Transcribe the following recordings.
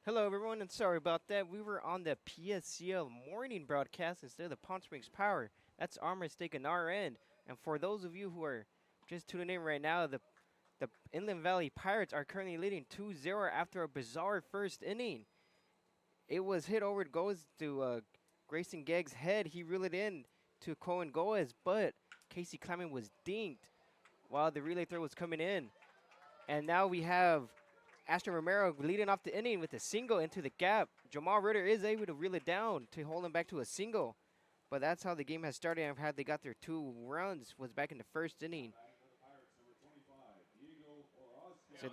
Hello, everyone, and sorry about that. We were on the PSCL morning broadcast instead of the Palm Springs Power. That's our mistake on our end. And for those of you who are just tuning in right now, the Inland Valley Pirates are currently leading 2-0 after a bizarre first inning. It was hit over goes to Grayson Gegg's head. He reeled it in to Cohen Goes, but Casey Clement was dinked while the relay throw was coming in. And now we have Ashton Romero leading off the inning with a single into the gap. Jamal Ritter is able to reel it down to hold him back to a single. But that's how the game has started. And had they got their 2 runs was back in the first inning. So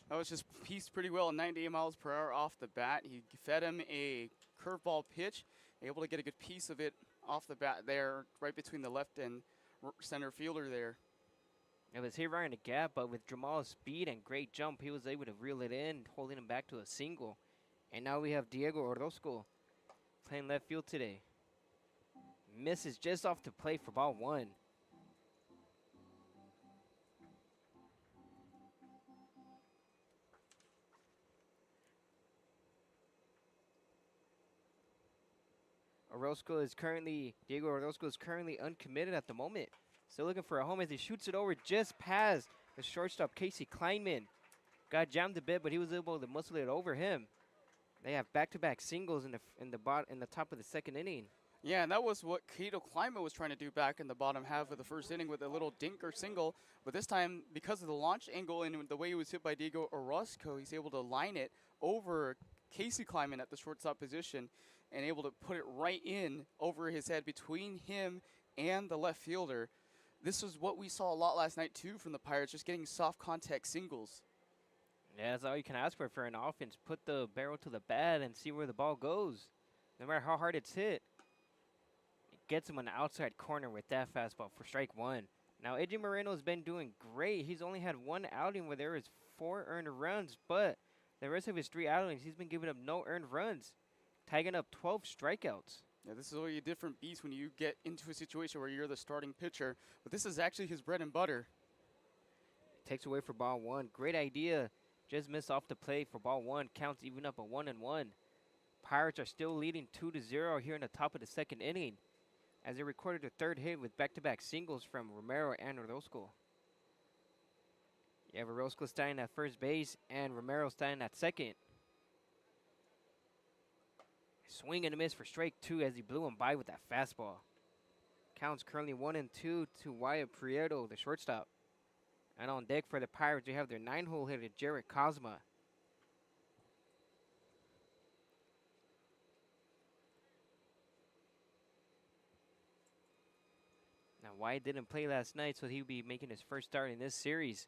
That was just pieced pretty well, 98 miles per hour off the bat. He fed him a curveball pitch, able to get a good piece of it off the bat there, right between the left and center fielder there. it was hit right in the gap, but with Jamal's speed and great jump, he was able to reel it in, holding him back to a single. And now we have Diego Orozco playing left field today. Misses just off the plate for ball one. Diego Orozco is currently uncommitted at the moment. Still looking for a home as he shoots it over just past the shortstop, Casey Kleinman. Got jammed a bit, but he was able to muscle it over him. They have back-to-back singles in the top of the second inning. Yeah, and that was what Cato Klima was trying to do back in the bottom half of the first inning with a little dinker single. But this time, because of the launch angle and the way he was hit by Diego Orozco, he's able to line it over Casey Kleiman at the shortstop position and able to put it right in over his head between him and the left fielder. This was what we saw a lot last night, too, from the Pirates, just getting soft contact singles. Yeah, that's all you can ask for an offense. Put the barrel to the bat and see where the ball goes, no matter how hard it's hit. It gets him on the outside corner with that fastball for strike one. Now, AJ Moreno has been doing great. He's only had one outing where there is 4 earned runs, but the rest of his 3 outings, he's been giving up no earned runs, tagging up 12 strikeouts. Yeah, this is really a different beast when you get into a situation where you're the starting pitcher. But this is actually his bread and butter. Takes away for ball one. Great idea. Just missed off the plate for ball one. Counts even up a 1-1. Pirates are still leading 2-0 here in the top of the second inning, as they recorded a third hit with back-to-back singles from Romero and Orozco. You have Orozco standing at first base and Romero standing at second. Swing and a miss for strike two as he blew him by with that fastball. Counts currently 1-2 to Wyatt Prieto, the shortstop. And on deck for the Pirates, they have their 9-hole hitter, Jarrett Cosma. Now, Wyatt didn't play last night, so he'll be making his first start in this series.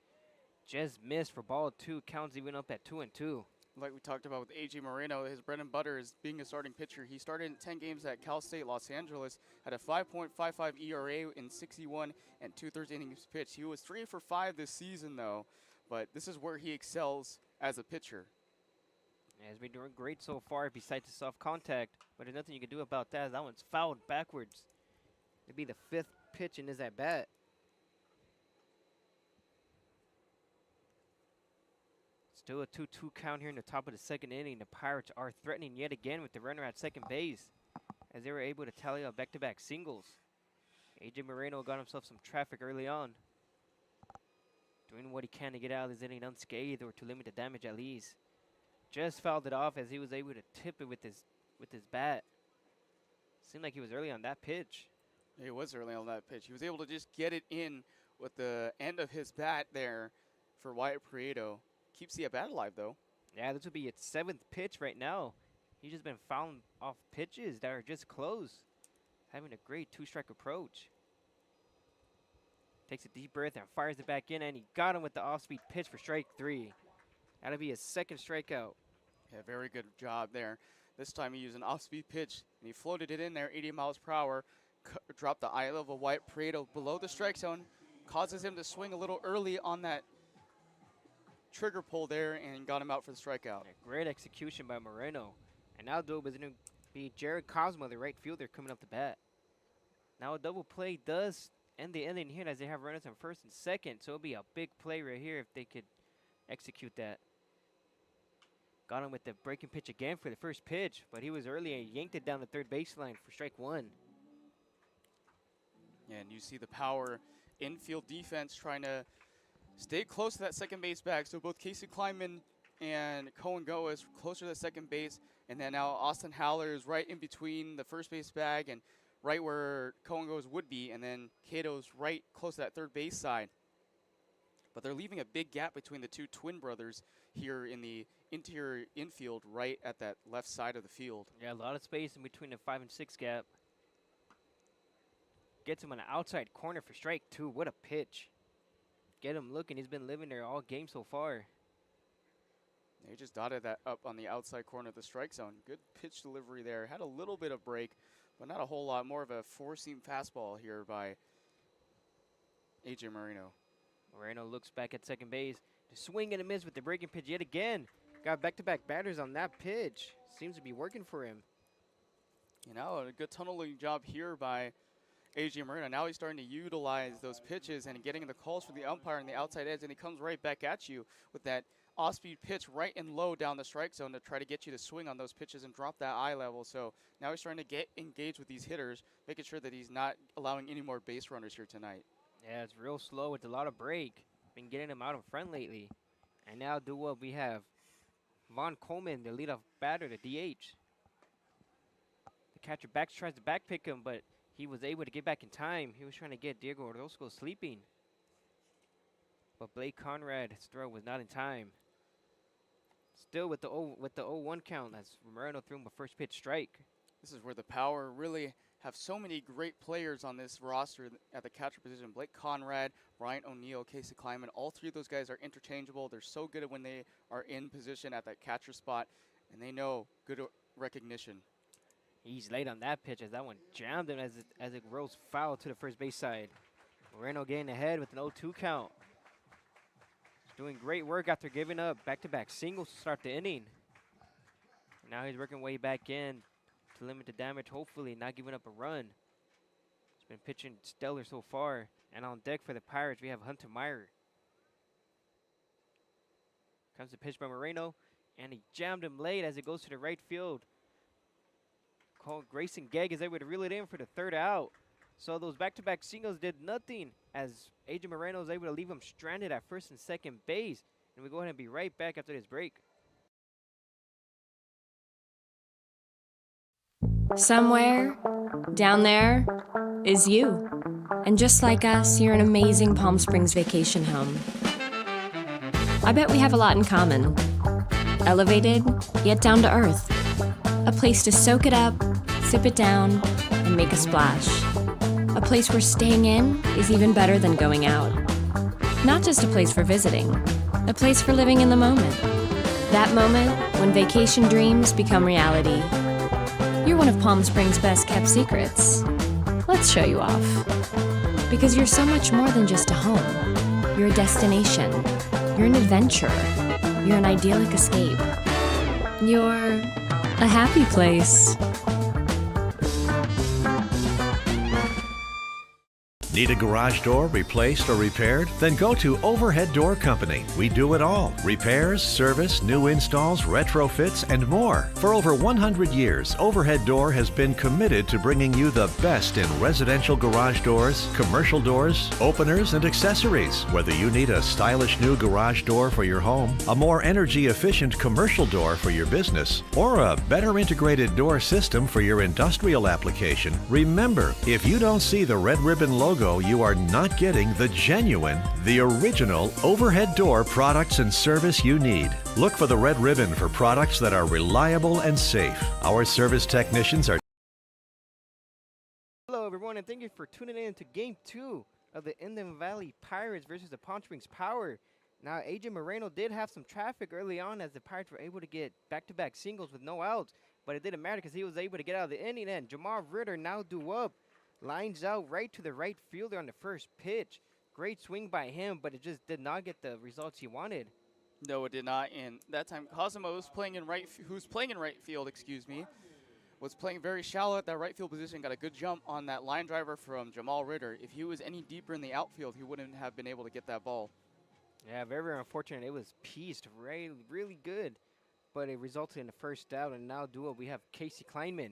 Just missed for ball two. Counts even up at 2-2. Like we talked about with AJ Moreno, his bread and butter is being a starting pitcher. He started in 10 games at Cal State Los Angeles, had a 5.55 ERA in 61 and 2/3 innings pitched. He was 3 for 5 this season, though, but this is where he excels as a pitcher. Yeah, he's been doing great so far besides the soft contact, but there's nothing you can do about that. That one's fouled backwards. It'd be the 5th pitch in his at bat. Still a 2-2 count here in the top of the second inning. The Pirates are threatening yet again with the runner at second base, as they were able to tally up back-to-back singles. AJ Moreno got himself some traffic early on, doing what he can to get out of this inning unscathed or to limit the damage at least. Just fouled it off as he was able to tip it with his bat. Seemed like he was early on that pitch. He was early on that pitch. He was able to just get it in with the end of his bat there for Wyatt Prieto. Keeps the at-bat alive, though. Yeah, this would be its 7th pitch right now. He's just been fouling off pitches that are just close. Having a great 2-strike approach. Takes a deep breath and fires it back in, and he got him with the off-speed pitch for strike 3. That'll be his 2nd strikeout. Yeah, very good job there. This time he used an off-speed pitch, and he floated it in there, 80 miles per hour. Dropped the eye level Wyatt Prieto below the strike zone. Causes him to swing a little early on that trigger pull there and got him out for the strikeout. Yeah, great execution by Moreno. And now Dobe is going to be Jared Cosmo, the right fielder, coming up the bat. Now a double play does end the inning here as they have runners on first and second. So it'll be a big play right here if they could execute that. Got him with the breaking pitch again for the first pitch, but he was early and yanked it down the third baseline for strike one. And you see the power infield defense trying to stay close to that second base bag. So both Casey Kleinman and Cohen Goa is closer to the second base. And then now Austin Howler is right in between the first base bag and right where Cohen Goes would be. And then Cato's right close to that third base side. But they're leaving a big gap between the two twin brothers here in the interior infield right at that left side of the field. Yeah, a lot of space in between the 5 and 6 gap. Gets him on the outside corner for strike two. What a pitch. Get him looking. He's been living there all game so far. They just dotted that up on the outside corner of the strike zone. Good pitch delivery there. Had a little bit of break, but not a whole lot. More of a four-seam fastball here by A.J. Moreno. Moreno looks back at second base. The swing and a miss with the breaking pitch yet again. Got back-to-back batters on that pitch. Seems to be working for him. You know, a good tunneling job here by A.J. Moreno. Now he's starting to utilize those pitches and getting the calls from the umpire on the outside edge, and he comes right back at you with that off-speed pitch right and low down the strike zone to try to get you to swing on those pitches and drop that eye level. So now he's trying to get engaged with these hitters, making sure that he's not allowing any more base runners here tonight. Yeah, it's real slow with a lot of break. Been getting him out in front lately. And now we have Vaughn Coleman, the leadoff batter, the DH. The catcher tries to back pick him, but he was able to get back in time. He was trying to get Diego Orozco sleeping. But Blake Conrad's throw was not in time. Still with the 0-1 count as Moreno threw him a first pitch strike. This is where the Power really have so many great players on this roster at the catcher position. Blake Conrad, Brian O'Neill, Casey Kleinman, all three of those guys are interchangeable. They're so good at when they are in position at that catcher spot, and they know good recognition. He's late on that pitch as that one jammed him as it rolls foul to the first base side. Moreno getting ahead with an 0-2 count. He's doing great work after giving up back-to-back singles to start the inning. Now he's working way back in to limit the damage, hopefully not giving up a run. He's been pitching stellar so far. And on deck for the Pirates, we have Hunter Meyer. Comes the pitch by Moreno, and he jammed him late as it goes to the right field. Grayson Gegg is able to reel it in for the third out. So those back-to-back singles did nothing as A.J. Moreno was able to leave him stranded at first and second base. And we go ahead and be right back after this break. Somewhere down there is you. And just like us, you're an amazing Palm Springs vacation home. I bet we have a lot in common. Elevated, yet down to earth. A place to soak it up, sip it down, and make a splash. A place where staying in is even better than going out. Not just a place for visiting, a place for living in the moment. That moment when vacation dreams become reality. You're one of Palm Springs' best kept secrets. Let's show you off. Because you're so much more than just a home. You're a destination. You're an adventure. You're an idyllic escape. You're a happy place. Need a garage door replaced or repaired? Then go to Overhead Door Company. We do it all. Repairs, service, new installs, retrofits, and more. For over 100 years, Overhead Door has been committed to bringing you the best in residential garage doors, commercial doors, openers, and accessories. Whether you need a stylish new garage door for your home, a more energy-efficient commercial door for your business, or a better integrated door system for your industrial application, remember, if you don't see the red ribbon logo, you are not getting the genuine, the original Overhead Door products and service you need. Look for the red ribbon for products that are reliable and safe. Our service technicians are... Hello, everyone, and thank you for tuning in to Game 2 of the Inland Valley Pirates versus the Palm Springs Power. Now, A.J. Moreno did have some traffic early on as the Pirates were able to get back-to-back singles with no outs, but it didn't matter because he was able to get out of the inning, and Jamal Ritter now due up. Lines out right to the right fielder on the first pitch. Great swing by him, but it just did not get the results he wanted. No, it did not. And that time, Cosimo was playing in right field, was playing very shallow at that right field position. Got a good jump on that line driver from Jamal Ritter. If he was any deeper in the outfield, he wouldn't have been able to get that ball. Yeah, very, very unfortunate. It was pieced really, really good. but it resulted in a first down. And now duo, we have Casey Kleinman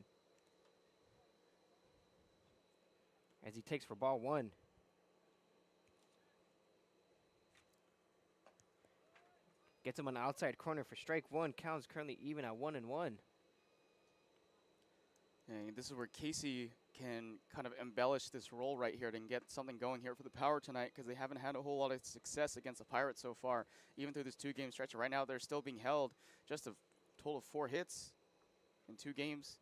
as he takes for ball 1. Gets him on the outside corner for strike 1. Count is currently even at 1-1. And this is where Casey can kind of embellish this role right here and get something going here for the Power tonight, because they haven't had a whole lot of success against the Pirates so far, even through this 2-game stretch. Right now, they're still being held just a total of 4 hits in 2 games.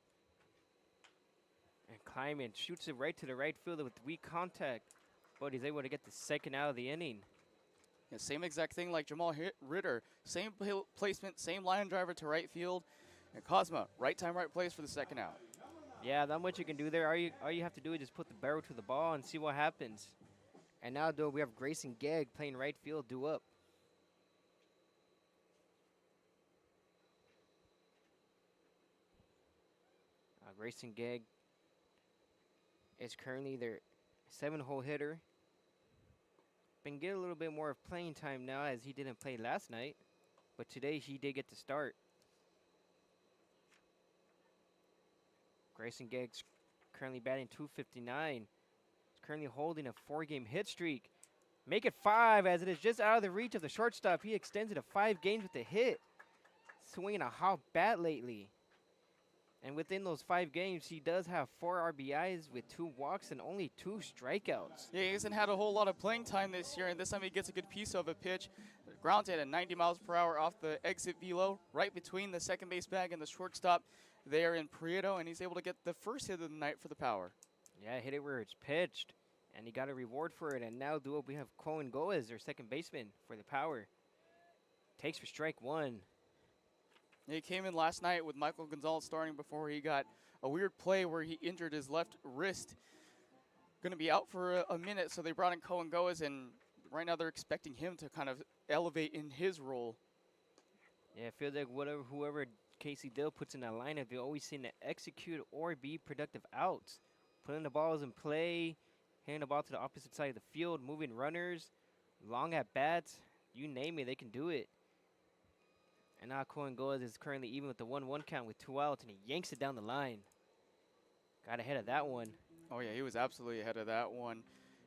And Kleiman shoots it right to the right fielder with weak contact, but he's able to get the second out of the inning. Yeah, same exact thing like Jamal Ritter. Same placement, same line driver to right field. And Cosma, right time, right place for the second out. Yeah, not much you can do there. All you have to do is just put the barrel to the ball and see what happens. And now, though, we have Grayson Gegg playing right field, due up. Grayson Gegg is currently their 7-hole hitter. Been getting a little bit more of playing time now, as he didn't play last night, but today he did get to start. Grayson Gegg's currently batting .259. He's currently holding a 4-game hit streak. Make it 5, as it is just out of the reach of the shortstop. He extends it to 5 games with a hit. Swinging a hot bat lately. And within those 5 games, he does have 4 RBIs with 2 walks and only 2 strikeouts. Yeah, he hasn't had a whole lot of playing time this year, and this time he gets a good piece of a pitch. Grounded at 90 miles per hour off the exit velo, right between the second base bag and the shortstop there in Prieto, and he's able to get the first hit of the night for the Power. Yeah, hit it where it's pitched, and he got a reward for it. And now, duo, we have Cohen Goes, their second baseman for the Power. Takes for strike 1. He came in last night with Michael Gonzalez starting before he got a weird play where he injured his left wrist. Going to be out for a minute, so they brought in Cohen Goes, and right now they're expecting him to kind of elevate in his role. Yeah, it feels like whoever Casey Dill puts in that lineup, they always seem to execute or be productive outs. Putting the balls in play, hitting the ball to the opposite side of the field, moving runners, long at bats, you name it, they can do it. And now Cohen Goes is currently even with the 1-1 count with 2 outs, and he yanks it down the line. Got ahead of that one. Oh, yeah, he was absolutely ahead of that one.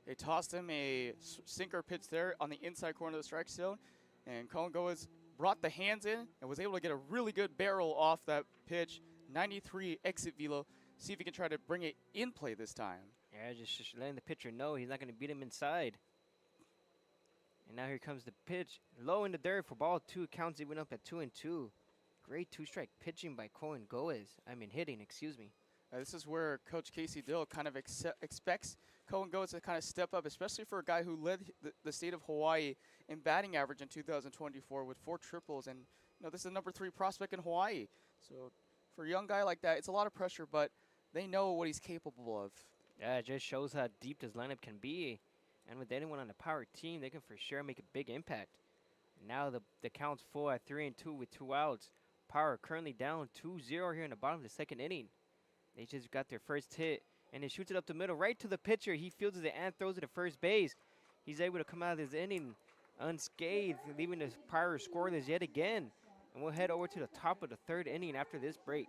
They tossed him a sinker pitch there on the inside corner of the strike zone, and Cohen Goes brought the hands in and was able to get a really good barrel off that pitch. 93 exit velo. See if he can try to bring it in play this time. Yeah, just letting the pitcher know he's not going to beat him inside. And now here comes the pitch. Low in the dirt for ball 2. Counts even up at 2-2. Great 2-strike pitching by Cohen Goes. Hitting, excuse me. This is where Coach Casey Dill kind of expects Cohen Goes to kind of step up, especially for a guy who led the state of Hawaii in batting average in 2024 with 4 triples. And this is the number 3 prospect in Hawaii. So for a young guy like that, it's a lot of pressure, but they know what he's capable of. Yeah, it just shows how deep this lineup can be. And with anyone on the Power team, they can for sure make a big impact. Now the count's full at 3-2 with 2 outs. Power currently down 2-0 here in the bottom of the 2nd inning. They just got their first hit, and he shoots it up the middle right to the pitcher. He fields it and throws it to first base. He's able to come out of this inning unscathed, leaving the Power scoreless yet again. And we'll head over to the top of the 3rd inning after this break.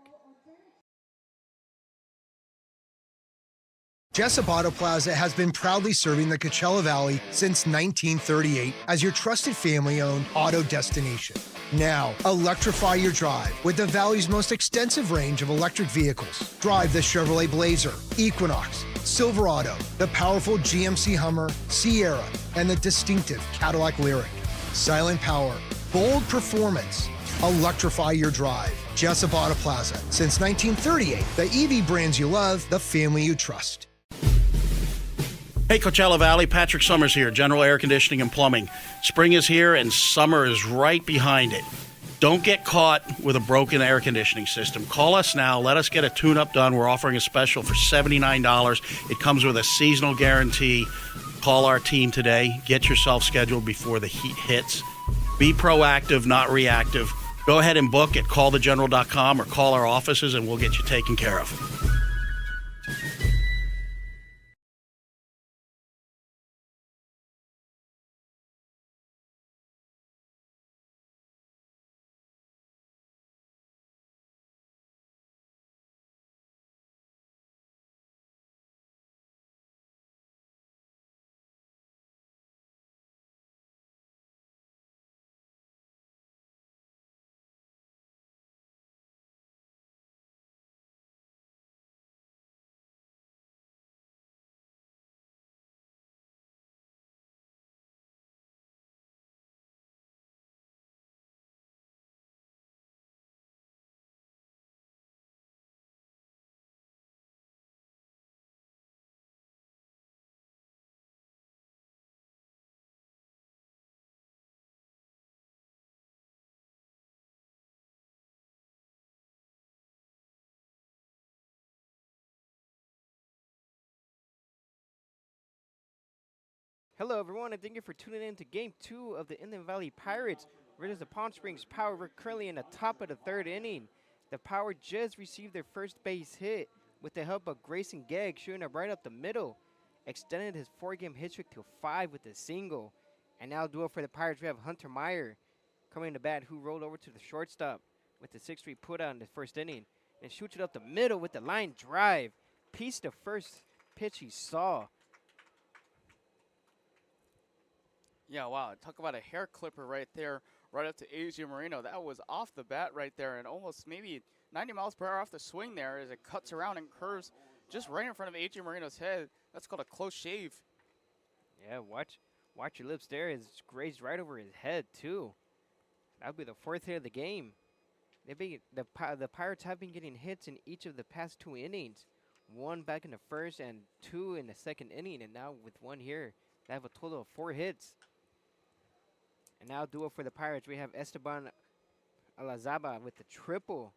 Jessup Auto Plaza has been proudly serving the Coachella Valley since 1938 as your trusted family-owned auto destination. Now, electrify your drive with the Valley's most extensive range of electric vehicles. Drive the Chevrolet Blazer, Equinox, Silverado, the powerful GMC Hummer, Sierra, and the distinctive Cadillac Lyriq. Silent power, bold performance. Electrify your drive. Jessup Auto Plaza. Since 1938, the EV brands you love, the family you trust. Hey, Coachella Valley, Patrick Summers here, General Air Conditioning and Plumbing. Spring is here and summer is right behind it. Don't get caught with a broken air conditioning system. Call us now. Let us get a tune-up done. We're offering a special for $79. It comes with a seasonal guarantee. Call our team today. Get yourself scheduled before the heat hits. Be proactive, not reactive. Go ahead and book at callthegeneral.com or call our offices and we'll get you taken care of. Hello, everyone, and thank you for tuning in to Game 2 of the Inland Valley Pirates versus the Palm Springs Power. We're currently in the top of the third inning. The Power just received their first base hit with the help of Grayson Gegg, shooting up right up the middle. Extended his 4-game hit streak to 5 with a single. And now duel for the Pirates, we have Hunter Meyer coming to bat, who rolled over to the shortstop with the 6-3 putout in the first inning. And shoots it up the middle with the line drive. Pieced the first pitch he saw. Yeah, wow. Talk about a hair clipper right there, right up to AJ Moreno. That was off the bat right there, and almost maybe 90 miles per hour off the swing there as it cuts around and curves just right in front of AJ Moreno's head. That's called a close shave. Yeah, watch your lips there. It's grazed right over his head, too. That'll be the 4th hit of the game. The Pirates have been getting hits in each of the past 2 innings. 1 back in the first and 2 in the second inning. And now with 1 here, they have a total of 4 hits. And now duel for the Pirates, we have Esteban Alazaba with the triple.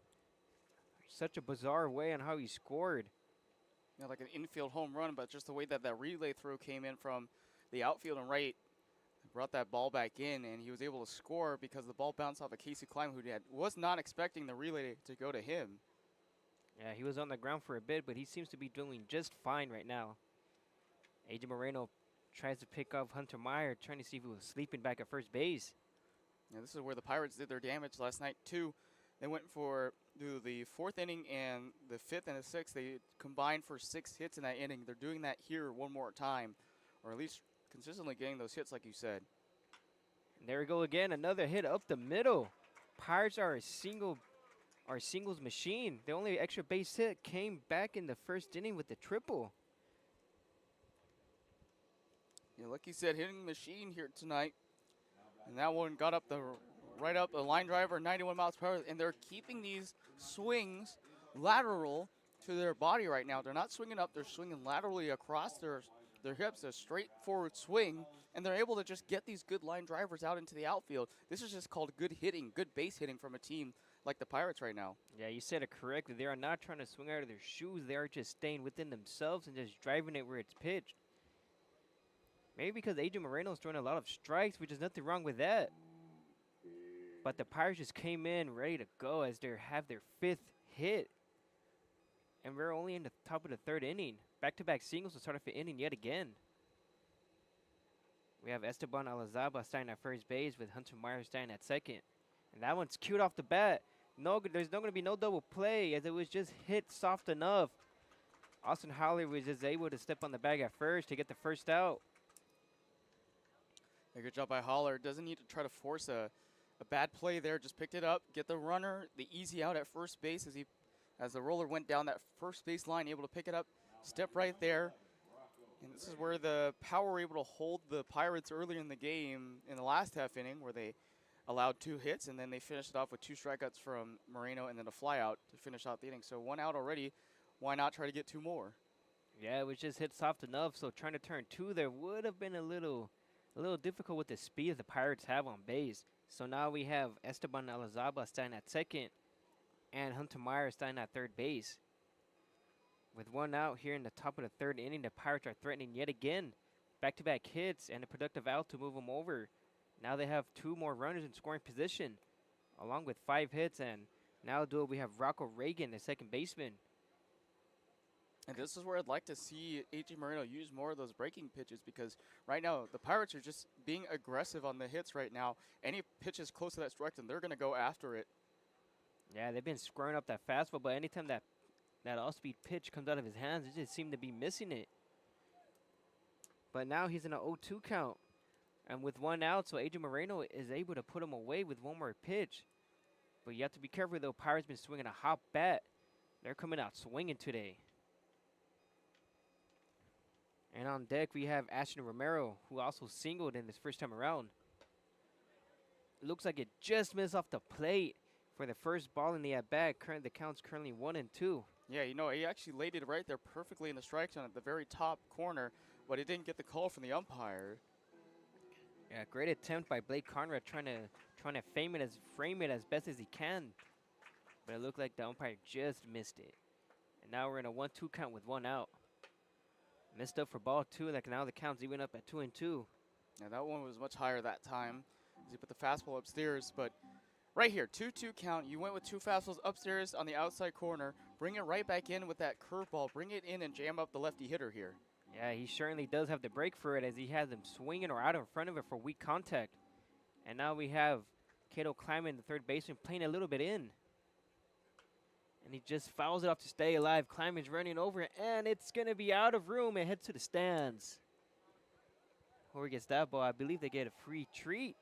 Such a bizarre way on how he scored. Yeah, like an infield home run, but just the way that that relay throw came in from the outfield and right, brought that ball back in, and he was able to score because the ball bounced off of Casey Klein, who was not expecting the relay to go to him. Yeah, he was on the ground for a bit, but he seems to be doing just fine right now. AJ Moreno tries to pick up Hunter Meyer, trying to see if he was sleeping back at first base. Yeah, this is where the Pirates did their damage last night, too. They went for the 4th inning and the 5th and the 6th. They combined for 6 hits in that inning. They're doing that here one more time, or at least consistently getting those hits, like you said. And there we go again, another hit up the middle. Pirates are a singles machine. The only extra base hit came back in the first inning with the triple. Yeah, like you said, hitting machine here tonight. And that one got up right up the line driver, 91 miles per hour. And they're keeping these swings lateral to their body right now. They're not swinging up. They're swinging laterally across their hips, a straightforward swing. And they're able to just get these good line drivers out into the outfield. This is just called good hitting, good base hitting from a team like the Pirates right now. Yeah, you said it correctly. They are not trying to swing out of their shoes. They are just staying within themselves and just driving it where it's pitched. Maybe because AJ Moreno's throwing a lot of strikes, which is nothing wrong with that. But the Pirates just came in ready to go as they have their 5th hit. And we're only in the top of the 3rd inning. Back-to-back singles to start off the inning yet again. We have Esteban Alazaba starting at first base with Hunter Meyer starting at second. And that one's cute off the bat. There's not going to be no double play as it was just hit soft enough. Austin Howley was just able to step on the bag at first to get the first out. Yeah, good job by Holler. Doesn't need to try to force a bad play there. Just picked it up, get the runner, the easy out at first base as the roller went down that first base line, able to pick it up, step right there. And this is where the Power were able to hold the Pirates earlier in the game in the last half inning, where they allowed 2 hits, and then they finished it off with 2 strikeouts from Moreno and then a flyout to finish out the inning. So 1 out already. Why not try to get 2 more? Yeah, it was just hit soft enough, so trying to turn 2 there would have been a little difficult with the speed the Pirates have on base. So now we have Esteban Alazaba standing at second and Hunter Meyer standing at third base. With 1 out here in the top of the 3rd inning, the Pirates are threatening yet again. Back-to-back hits and a productive out to move them over. Now they have 2 more runners in scoring position, along with 5 hits. And now we have Rocco Reagan, the second baseman. And this is where I'd like to see AJ Moreno use more of those breaking pitches, because right now the Pirates are just being aggressive on the hits right now. Any pitches close to that strike zone, they're going to go after it. Yeah, they've been squaring up that fastball, but anytime that off-speed pitch comes out of his hands, it just seemed to be missing it. But now he's in an 0-2 count. And with 1 out, so AJ Moreno is able to put him away with 1 more pitch. But you have to be careful, though. Pirates been swinging a hot bat. They're coming out swinging today. And on deck, we have Ashton Romero, who also singled in this first time around. Looks like it just missed off the plate for the first ball in the at-bat. The count's currently 1-2. Yeah, you know, he actually laid it right there perfectly in the strike zone at the very top corner, but he didn't get the call from the umpire. Yeah, great attempt by Blake Conrad trying to frame it as best as he can. But it looked like the umpire just missed it. And now we're in a 1-2 count with 1 out. Missed up for ball 2, like now the count's even up at 2-2. Yeah, that one was much higher that time as he put the fastball upstairs. But right here, 2-2 count. You went with 2 fastballs upstairs on the outside corner. Bring it right back in with that curveball. Bring it in and jam up the lefty hitter here. Yeah, he certainly does have the break for it as he has him swinging or out in front of it for weak contact. And now we have Cato Kleiman, the third baseman, playing a little bit in. And he just fouls it off to stay alive. Kleiman's running over it, and it's going to be out of room. It heads to the stands. Whoever gets that ball, I believe they get a free treat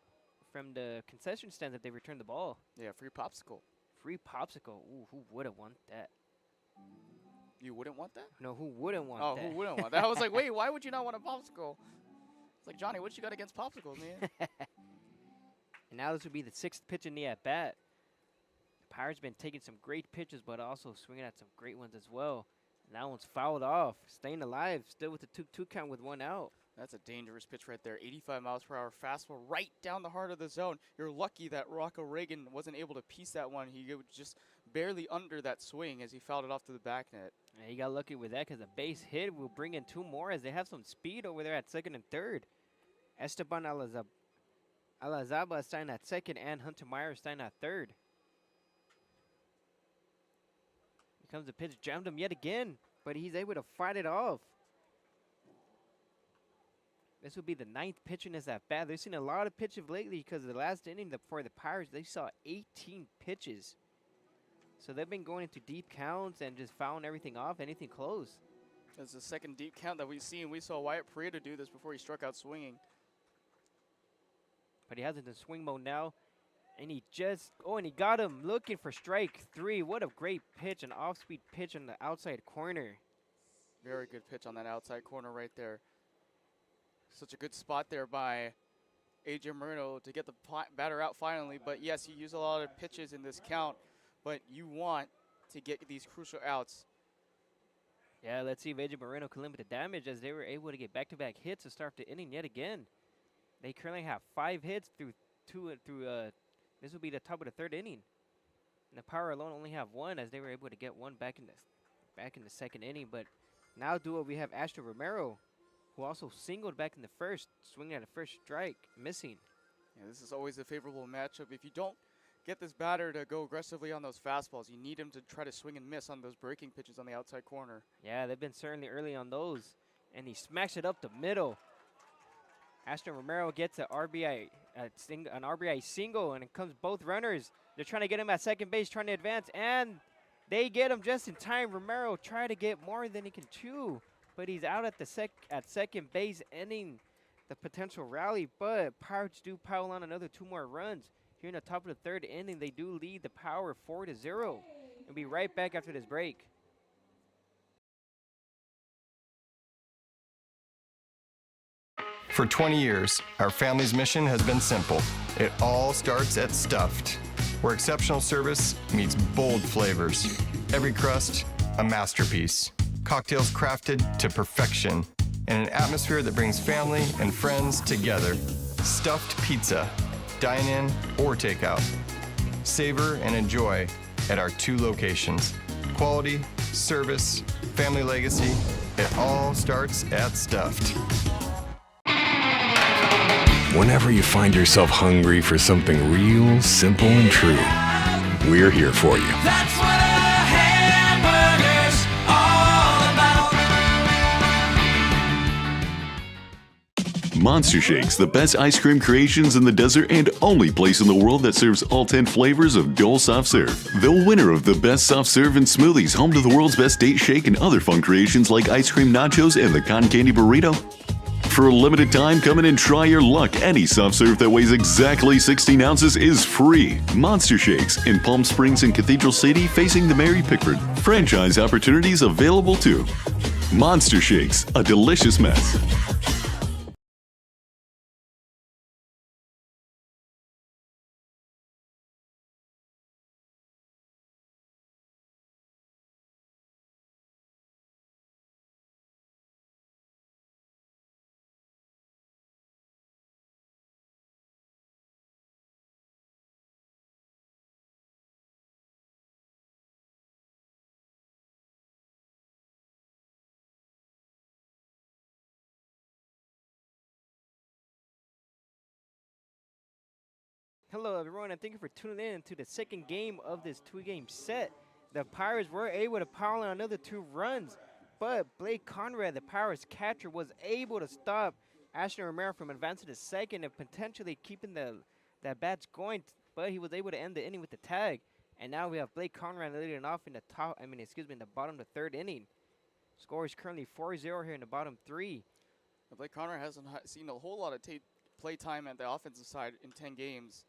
from the concession stand if they return the ball. Yeah, free popsicle. Free popsicle. Ooh, who wouldn't want that? You wouldn't want that? No, who wouldn't want Oh, that? who wouldn't want that? I was like, wait, why would you not want a popsicle? It's like, Johnny, what you got against popsicles, man? And now this would be the 6th pitch in the at-bat. The Pirates been taking some great pitches, but also swinging at some great ones as well. And that one's fouled off, staying alive, still with the 2-2 count with 1 out. That's a dangerous pitch right there. 85 miles per hour fastball right down the heart of the zone. You're lucky that Rocco Reagan wasn't able to piece that one. He was just barely under that swing as he fouled it off to the back net. And he got lucky with that because a base hit will bring in 2 more as they have some speed over there at 2nd and 3rd. Esteban Alazaba is starting at 2nd and Hunter Meyer is starting at 3rd. Here comes the pitch, jammed him yet again, but he's able to fight it off. This would be the 9th pitch in his at-bat. They've seen a lot of pitches lately because of the last inning for the Pirates. They saw 18 pitches. So they've been going into deep counts and just fouling everything off, anything close. That's the second deep count that we've seen. We saw Wyatt Prieto do this before he struck out swinging. But he has it in swing mode now. And he just, and he got him looking for strike 3. What a great pitch, an off-speed pitch on the outside corner. Very good pitch on that outside corner right there. Such a good spot there by AJ Moreno to get the batter out finally. But yes, you use a lot of pitches in this count, but you want to get these crucial outs. Yeah, let's see if AJ Moreno can limit the damage as they were able to get back-to-back hits to start the inning yet again. They currently have 5 hits through this will be the top of the 3rd inning. And the Power alone only have 1 as they were able to get 1 back in the 2nd inning. But now we have Ashton Romero, who also singled back in the 1st, swinging at a first strike, missing. Yeah, this is always a favorable matchup. If you don't get this batter to go aggressively on those fastballs, you need him to try to swing and miss on those breaking pitches on the outside corner. Yeah, they've been certainly early on those. And he smacks it up the middle. Ashton Romero gets an RBI single, and it comes both runners. They're trying to get him at second base, trying to advance, and they get him just in time. Romero tried to get more than he can chew, but he's out at second base, ending the potential rally. But Pirates do pile on another 2 more runs. Here in the top of the 3rd inning, they do lead the Power 4-0. We'll be right back after this break. For 20 years, our family's mission has been simple. It all starts at Stuffed, where exceptional service meets bold flavors. Every crust, a masterpiece. Cocktails crafted to perfection in an atmosphere that brings family and friends together. Stuffed pizza, dine-in or takeout. Savor and enjoy at our 2 locations. Quality, service, family legacy, it all starts at Stuffed. Whenever you find yourself hungry for something real, simple, and true, we're here for you. That's what a hamburger's all about. Monster Shakes, the best ice cream creations in the desert and only place in the world that serves all 10 flavors of Dole Soft Serve. The winner of the best soft serve and smoothies, home to the world's best date shake and other fun creations like ice cream nachos and the cotton candy burrito. For a limited time, come in and try your luck. Any soft serve that weighs exactly 16 ounces is free. Monster Shakes in Palm Springs and Cathedral City facing the Mary Pickford. Franchise opportunities available too. Monster Shakes, a delicious mess. Hello, everyone, and thank you for tuning in to the second game of this two-game set. The Pirates were able to power on another 2 runs, but Blake Conrad, the Pirates catcher, was able to stop Ashton Romero from advancing to second and potentially keeping that bats going. But he was able to end the inning with the tag, and now we have Blake Conrad leading off in the in the bottom of the 3rd inning. Score is currently 4-0 here in the bottom 3. Blake Conrad hasn't seen a whole lot of play time at the offensive side in 10 games.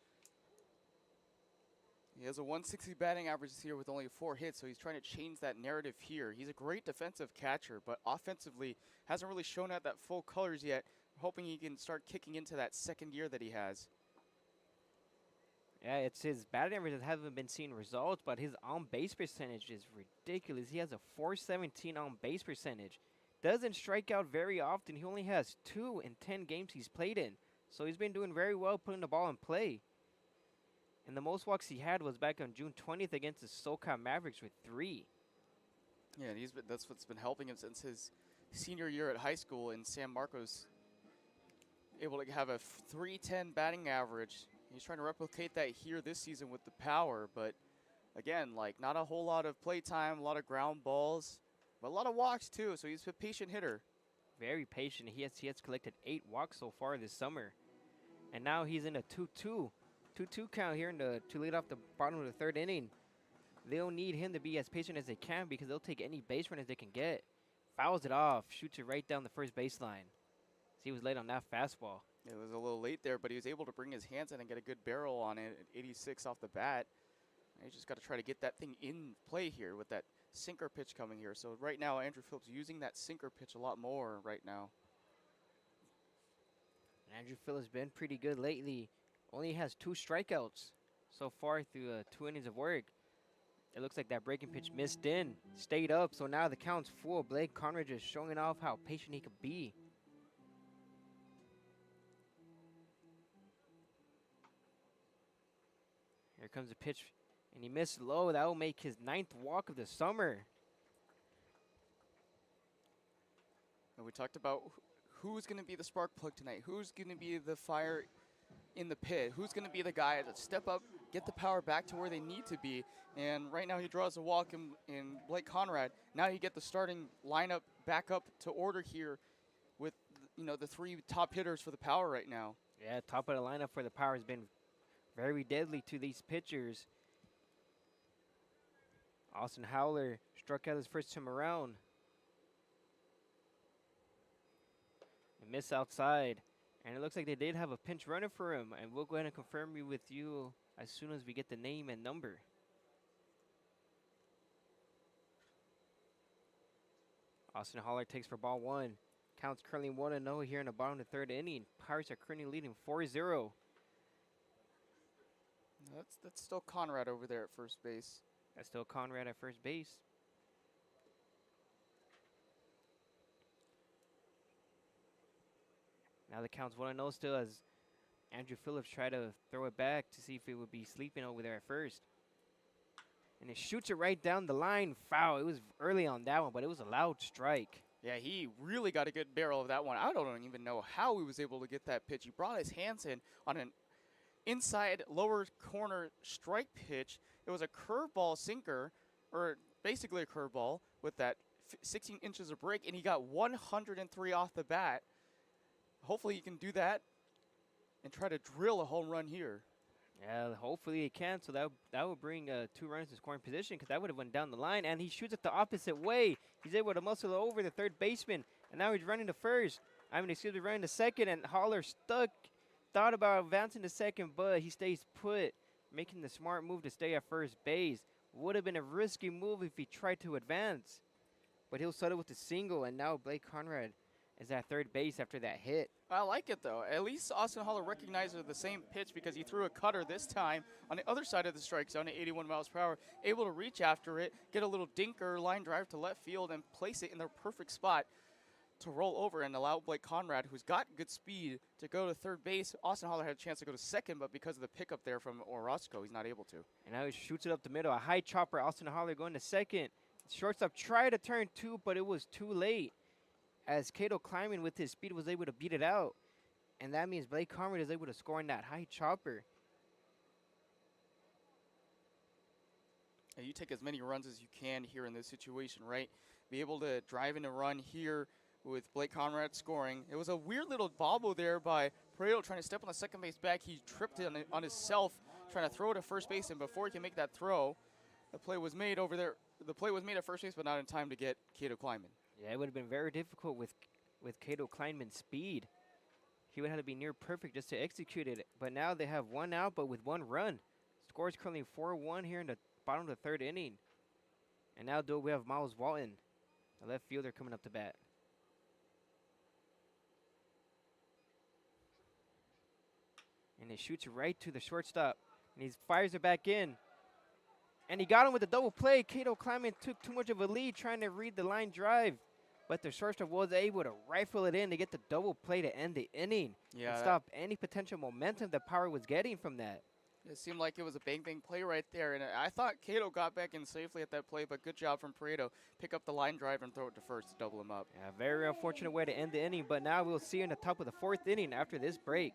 He has a 160 batting average this year with only 4 hits, so he's trying to change that narrative here. He's a great defensive catcher, but offensively hasn't really shown out that full colors yet. Hoping he can start kicking into that second year that he has. Yeah, it's his batting average that haven't been seeing results, but his on-base percentage is ridiculous. He has a .417 on-base percentage. Doesn't strike out very often. He only has 2 in 10 games he's played in. So he's been doing very well putting the ball in play. And the most walks he had was back on June 20th against the SoCal Mavericks with 3. Yeah, and that's what's been helping him since his senior year at high school in San Marcos. Able to have a .310 batting average. He's trying to replicate that here this season with the power, but again, like not a whole lot of play time, a lot of ground balls, but a lot of walks too, so he's a patient hitter. Very patient. He has collected 8 walks so far this summer. And now he's in a 2-2 count here to lead off the bottom of the 3rd inning. They'll need him to be as patient as they can because they'll take any base runners they can get. Fouls it off, shoots it right down the first baseline. He was late on that fastball. It was a little late there, but he was able to bring his hands in and get a good barrel on it at 86 off the bat. And he's just got to try to get that thing in play here with that sinker pitch coming here. So right now, Andrew Phillips using that sinker pitch a lot more right now. Andrew Phillips been pretty good lately. Only has 2 strikeouts so far through 2 innings of work. It looks like that breaking pitch missed in, stayed up, so now the count's full. Blake Conrad just showing off how patient he could be. Here comes the pitch, and he missed low. That will make his 9th walk of the summer. And we talked about who's going to be the spark plug tonight. Who's going to be the fire in the pit? Who's going to be the guy to step up, get the power back to where they need to be? And right now he draws a walk in Blake Conrad. Now you get the starting lineup back up to order here with the 3 top hitters for the power right now. Yeah, top of the lineup for the power has been very deadly to these pitchers. Austin Howler struck out his first time around. A miss outside. And it looks like they did have a pinch runner for him. And we'll go ahead and confirm with you as soon as we get the name and number. Austin Howler takes for ball 1. Counts currently 1-0 here in the bottom of the 3rd inning. Pirates are currently leading 4-0. That's still Conrad over there at first base. That's still Conrad at first base. Now the count's 1-0 still as Andrew Phillips tried to throw it back to see if it would be sleeping over there at first. And it shoots it right down the line. Foul. It was early on that one, but it was a loud strike. Yeah, he really got a good barrel of that one. I don't even know how he was able to get that pitch. He brought his hands in on an inside lower corner strike pitch. It was a curveball sinker, or basically a curveball with that 16 inches of break, and he got 103 off the bat. Hopefully he can do that and try to drill a home run here. Yeah, hopefully he can. So that would bring 2 runners in scoring position because that would have went down the line. And he shoots it the opposite way. He's able to muscle it over the 3rd baseman. And now he's running to first. Running to second. And Holler stuck. Thought about advancing to second, but he stays put, making the smart move to stay at first base. Would have been a risky move if he tried to advance. But he'll settle with the single. And now Blake Conrad is at 3rd base after that hit. I like it, though. At least Austin Holler recognizes the same pitch because he threw a cutter this time on the other side of the strike zone at 81 miles per hour, able to reach after it, get a little dinker line drive to left field, and place it in the perfect spot to roll over and allow Blake Conrad, who's got good speed, to go to 3rd base. Austin Holler had a chance to go to second, but because of the pickup there from Orozco, he's not able to. And now he shoots it up the middle. A high chopper. Austin Holler going to second. Shortstop tried to turn 2, but it was too late, as Cato Kleiman with his speed was able to beat it out. And that means Blake Conrad is able to score in that high chopper. You take as many runs as you can here in this situation, right? Be able to drive in a run here with Blake Conrad scoring. It was a weird little bobble there by Pareto trying to step on the second base back. He tripped on himself trying to throw it to first base, and before he can make that throw, the play was made over there. The play was made at first base, but not in time to get Cato Kleinman. Yeah, it would have been very difficult with Cato Kleinman's speed. He would have to be near perfect just to execute it. But now they have one out, but with one run. Score is currently 4-1 here in the bottom of the third inning. And now we have Miles Walton, the left fielder, coming up to bat. And he shoots right to the shortstop. And he fires it back in. And he got him with a double play. Cato Kleinman took too much of a lead trying to read the line drive. But the shortstop was able to rifle it in to get the double play to end the inning. Yeah, and stop any potential momentum that Power was getting from that. It seemed like it was a bang-bang play right there. And I thought Cato got back in safely at that play, but good job from Pareto. Pick up the line drive and throw it to first to double him up. Yeah, very unfortunate way to end the inning. But now we'll see in the top of the fourth inning after this break.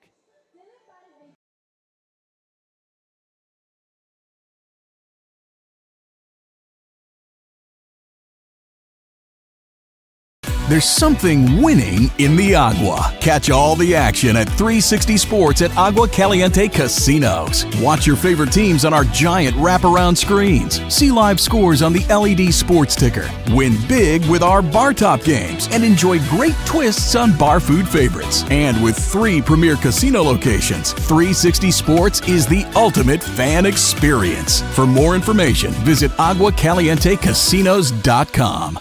There's something winning in the agua. Catch all the action at 360 Sports at Agua Caliente Casinos. Watch your favorite teams on our giant wraparound screens. See live scores on the LED sports ticker. Win big with our bar top games and enjoy great twists on bar food favorites. And with 3 premier casino locations, 360 Sports is the ultimate fan experience. For more information, visit aguacalientecasinos.com.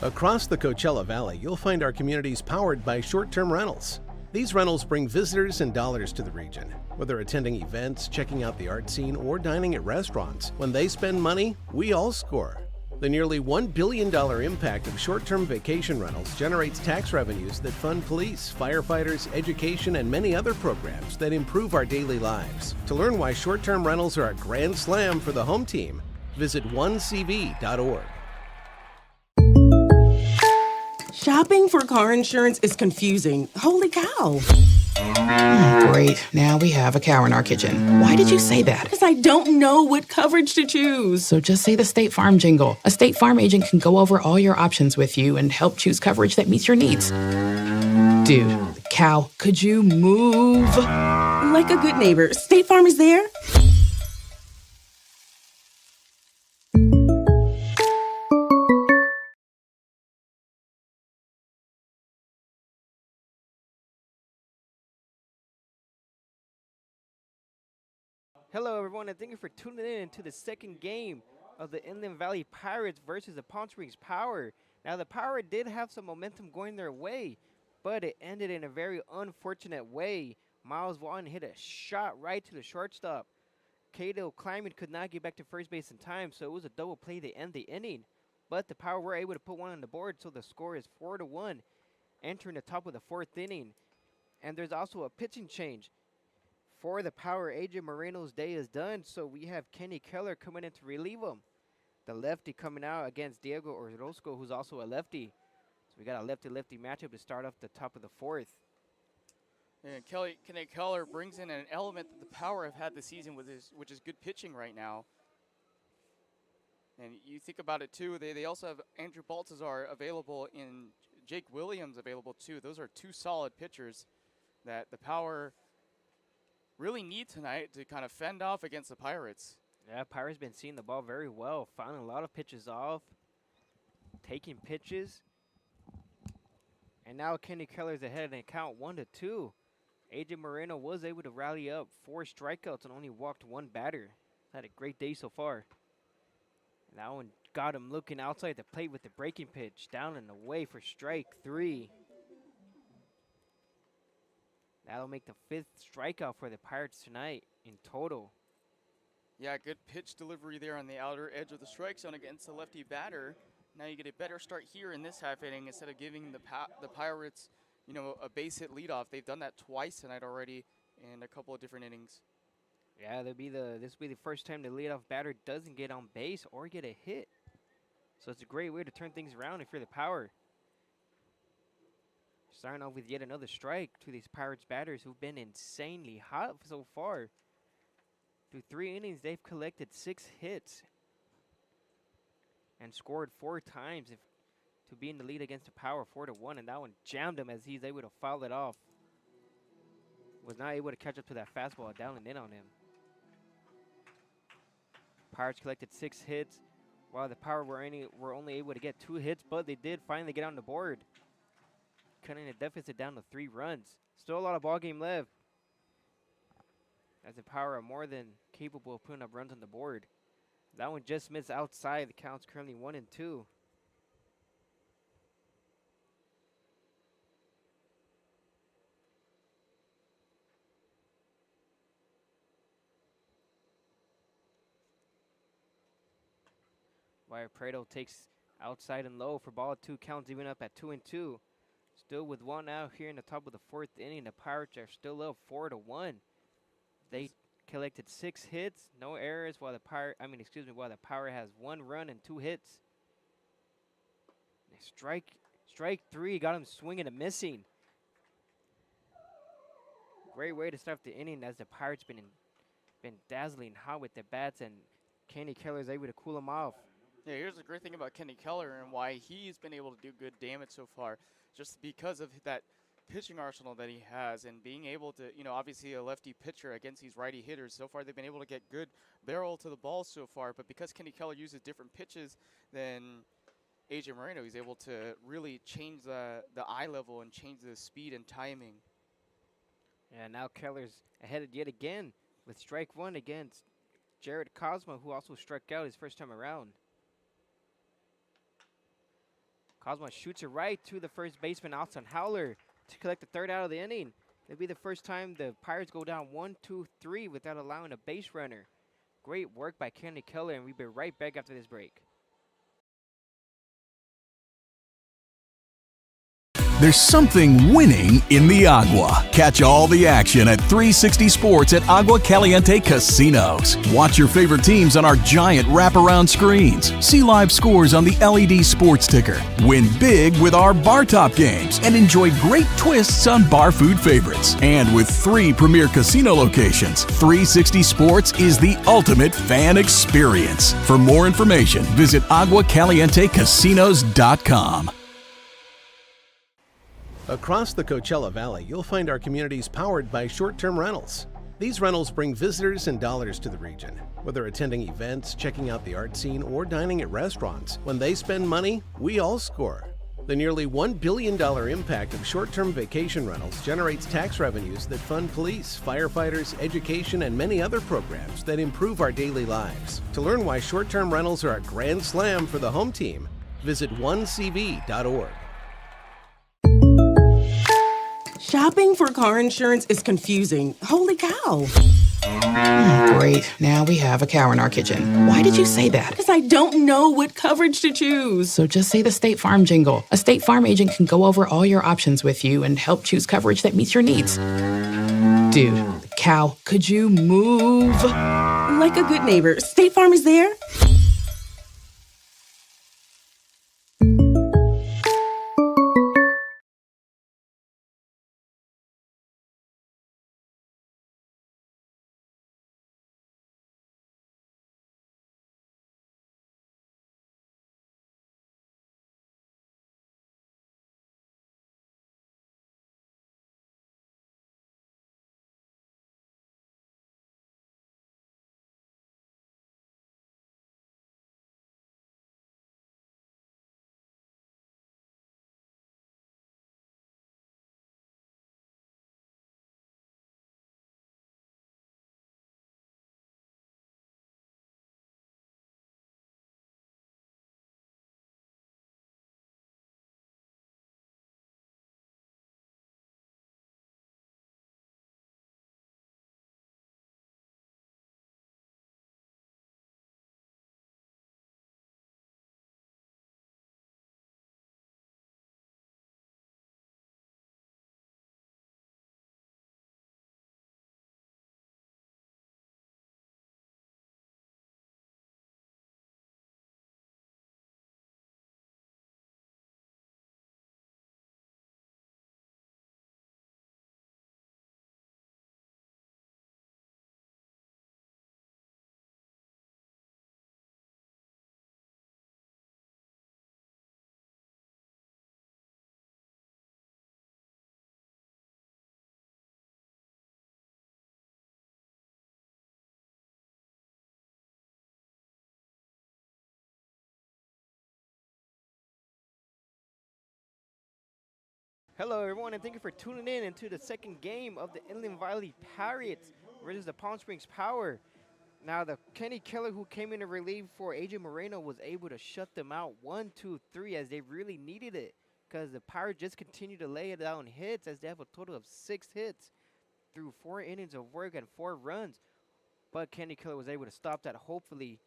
Across the Coachella Valley, you'll find our communities powered by short-term rentals. These rentals bring visitors and dollars to the region. Whether attending events, checking out the art scene, or dining at restaurants, when they spend money, we all score. The nearly $1 billion impact of short-term vacation rentals generates tax revenues that fund police, firefighters, education, and many other programs that improve our daily lives. To learn why short-term rentals are a grand slam for the home team, visit onecv.org. Shopping for car insurance is confusing. Holy cow. Great. Now we have a cow in our kitchen. Why did you say that? Because I don't know what coverage to choose. So just say the State Farm jingle. A State Farm agent can go over all your options with you and help choose coverage that meets your needs. Dude, cow, could you move? Like a good neighbor, State Farm is there. Hello, everyone, and thank you for tuning in to the second game of the Inland Valley Pirates versus the Palm Springs Power. Now, the Power did have some momentum going their way, but it ended in a very unfortunate way. Miles Walton hit a shot right to the shortstop. Cato Kleinman could not get back to first base in time, so it was a double play to end the inning. But the Power were able to put one on the board, so the score is 4-1, entering the top of the fourth inning. And there's also a pitching change. For the Power, AJ Moreno's day is done, so we have Kenny Keller coming in to relieve him. The lefty coming out against Diego Orozco, who's also a lefty. So we got a lefty-lefty matchup to start off the top of the fourth. And Kenny Keller brings in an element that the Power have had this season, which is good pitching right now. And you think about it, too, they also have Andrew Baltazar available and Jake Williams available, too. Those are 2 solid pitchers that the Power really need tonight to kind of fend off against the Pirates. Yeah, Pirates been seeing the ball very well, fouling a lot of pitches off, taking pitches. And now Kenny Keller's ahead and count 1-2. AJ Moreno was able to rally up 4 strikeouts and only walked 1 batter. Had a great day so far. And that one got him looking outside the plate with the breaking pitch, down and away for strike 3. That'll make the 5th strikeout for the Pirates tonight in total. Yeah, good pitch delivery there on the outer edge of the strike zone against the lefty batter. Now you get a better start here in this half inning instead of giving the Pirates, a base hit leadoff. They've done that twice tonight already in a couple of different innings. Yeah, this will be the first time the leadoff batter doesn't get on base or get a hit. So it's a great way to turn things around if you're the Power. Starting off with yet another strike to these Pirates batters who've been insanely hot so far Through 3 innings, they've collected 6 hits and scored 4 times to be in the lead against the Power 4-1, and that one jammed him as he's able to foul it off. Was not able to catch up to that fastball down and in on him. Pirates collected 6 hits, while the Power were only able to get 2 hits, but they did finally get on the board, cutting the deficit down to 3 runs. Still a lot of ball game left, as the Power are more than capable of putting up runs on the board. That one just missed outside. The count's currently 1-2. Wire Prado takes outside and low for ball 2. Counts even up at 2-2. Still with 1 out here in the top of the 4th inning. The Pirates are still up 4-1. They collected 6 hits, no errors, while the Power has 1 run and 2 hits. Strike 3 got him swinging and missing. Great way to start the inning, as the Pirates been dazzling hot with their bats, and Kenny Keller is able to cool them off. Yeah, here's the great thing about Kenny Keller and why he's been able to do good damage so far, just because of that pitching arsenal that he has, and being able to, obviously a lefty pitcher against these righty hitters. So far, they've been able to get good barrel to the ball so far, but because Kenny Keller uses different pitches than AJ Moreno, he's able to really change the eye level and change the speed and timing. And now Keller's ahead yet again with strike 1 against Jared Cosmo, who also struck out his first time around. Cosmo shoots it right to the first baseman, Austin Howler, to collect the 3rd out of the inning. It'll be the first time the Pirates go down 1-2-3 without allowing a base runner. Great work by Kenny Keller, and we'll be right back after this break. There's something winning in the Agua. Catch all the action at 360 Sports at Agua Caliente Casinos. Watch your favorite teams on our giant wraparound screens. See live scores on the LED sports ticker. Win big with our bar top games and enjoy great twists on bar food favorites. And with 3 premier casino locations, 360 Sports is the ultimate fan experience. For more information, visit aguacalientecasinos.com. Across the Coachella Valley, you'll find our communities powered by short-term rentals. These rentals bring visitors and dollars to the region. Whether attending events, checking out the art scene, or dining at restaurants, when they spend money, we all score. The nearly $1 billion impact of short-term vacation rentals generates tax revenues that fund police, firefighters, education, and many other programs that improve our daily lives. To learn why short-term rentals are a grand slam for the home team, visit onecv.org. Shopping for car insurance is confusing. Holy cow. Great. Now we have a cow in our kitchen. Why did you say that? Because I don't know what coverage to choose. So just say the State Farm jingle. A State Farm agent can go over all your options with you and help choose coverage that meets your needs. Dude, cow, could you move? Like a good neighbor, State Farm is there. Hello, everyone, and thank you for tuning in into the second game of the Inland Valley Pirates versus the Palm Springs Power. Now, the Kenny Keller, who came in to relieve for AJ Moreno, was able to shut them out 1, 2, 3 as they really needed it, because the Pirates just continue to lay it down hits as they have a total of 6 hits through 4 innings of work and 4 runs. But Kenny Keller was able to stop that, hopefully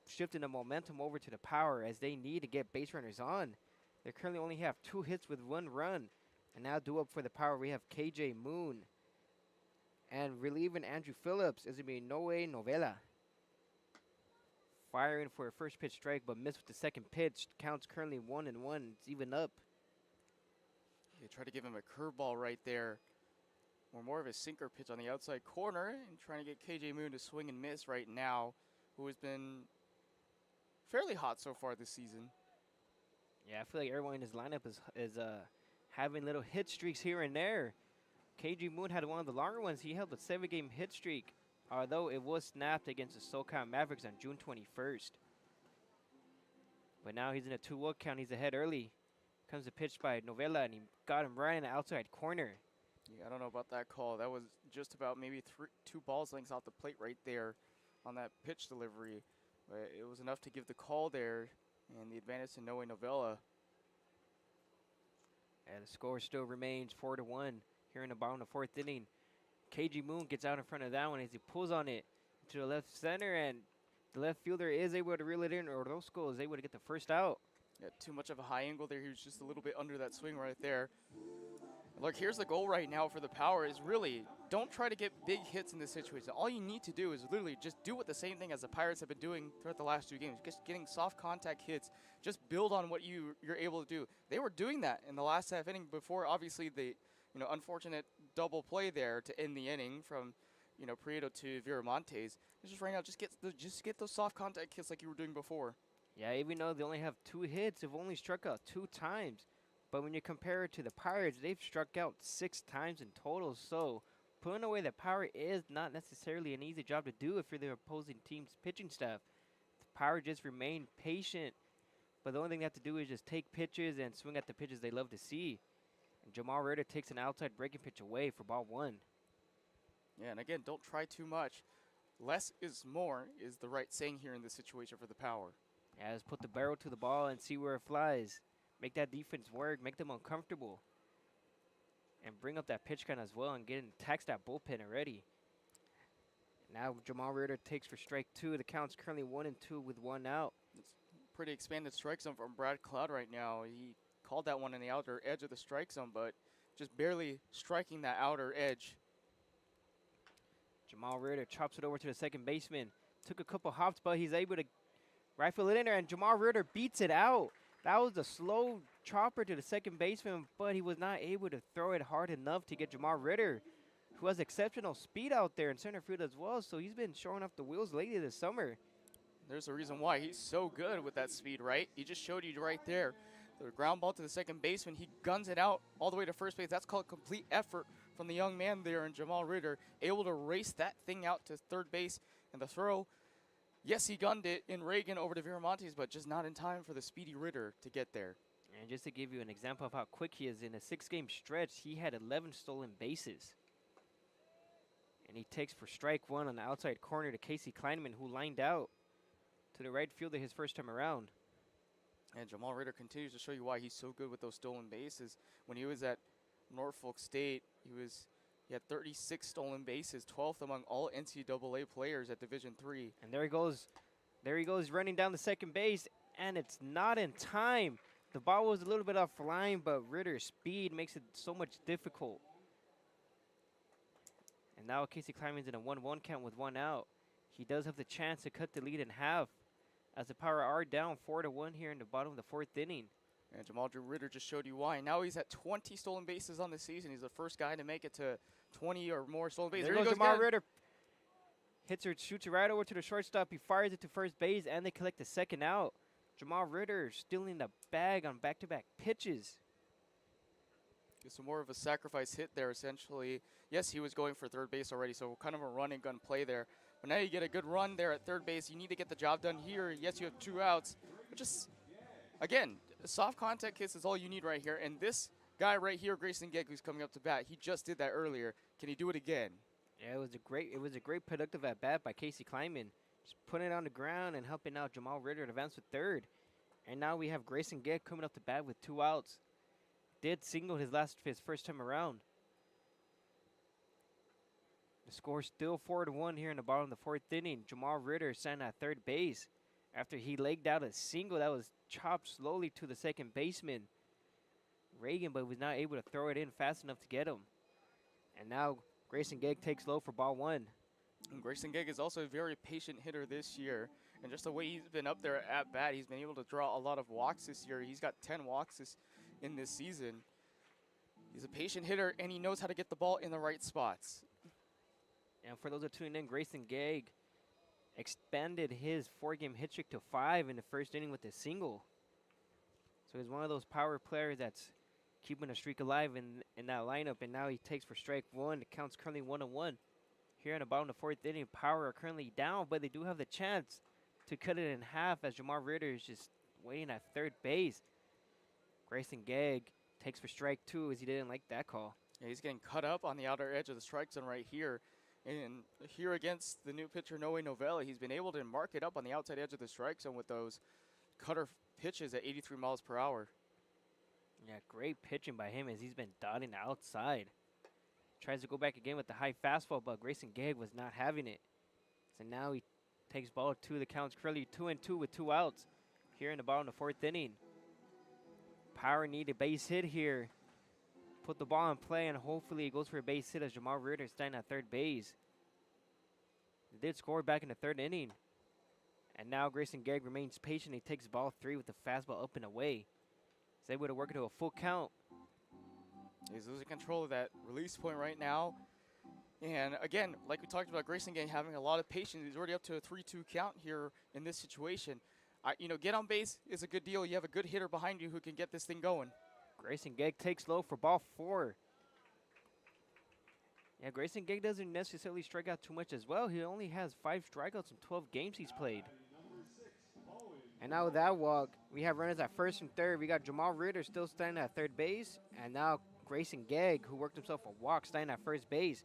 shifting the momentum over to the Power as they need to get base runners on. They currently only have 2 hits with 1 run. And now due up for the Power, we have KJ Moon. And relieving Andrew Phillips is going to be Noe Novella. Firing for a first pitch strike, but missed with the second pitch. Counts currently 1-1. It's even up. You try to give him a curveball right there, or more of a sinker pitch on the outside corner, and trying to get KJ Moon to swing and miss right now, who has been fairly hot so far this season. Yeah, I feel like everyone in his lineup is having little hit streaks here and there. KJ Moon had one of the longer ones. He held a 7-game hit streak, although it was snapped against the SoCal Mavericks on June 21st. But now he's in a 2-0 count. He's ahead early. Comes the pitch by Novella, and he got him right in the outside corner. Yeah, I don't know about that call. That was just about maybe 2 balls lengths off the plate right there on that pitch delivery. But it was enough to give the call there, and the advantage to Noe Novella. And the score still remains 4-1 here in the bottom of the 4th inning. KJ Moon gets out in front of that one as he pulls on it to the left center, and the left fielder is able to reel it in. Orozco is able to get the first out. Yeah, too much of a high angle there. He was just a little bit under that swing right there. Look, here's the goal right now for the Power is really don't try to get big hits in this situation. All you need to do is literally just do what the same thing as the Pirates have been doing throughout the last 2 games, just getting soft contact hits. Just build on what you're able to do. They were doing that in the last half inning before, obviously, the unfortunate double play there to end the inning from Prieto to Viramontes. It's just right now, just get those soft contact hits like you were doing before. Yeah, even though they only have 2 hits, they've only struck out 2 times. But when you compare it to the Pirates, they've struck out 6 times in total. So putting away the Power is not necessarily an easy job to do if you're the opposing team's pitching staff. The Power just remain patient. But the only thing they have to do is just take pitches and swing at the pitches they love to see. And Jamal Ritter takes an outside breaking pitch away for ball 1. Yeah, and again, don't try too much. Less is more is the right saying here in this situation for the Power. Yeah, just put the barrel to the ball and see where it flies. Make that defense work, make them uncomfortable. And bring up that pitch count as well and tax that bullpen already. Now Jamal Ritter takes for strike 2. The count's currently 1-2 with 1 out. It's pretty expanded strike zone from Brad Cloud right now. He called that one in the outer edge of the strike zone, but just barely striking that outer edge. Jamal Ritter chops it over to the second baseman. Took a couple hops, but he's able to rifle it in there, and Jamal Ritter beats it out. That was a slow chopper to the second baseman, but he was not able to throw it hard enough to get Jamal Ritter, who has exceptional speed out there in center field as well. So he's been showing off the wheels lately this summer. There's a reason why he's so good with that speed, right? He just showed you right there. The ground ball to the second baseman, he guns it out all the way to first base. That's called complete effort from the young man there, and Jamal Ritter able to race that thing out to third base. And the throw, yes, he gunned it in Reagan over to Viramontes, but just not in time for the speedy Ritter to get there. And just to give you an example of how quick he is, in a 6-game stretch, he had 11 stolen bases. And he takes for strike 1 on the outside corner to Casey Kleinman, who lined out to the right fielder his first time around. And Jamal Ritter continues to show you why he's so good with those stolen bases. When he was at Norfolk State, he had 36 stolen bases, 12th among all NCAA players at Division III. And there he goes running down the second base, and it's not in time. The ball was a little bit offline, but Ritter's speed makes it so much difficult. And now Casey Kleinman's in a 1-1 count with 1 out. He does have the chance to cut the lead in half, as the Power are down 4-1 here in the bottom of the 4th inning. And Jamal Ritter just showed you why. Now he's at 20 stolen bases on the season. He's the first guy to make it to 20 or more stolen bases. There goes Jamal Ritter. Shoots it right over to the shortstop. He fires it to first base, and they collect the second out. Jamal Ritter stealing the bag on back-to-back pitches. It's more of a sacrifice hit there, essentially. Yes, he was going for third base already, so kind of a run and gun play there. But now you get a good run there at third base. You need to get the job done here. Yes, you have 2 outs. But just, again, soft contact hits is all you need right here. And this guy right here, Grayson Gegg, who's coming up to bat. He just did that earlier. Can he do it again? Yeah, it was a great productive at bat by Casey Kleiman, just putting it on the ground and helping out Jamal Ritter to advance with third. And now we have Grayson Gegg coming up to bat with 2 outs. Did single his first time around. The score still 4-1 here in the bottom of the 4th inning. Jamal Ritter standing at third base after he legged out a single that was chopped slowly to the second baseman, Reagan, but was not able to throw it in fast enough to get him. And now Grayson Gegg takes low for ball 1. And Grayson Gegg is also a very patient hitter this year. And just the way he's been up there at bat, he's been able to draw a lot of walks this year. He's got 10 walks in this season. He's a patient hitter, and he knows how to get the ball in the right spots. And for those who are tuning in, Grayson Gegg expanded his 4-game hit streak to 5 in the first inning with a single. So he's one of those power players that's keeping a streak alive in that lineup. And now he takes for strike 1. The count's currently 1-1. Here in the bottom of the 4th inning, Power are currently down, but they do have the chance to cut it in half as Jamal Ritter is just waiting at third base. Grayson Gegg takes for strike 2 as he didn't like that call. Yeah, he's getting cut up on the outer edge of the strike zone right here. And here against the new pitcher, Noe Novella, he's been able to mark it up on the outside edge of the strike zone with those cutter pitches at 83 miles per hour. Yeah, great pitching by him as he's been dotting the outside. Tries to go back again with the high fastball, but Grayson Gegg was not having it. So now he takes ball 2. The count's currently 2-2 with 2 outs here in the bottom of the 4th inning. Power need a base hit here. Put the ball in play, and hopefully it goes for a base hit as Jamal Ritter is standing at third base. They did score back in the 3rd inning. And now Grayson Gegg remains patient. He takes ball 3 with the fastball up and away. He's able to work it to a full count. He's losing control of that release point right now. And again, like we talked about, Grayson Gegg having a lot of patience. He's already up to a 3-2 count here in this situation. Get on base is a good deal. You have a good hitter behind you who can get this thing going. Grayson Gegg takes low for ball 4. Yeah, Grayson Gegg doesn't necessarily strike out too much as well. He only has 5 strikeouts in 12 games he's played. And now with that walk, we have runners at first and third. We got Jamal Ritter still standing at third base. And now Grayson Gegg, who worked himself a walk, standing at first base.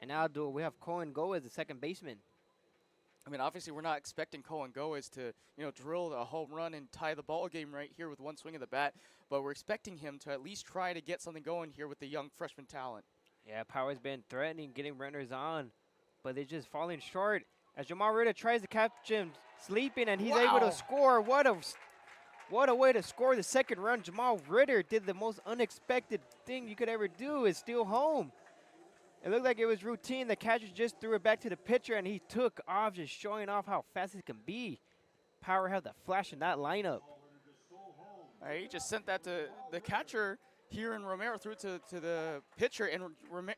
And now we have Cohen Goa as the second baseman. I mean, obviously, we're not expecting Cohen Goes to, drill a home run and tie the ball game right here with one swing of the bat. But we're expecting him to at least try to get something going here with the young freshman talent. Yeah, Power's been threatening getting runners on, but they're just falling short. As Jamal Ritter tries to catch him sleeping, and he's able to score. What a way to score the second run. Jamal Ritter did the most unexpected thing you could ever do, is steal home. It looked like it was routine. The catcher just threw it back to the pitcher, and he took off, just showing off how fast it can be. Power had the flash in that lineup. All right, he just sent that to the catcher here in Romero, through to the pitcher,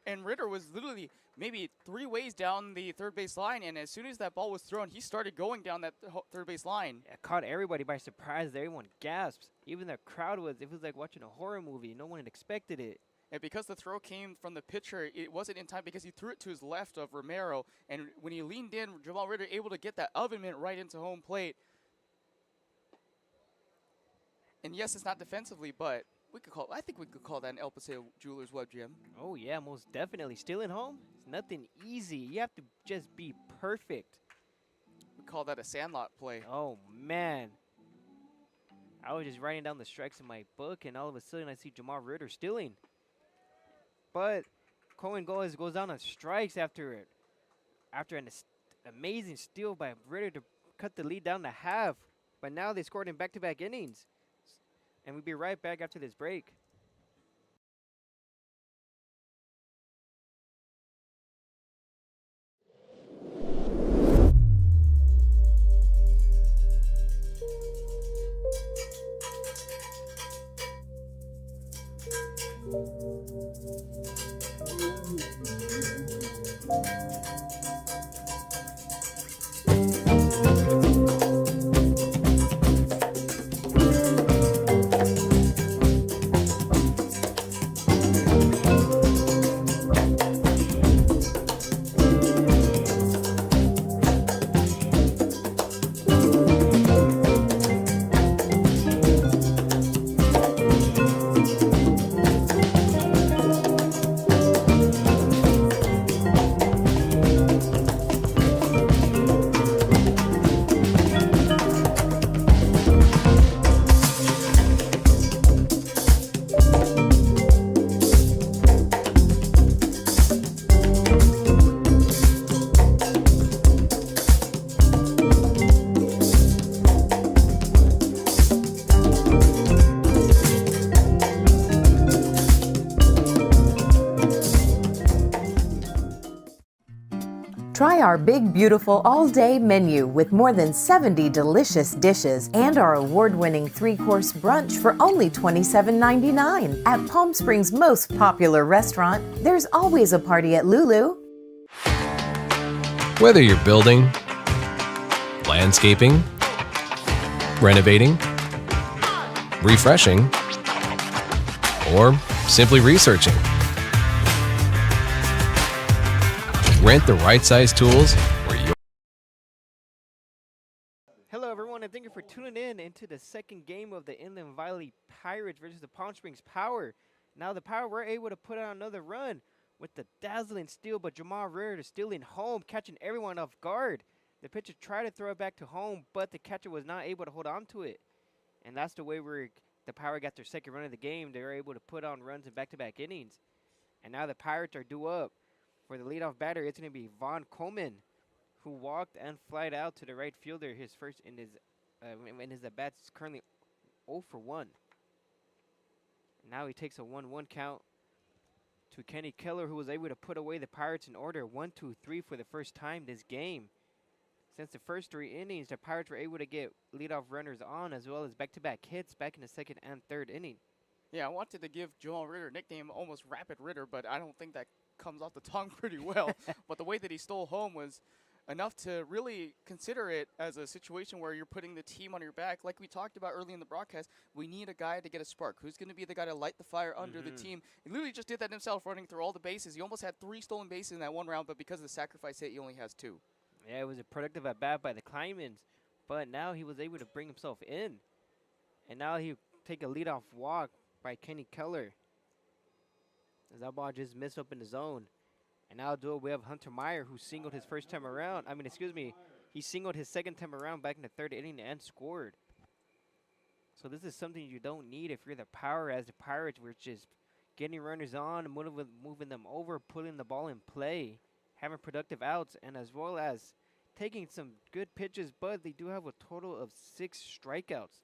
and Ritter was literally maybe 3 ways down the third base line, and as soon as that ball was thrown, he started going down that third base line. It caught everybody by surprise. Everyone gasps. Even the crowd it was like watching a horror movie. No one had expected it. And because the throw came from the pitcher, it wasn't in time because he threw it to his left of Romero. And when he leaned in, Jamal Ritter able to get that oven mitt right into home plate. And yes, it's not defensively, but I think we could call that an El Paseo Jewelers web jam. Oh yeah, most definitely. Stealing home, it's nothing easy. You have to just be perfect. We call that a sandlot play. Oh man. I was just writing down the strikes in my book, and all of a sudden I see Jamal Ritter stealing. But Cohen goes down on strikes after an amazing steal by Ritter to cut the lead down to half. But now they scored in back-to-back innings. And we'll be right back after this break. Try our big, beautiful all-day menu with more than 70 delicious dishes and our award-winning 3-course brunch for only $27.99. At Palm Springs' most popular restaurant, there's always a party at Lulu. Whether you're building, landscaping, renovating, refreshing, or simply researching, rent the right size tools where you're. Hello, everyone, and thank you for tuning in into the second game of the Inland Valley Pirates versus the Palm Springs Power. Now, the Power were able to put out another run with the dazzling steal, but Jamal Reardon stealing home, catching everyone off guard. The pitcher tried to throw it back to home, but the catcher was not able to hold on to it. And that's the way the Power got their second run of the game. They were able to put on runs in back-to-back innings. And now the Pirates are due up. For the leadoff batter, it's going to be Vaughn Coleman, who walked and flied out to the right fielder. His first in his at-bats is currently 0 for 1. Now he takes a 1-1 count to Kenny Keller, who was able to put away the Pirates in order 1-2-3 for the first time this game. Since the first 3 innings, the Pirates were able to get leadoff runners on as well as back-to-back hits back in the second and third inning. Yeah, I wanted to give Jamal Ritter a nickname, almost Rapid Ritter, but I don't think that comes off the tongue pretty well. But the way that he stole home was enough to really consider it as a situation where you're putting the team on your back. Like we talked about early in the broadcast, we need a guy to get a spark. Who's going to be the guy to light the fire under the team? He literally just did that himself, running through all the bases. He almost had 3 stolen bases in that one round, but because of the sacrifice hit, he only has 2. Yeah, it was a productive at-bat by the Klymans, but now he was able to bring himself in. And now he'll take a leadoff walk by Kenny Keller. As that ball just missed up in the zone. And now we have Hunter Meyer, who singled his first time around. He singled his second time around back in the third inning and scored. So this is something you don't need if you're the Power. As the Pirates, we're just getting runners on, moving them over, putting the ball in play, having productive outs, and as well as taking some good pitches, but they do have a total of 6 strikeouts.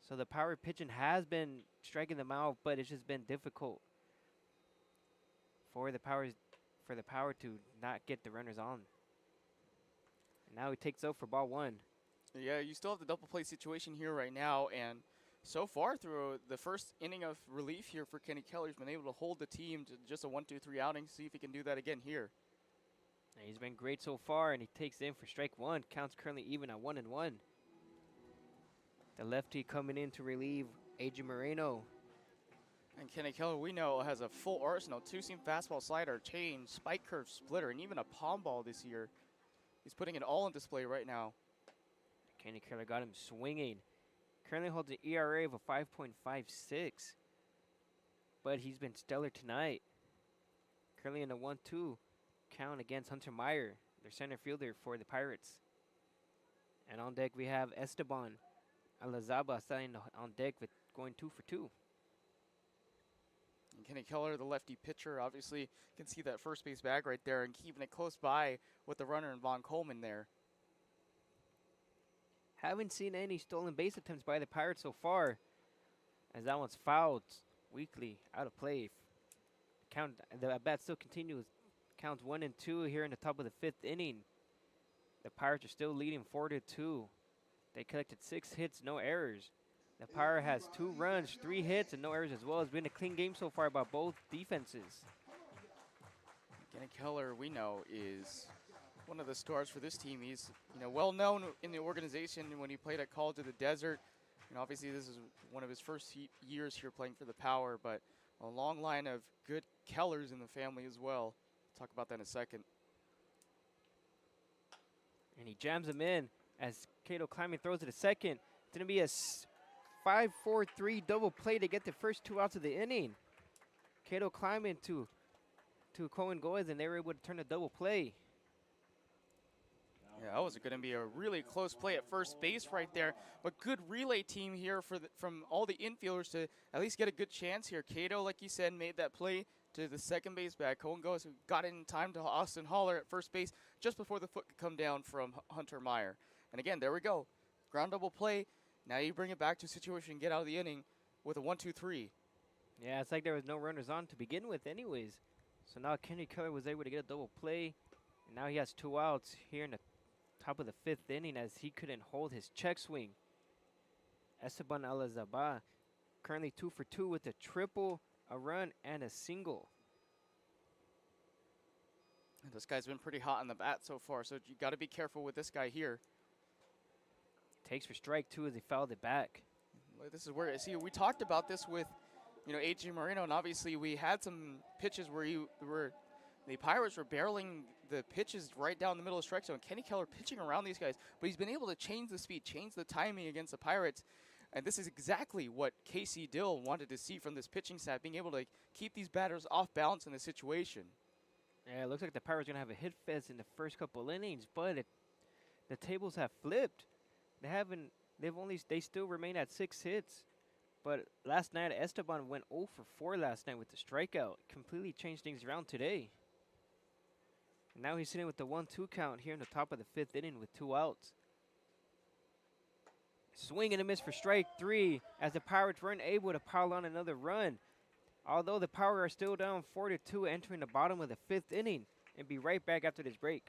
So the Power pitching has been striking them out, but it's just been difficult for the Power to not get the runners on. And now he takes out for ball 1. Yeah, you still have the double play situation here right now, and so far through the first inning of relief here for Kenny Keller, he's been able to hold the team to just a 1-2-3 outing. See if he can do that again here. And he's been great so far, and he takes in for strike 1. Counts currently even at 1-1. The lefty coming in to relieve A.J. Moreno. And Kenny Keller, we know, has a full arsenal. 2-seam fastball, slider, change, spike curve, splitter, and even a palm ball this year. He's putting it all on display right now. Kenny Keller got him swinging. Currently holds an ERA of a 5.56. But he's been stellar tonight. Currently in a 1-2 count against Hunter Meyer, their center fielder for the Pirates. And on deck we have Esteban Alazaba starting on deck with going 2 for 2. And Kenny Keller, the lefty pitcher, obviously you can see that first base bag right there and keeping it close by with the runner and Vaughn Coleman there. Haven't seen any stolen base attempts by the Pirates so far, as that one's fouled weakly, out of play. The at-bat still continues. Counts 1 and 2 here in the top of the 5th inning. The Pirates are still leading 4-2. They collected 6 hits, no errors. The Power has 2 runs, 3 hits, and no errors as well. It's been a clean game so far by both defenses. Kenny Keller, we know, is one of the stars for this team. He's well known in the organization when he played at College of the Desert. And obviously this is one of his first years here playing for the Power, but a long line of good Kellers in the family as well. Talk about that in a second. And he jams him in as Cato Kleiman throws it to second. It's going to be a 5-4-3 double play to get the first 2 outs of the inning. Cato Kleiman to Cohen Goes, and they were able to turn a double play. Yeah, that was going to be a really close play at first base right there. But good relay team here from all the infielders to at least get a good chance here. Cato, like you said, made that play to the second base back. Cohen Goes, who got in time to Austin Holler at first base just before the foot could come down from Hunter Meyer. And again, there we go. Ground double play. Now you bring it back to a situation and get out of the inning with a 1-2-3. Yeah, it's like there was no runners on to begin with anyways. So now Kenny Keller was able to get a double play. And now he has 2 outs here in the top of the 5th inning as he couldn't hold his check swing. Esteban Alazaba currently 2 for 2 with a triple, a run, and a single. And this guy's been pretty hot on the bat so far, so you got to be careful with this guy here. Takes for strike 2 as he fouled it back. This is where, see, we talked about this with, AJ Moreno, and obviously we had some pitches where the Pirates were barreling the pitches right down the middle of the strike zone. Kenny Keller pitching around these guys, but he's been able to change the speed, change the timing against the Pirates. And this is exactly what Casey Dill wanted to see from this pitching staff, being able to keep these batters off balance in the situation. Yeah, it looks like the Pirates are going to have a hit fest in the first couple innings, but the tables have flipped. They still remain at 6 hits. But last night, Esteban went 0 for 4 last night with the strikeout. Completely changed things around today. And now he's sitting with the 1-2 count here in the top of the 5th inning with 2 outs. Swing and a miss for strike 3 as the Pirates weren't able to pile on another run. Although the Pirates are still down 4-2 entering the bottom of the 5th inning. And be right back after this break.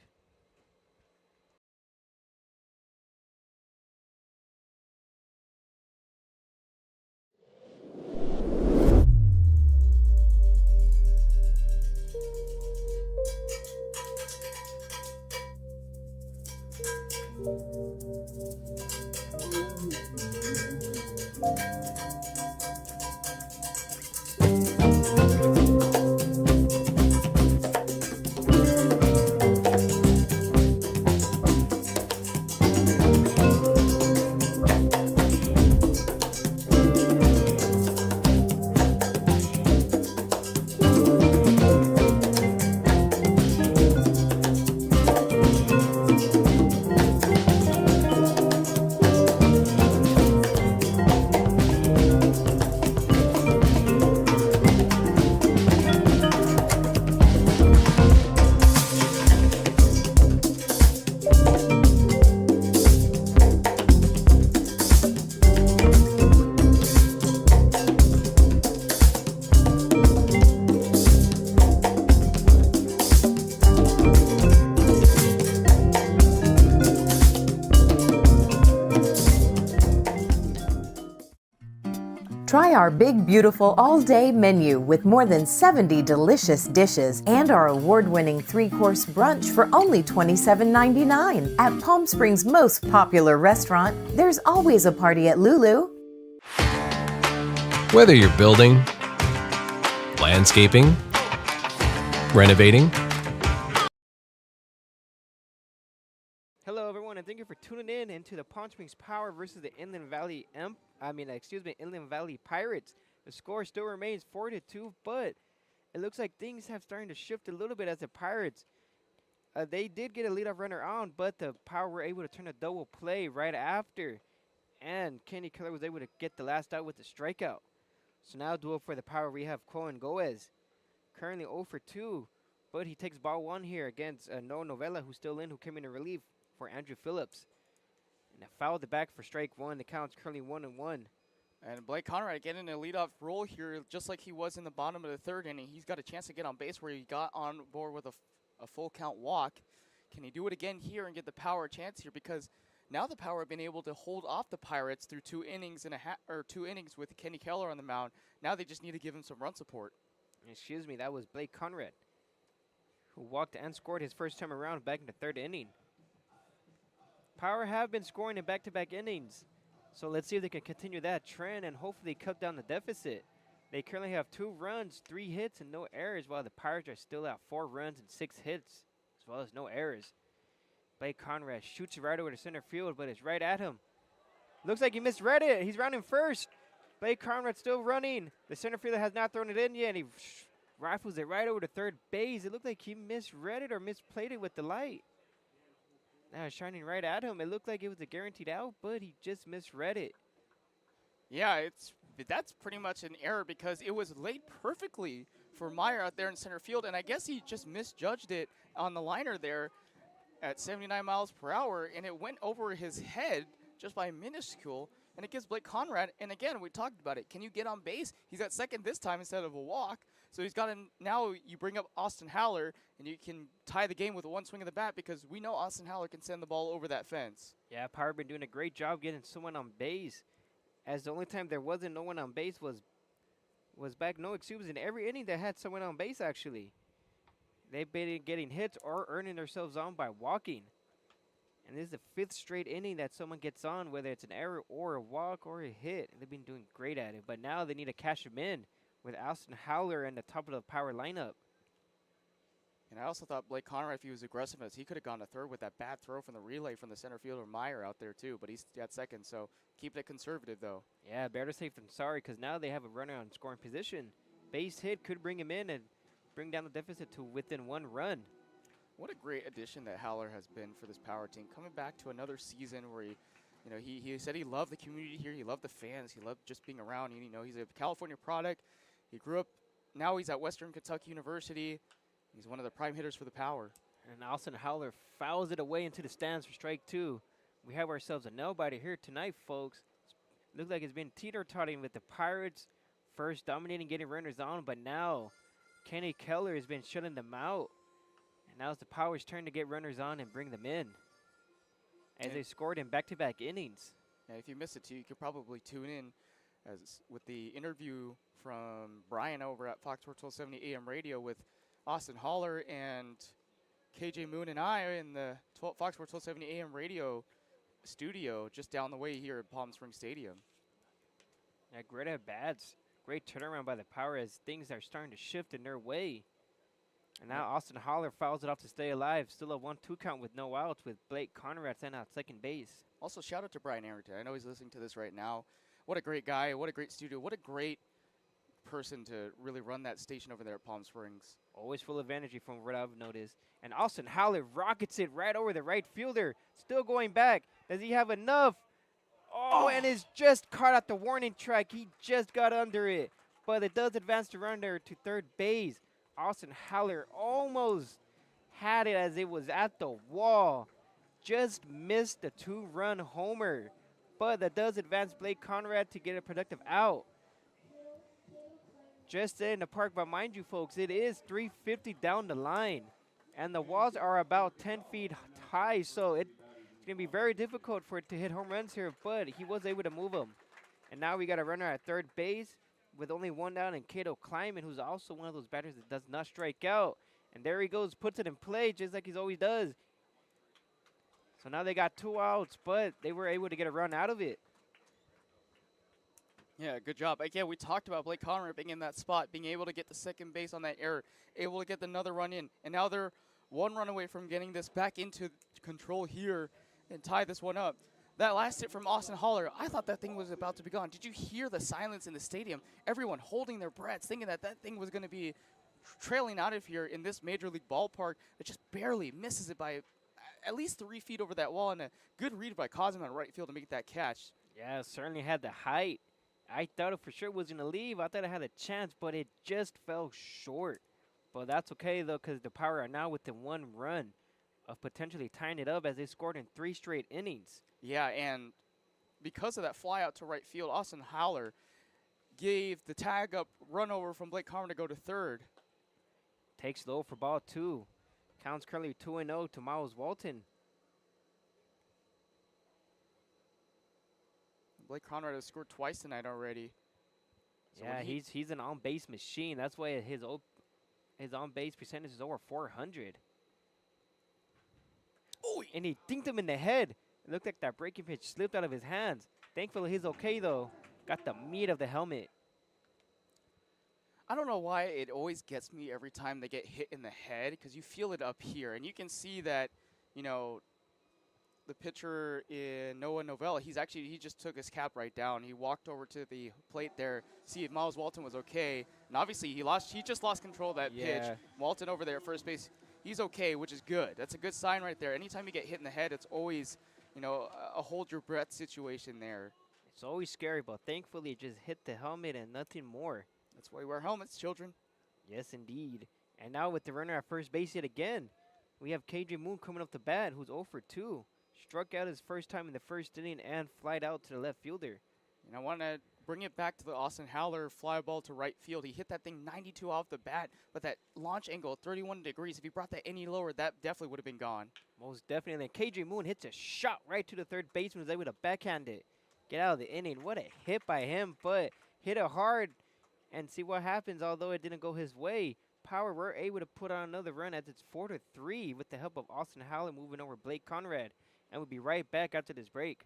Try our big, beautiful all-day menu with more than 70 delicious dishes and our award-winning 3-course brunch for only $27.99. At Palm Springs' most popular restaurant, there's always a party at Lulu. Whether you're building, landscaping, renovating. Hello everyone, and thank you for tuning in into the Palm Springs Power versus the Inland Valley Inland Valley Pirates. The score still remains 4-2, but it looks like things have started to shift a little bit as the Pirates. They did get a leadoff runner on, but the Power were able to turn a double play right after, and Kenny Keller was able to get the last out with the strikeout. So now duel for the Power, we have Cohen Goez, currently 0 for 2, but he takes ball 1 here against Noah Novella, who's still in, who came in to relief for Andrew Phillips. And a foul the back for strike 1. The count's currently 1-1. And Blake Conrad getting a leadoff role here, just like he was in the bottom of the 3rd inning. He's got a chance to get on base where he got on board with a full count walk. Can he do it again here and get the Power a chance here? Because now the Power have been able to hold off the Pirates through 2 innings and 2 innings with Kenny Keller on the mound. Now they just need to give him some run support. Excuse me, that was Blake Conrad, who walked and scored his first time around back in the 3rd inning. Power have been scoring in back-to-back innings. So let's see if they can continue that trend and hopefully cut down the deficit. They currently have 2 runs, 3 hits, and no errors, while the Pirates are still at 4 runs and 6 hits, as well as no errors. Blake Conrad shoots it right over to center field, but it's right at him. Looks like he misread it. He's running first. Blake Conrad still running. The center fielder has not thrown it in yet, and he rifles it right over to third base. It looked like he misread it or misplayed it with the light. Now it's shining right at him. It looked like it was a guaranteed out, but he just misread it. Yeah, that's pretty much an error because it was laid perfectly for Meyer out there in center field, and I guess he just misjudged it on the liner there at 79 miles per hour, and it went over his head just by minuscule, and it gives Blake Conrad, and again, we talked about it, can you get on base? He's at second this time instead of a walk, So he's got him. Now you bring up Austin Haller, and you can tie the game with one swing of the bat because we know Austin Haller can send the ball over that fence. Yeah, Power been doing a great job getting someone on base. As the only time there wasn't no one on base was back no excuses in every inning that had someone on base actually. They've been getting hits or earning themselves on by walking. And this is the 5th straight inning that someone gets on, whether it's an error or a walk or a hit. And they've been doing great at it. But now they need to cash them in with Austin Howler in the top of the Power lineup. And I also thought Blake Conrad, if he was aggressive as he could have gone to third with that bad throw from the relay from the center fielder Meyer out there too. But he's at second, so keeping it conservative though. Yeah, better safe than sorry because now they have a runner on scoring position. Base hit could bring him in and bring down the deficit to within 1 run. What a great addition that Haller has been for this Power team. Coming back to another season where he said he loved the community here. He loved the fans. He loved just being around. He's a California product. He grew up. Now he's at Western Kentucky University. He's one of the prime hitters for the Power. And Austin Howler fouls it away into the stands for strike 2. We have ourselves a nail-biter here tonight, folks. Looks like it's been teeter-totting with the Pirates first dominating, getting runners on, but now Kenny Keller has been shutting them out. And now it's the Power's turn to get runners on and bring them in. As they scored in back-to-back innings. Yeah, if you missed it too, you could probably tune in as with the interview from Brian over at Fox Sports 1270 AM radio with Austin Haller and KJ Moon and I in the Fox Sports 1270 AM radio studio just down the way here at Palm Springs Stadium. Yeah, great at bats. Great turnaround by the Power as things are starting to shift in their way. And now Austin Haller fouls it off to stay alive. Still a 1-2 count with no outs with Blake Conrad sent out second base. Also, shout out to Brian Arrington. I know he's listening to this right now. What a great guy. What a great studio. What a great person to really run that station over there at Palm Springs. Always full of energy from what I've noticed. And Austin Haller rockets it right over the right fielder. Still going back. Does he have enough? Oh, and it's just caught at the warning track. He just got under it. But it does advance the runner to third base. Austin Haller almost had it as it was at the wall. Just missed the 2-run homer. But that does advance Blake Conrad to get a productive out. Just in the park, but mind you, folks, it is 350 down the line. And the walls are about 10 feet high, so it's going to be very difficult for it to hit home runs here, but he was able to move them. And now we got a runner at third base with only 1 down, and Cato Kleiman, who's also one of those batters that does not strike out. And there he goes, puts it in play just like he always does. So now they got 2 outs, but they were able to get a run out of it. Yeah, good job. Again, we talked about Blake Conrad being in that spot, being able to get the second base on that error, able to get another run in. And now they're 1 run away from getting this back into control here and tie this one up. That last hit from Austin Haller, I thought that thing was about to be gone. Did you hear the silence in the stadium? Everyone holding their breaths, thinking that that thing was going to be trailing out of here in this Major League ballpark. It just barely misses it by at least 3 feet over that wall, and a good read by Cosmo on right field to make that catch. Yeah, certainly had the height. I thought it for sure was going to leave. I thought it had a chance, but it just fell short. But that's okay, though, because the Power are now within 1 run of potentially tying it up as they scored in 3 straight innings. Yeah, and because of that fly out to right field, Austin Haller gave the tag up run over from Blake Conrad to go to third. Takes low for ball 2. Counts currently 2-0 to Miles Walton. Blake Conrad has scored twice tonight already. So yeah, he's an on-base machine. That's why his on-base percentage is over 400. Oh, and he dinked him in the head. It looked like that breaking pitch slipped out of his hands. Thankfully, he's okay, though. Got the meat of the helmet. I don't know why it always gets me every time they get hit in the head, because you feel it up here. And you can see that, you know, the pitcher in Noah Novella, he just took his cap right down. He walked over to the plate there, see if Miles Walton was okay. And obviously he just lost control of that pitch. Walton over there at first base, he's okay, which is good. That's a good sign right there. Anytime you get hit in the head, it's always, you know, a hold your breath situation there. It's always scary, but thankfully it just hit the helmet and nothing more. That's why we wear helmets, children. Yes, indeed. And now with the runner at first base yet again, we have KJ Moon coming up the bat, who's 0 for 2. Struck out his first time in the first inning and flied out to the left fielder. And I want to bring it back to the Austin Howler fly ball to right field. He hit that thing 92 off the bat, but that launch angle, 31 degrees, if he brought that any lower, that definitely would have been gone. Most definitely. And KJ Moon hits a shot right to the third baseman, was able to backhand it. Get out of the inning. What a hit by him, but hit it hard and see what happens. Although it didn't go his way, Power were able to put on another run as it's 4-3 with the help of Austin Howler moving over Blake Conrad. And we'll be right back after this break.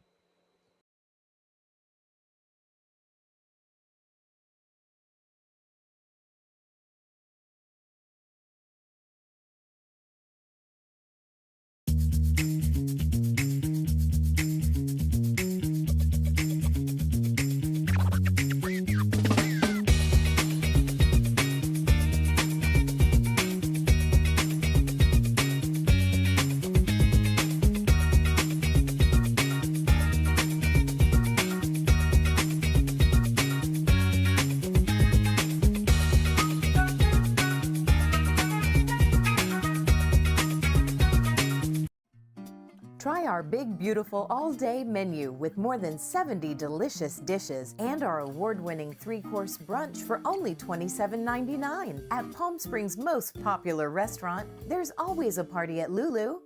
Try our big, beautiful all-day menu with more than 70 delicious dishes and our award-winning 3-course brunch for only $27.99. At Palm Springs' most popular restaurant, there's always a party at Lulu.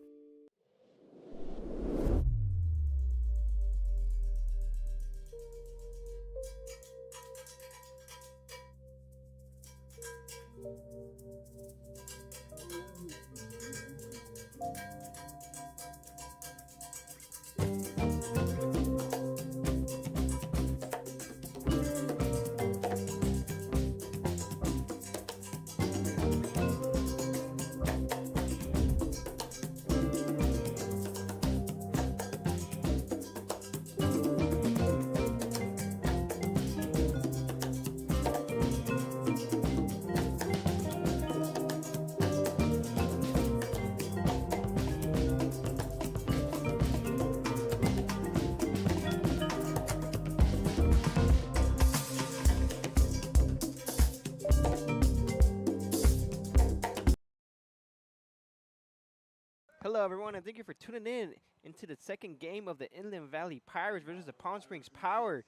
Hello, everyone, and thank you for tuning in into the second game of the Inland Valley Pirates versus the Palm Springs Power.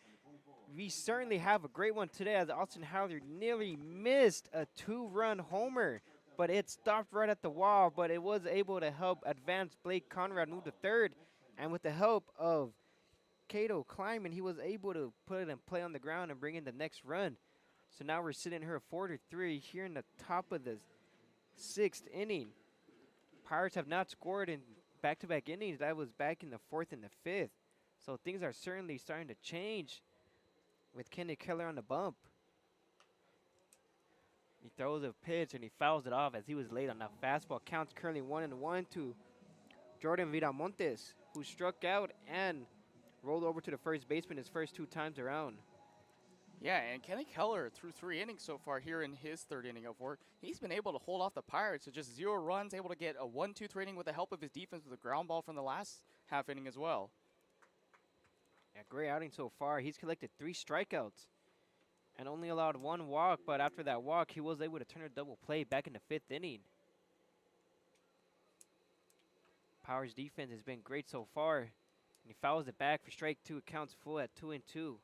We certainly have a great one today as Austin Howler nearly missed a 2-run homer, but it stopped right at the wall, but it was able to help advance Blake Conrad move to third, and with the help of Cato Kleiman, he was able to put it in play on the ground and bring in the next run. So now we're sitting here at 4-3 here in the top of the 6th inning. Pirates have not scored in back-to-back innings. That was back in the 4th and the 5th. So things are certainly starting to change with Kenny Keller on the bump. He throws a pitch and he fouls it off as he was late on that fastball. Counts currently 1-1 to Jordan Viramontes, who struck out and rolled over to the first baseman his first 2 times around. Yeah, and Kenny Keller, through 3 innings so far here in his 3rd inning of work, he's been able to hold off the Pirates to just 0 runs, able to get a 1-2 inning with the help of his defense with a ground ball from the last half inning as well. Yeah, great outing so far. He's collected 3 strikeouts and only allowed 1 walk, but after that walk, he was able to turn a double play back in the 5th inning. Power's defense has been great so far, and he fouls it back for strike 2. It counts full at 2-2.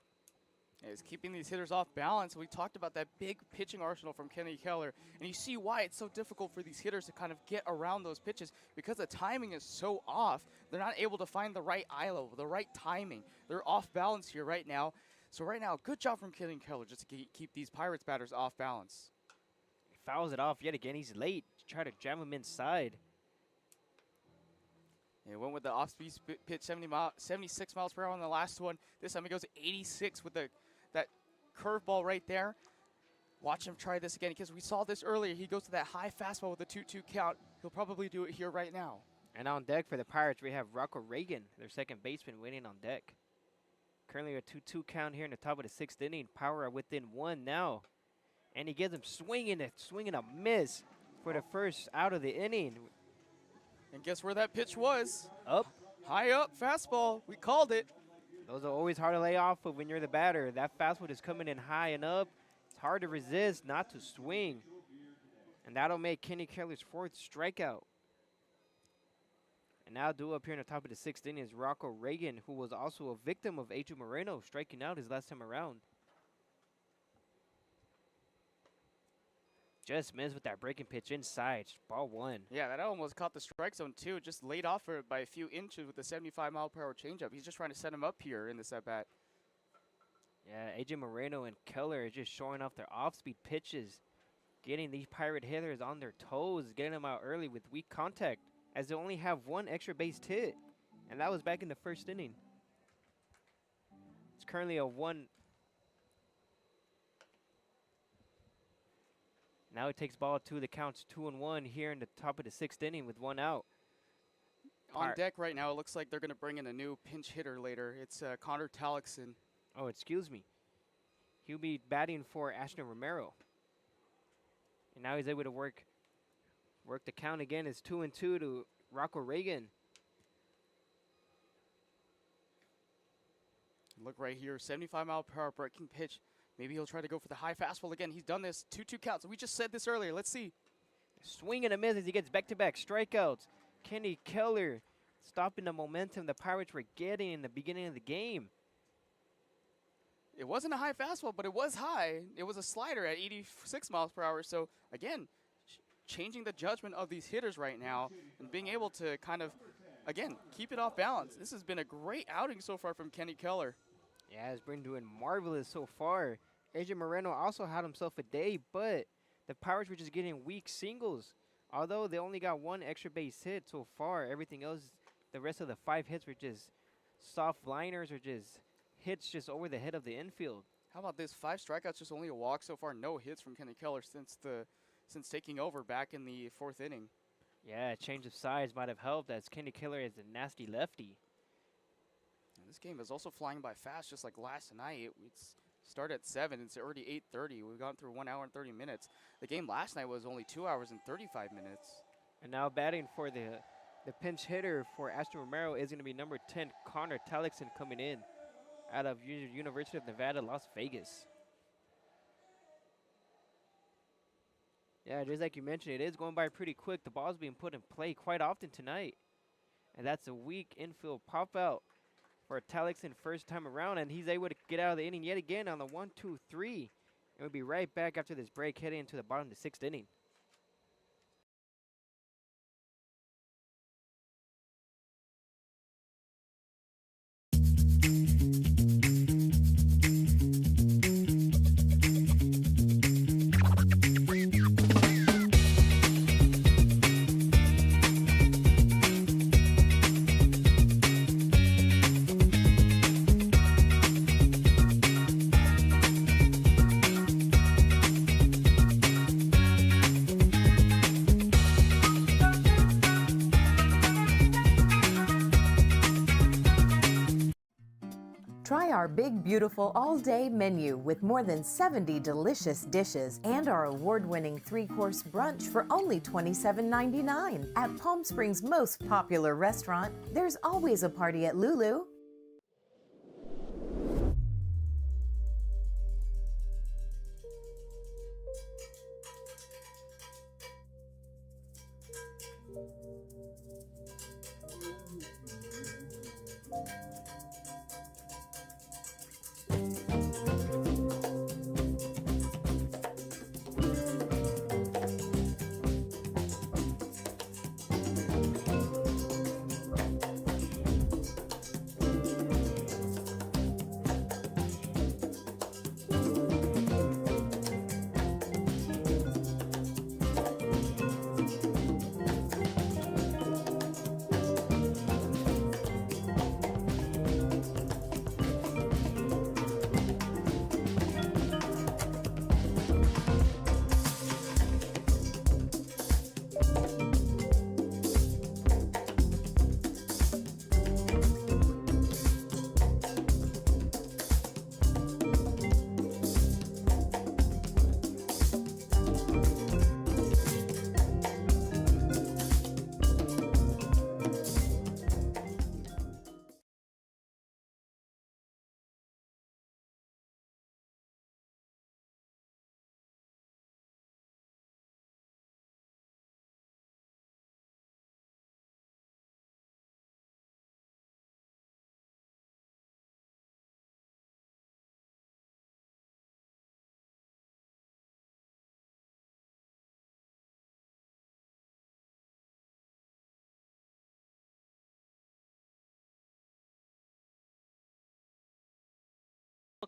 Is keeping these hitters off balance. We talked about that big pitching arsenal from Kenny Keller, and you see why it's so difficult for these hitters to kind of get around those pitches because the timing is so off. They're not able to find the right eye level, the right timing. They're off balance here right now. So right now, good job from Kenny Keller just to keep these Pirates batters off balance. He fouls it off yet again. He's late to try to jam him inside. It went with the off-speed pitch, 76 miles per hour on the last one. This time it goes 86 with that curveball right there. Watch him try this again because we saw this earlier. He goes to that high fastball with a 2-2 count. He'll probably do it here right now. And on deck for the Pirates, we have Rocco Reagan, their second baseman, waiting on deck. Currently a 2-2 count here in the top of the 6th inning. Power are within 1 now. And he gets him swinging a miss for the first out of the inning. And guess where that pitch was? Up. High up, fastball. We called it. Those are always hard to lay off of when you're the batter. That fastball is coming in high and up. It's hard to resist, not to swing. And that'll make Kenny Keller's 4th strikeout. And now due up here in the top of the 6th inning is Rocco Reagan, who was also a victim of Adrian Moreno striking out his last time around. Just missed with that breaking pitch inside. Ball one. Yeah, that almost caught the strike zone too. Just laid off for it by a few inches with the 75-mile-per-hour changeup. He's just trying to set him up here in this at-bat. Yeah, AJ Moreno and Keller are just showing off their off-speed pitches, getting these Pirate hitters on their toes, getting them out early with weak contact, as they only have one extra base hit, and that was back in the first inning. It's currently a 1. Now it takes ball 2. The count's 2-1 here in the top of the 6th inning with 1 out. On deck right now, it looks like they're going to bring in a new pinch hitter later. It's Connor Talixon. Oh, excuse me. He'll be batting for Ashton Romero. And now he's able to work the count again. It's 2-2 to Rocco Reagan. Look right here, 75-mile-per-hour breaking pitch. Maybe he'll try to go for the high fastball again. He's done this 2-2 counts. We just said this earlier. Let's see. Swing and a miss as he gets back-to-back strikeouts. Kenny Keller stopping the momentum the Pirates were getting in the beginning of the game. It wasn't a high fastball, but it was high. It was a slider at 86 miles per hour. So, again, changing the judgment of these hitters right now and being able to kind of, again, keep it off balance. This has been a great outing so far from Kenny Keller. Yeah, he's been doing marvelous so far. AJ Moreno also had himself a day, but the Pirates were just getting weak singles. Although they only got 1 extra base hit so far, everything else, the rest of the 5 hits were just soft liners or just hits just over the head of the infield. How about this? 5 strikeouts, just only a walk so far. No hits from Kenny Keller since taking over back in the 4th inning. Yeah, a change of size might have helped as Kenny Keller is a nasty lefty. And this game is also flying by fast, just like last night. It's started at 7. It's already 8:30. We've gone through 1 hour and 30 minutes. The game last night was only 2 hours and 35 minutes. And now batting for the pinch hitter for Ashton Romero is going to be number 10, Connor Talixon, coming in out of University of Nevada, Las Vegas. Yeah, just like you mentioned, it is going by pretty quick. The ball's being put in play quite often tonight. And that's a weak infield pop-out for Talixon first time around, and he's able to get out of the inning yet again on the 1-2-3. And we'll be right back after this break, heading into the bottom of the 6th inning. Try our big, beautiful all-day menu with more than 70 delicious dishes and our award-winning 3-course brunch for only $27.99. At Palm Springs' most popular restaurant, there's always a party at Lulu.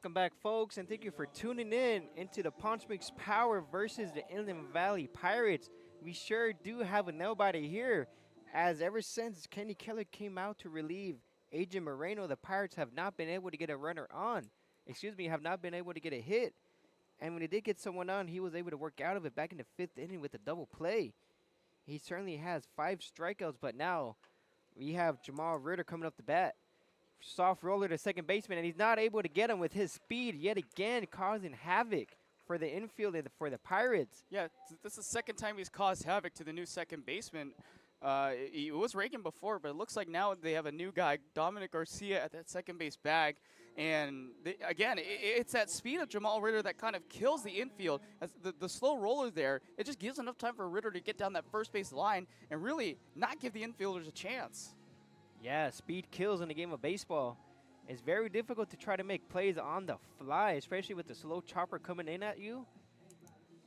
Welcome back, folks, and thank you for tuning in into the Palm Springs Power versus the Inland Valley Pirates. We sure do have a nobody here, as ever since Kenny Keller came out to relieve Agent Moreno, the Pirates have not been able to get a runner on. Have not been able to get a hit. And when he did get someone on, he was able to work out of it back in the 5th inning with a double play. He certainly has 5 strikeouts, but now we have Jamal Ritter coming up the bat. Soft roller to second baseman, and he's not able to get him with his speed yet again, causing havoc for the infield and for the Pirates. Yeah, this is the second time he's caused havoc to the new second baseman. It was Reagan before, but it looks like now they have a new guy, Dominic Garcia, at that second base bag. And it's that speed of Jamal Ritter that kind of kills the infield. As the slow roller there, it just gives enough time for Ritter to get down that first base line and really not give the infielders a chance. Yeah, speed kills in the game of baseball. It's very difficult to try to make plays on the fly, especially with the slow chopper coming in at you.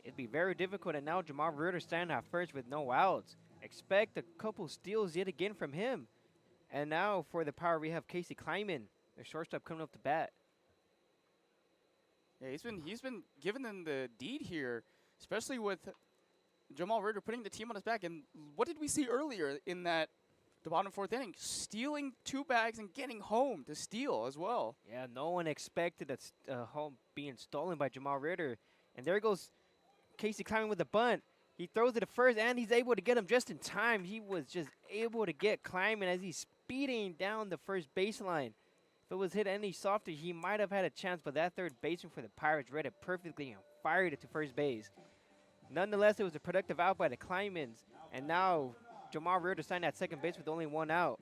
It'd be very difficult, and now Jamal Ritter standing at first with no outs. Expect a couple steals yet again from him. And now for the Power, we have Casey Kleiman, the shortstop, coming up to bat. Yeah, he's been giving them the deed here, especially with Jamal Ritter putting the team on his back. And what did we see earlier in the bottom 4th inning? Stealing 2 bags and getting home to steal as well. Yeah, no one expected a home being stolen by Jamal Ritter. And there goes Casey Kleiman with the bunt. He throws it to first, and he's able to get him just in time. He was just able to get Kleiman as he's speeding down the first baseline. If it was hit any softer, he might have had a chance, but that third baseman for the Pirates read it perfectly and fired it to first base. Nonetheless, it was a productive out by the Kleimans, and now Jamal Ritter signed at second base with only 1 out.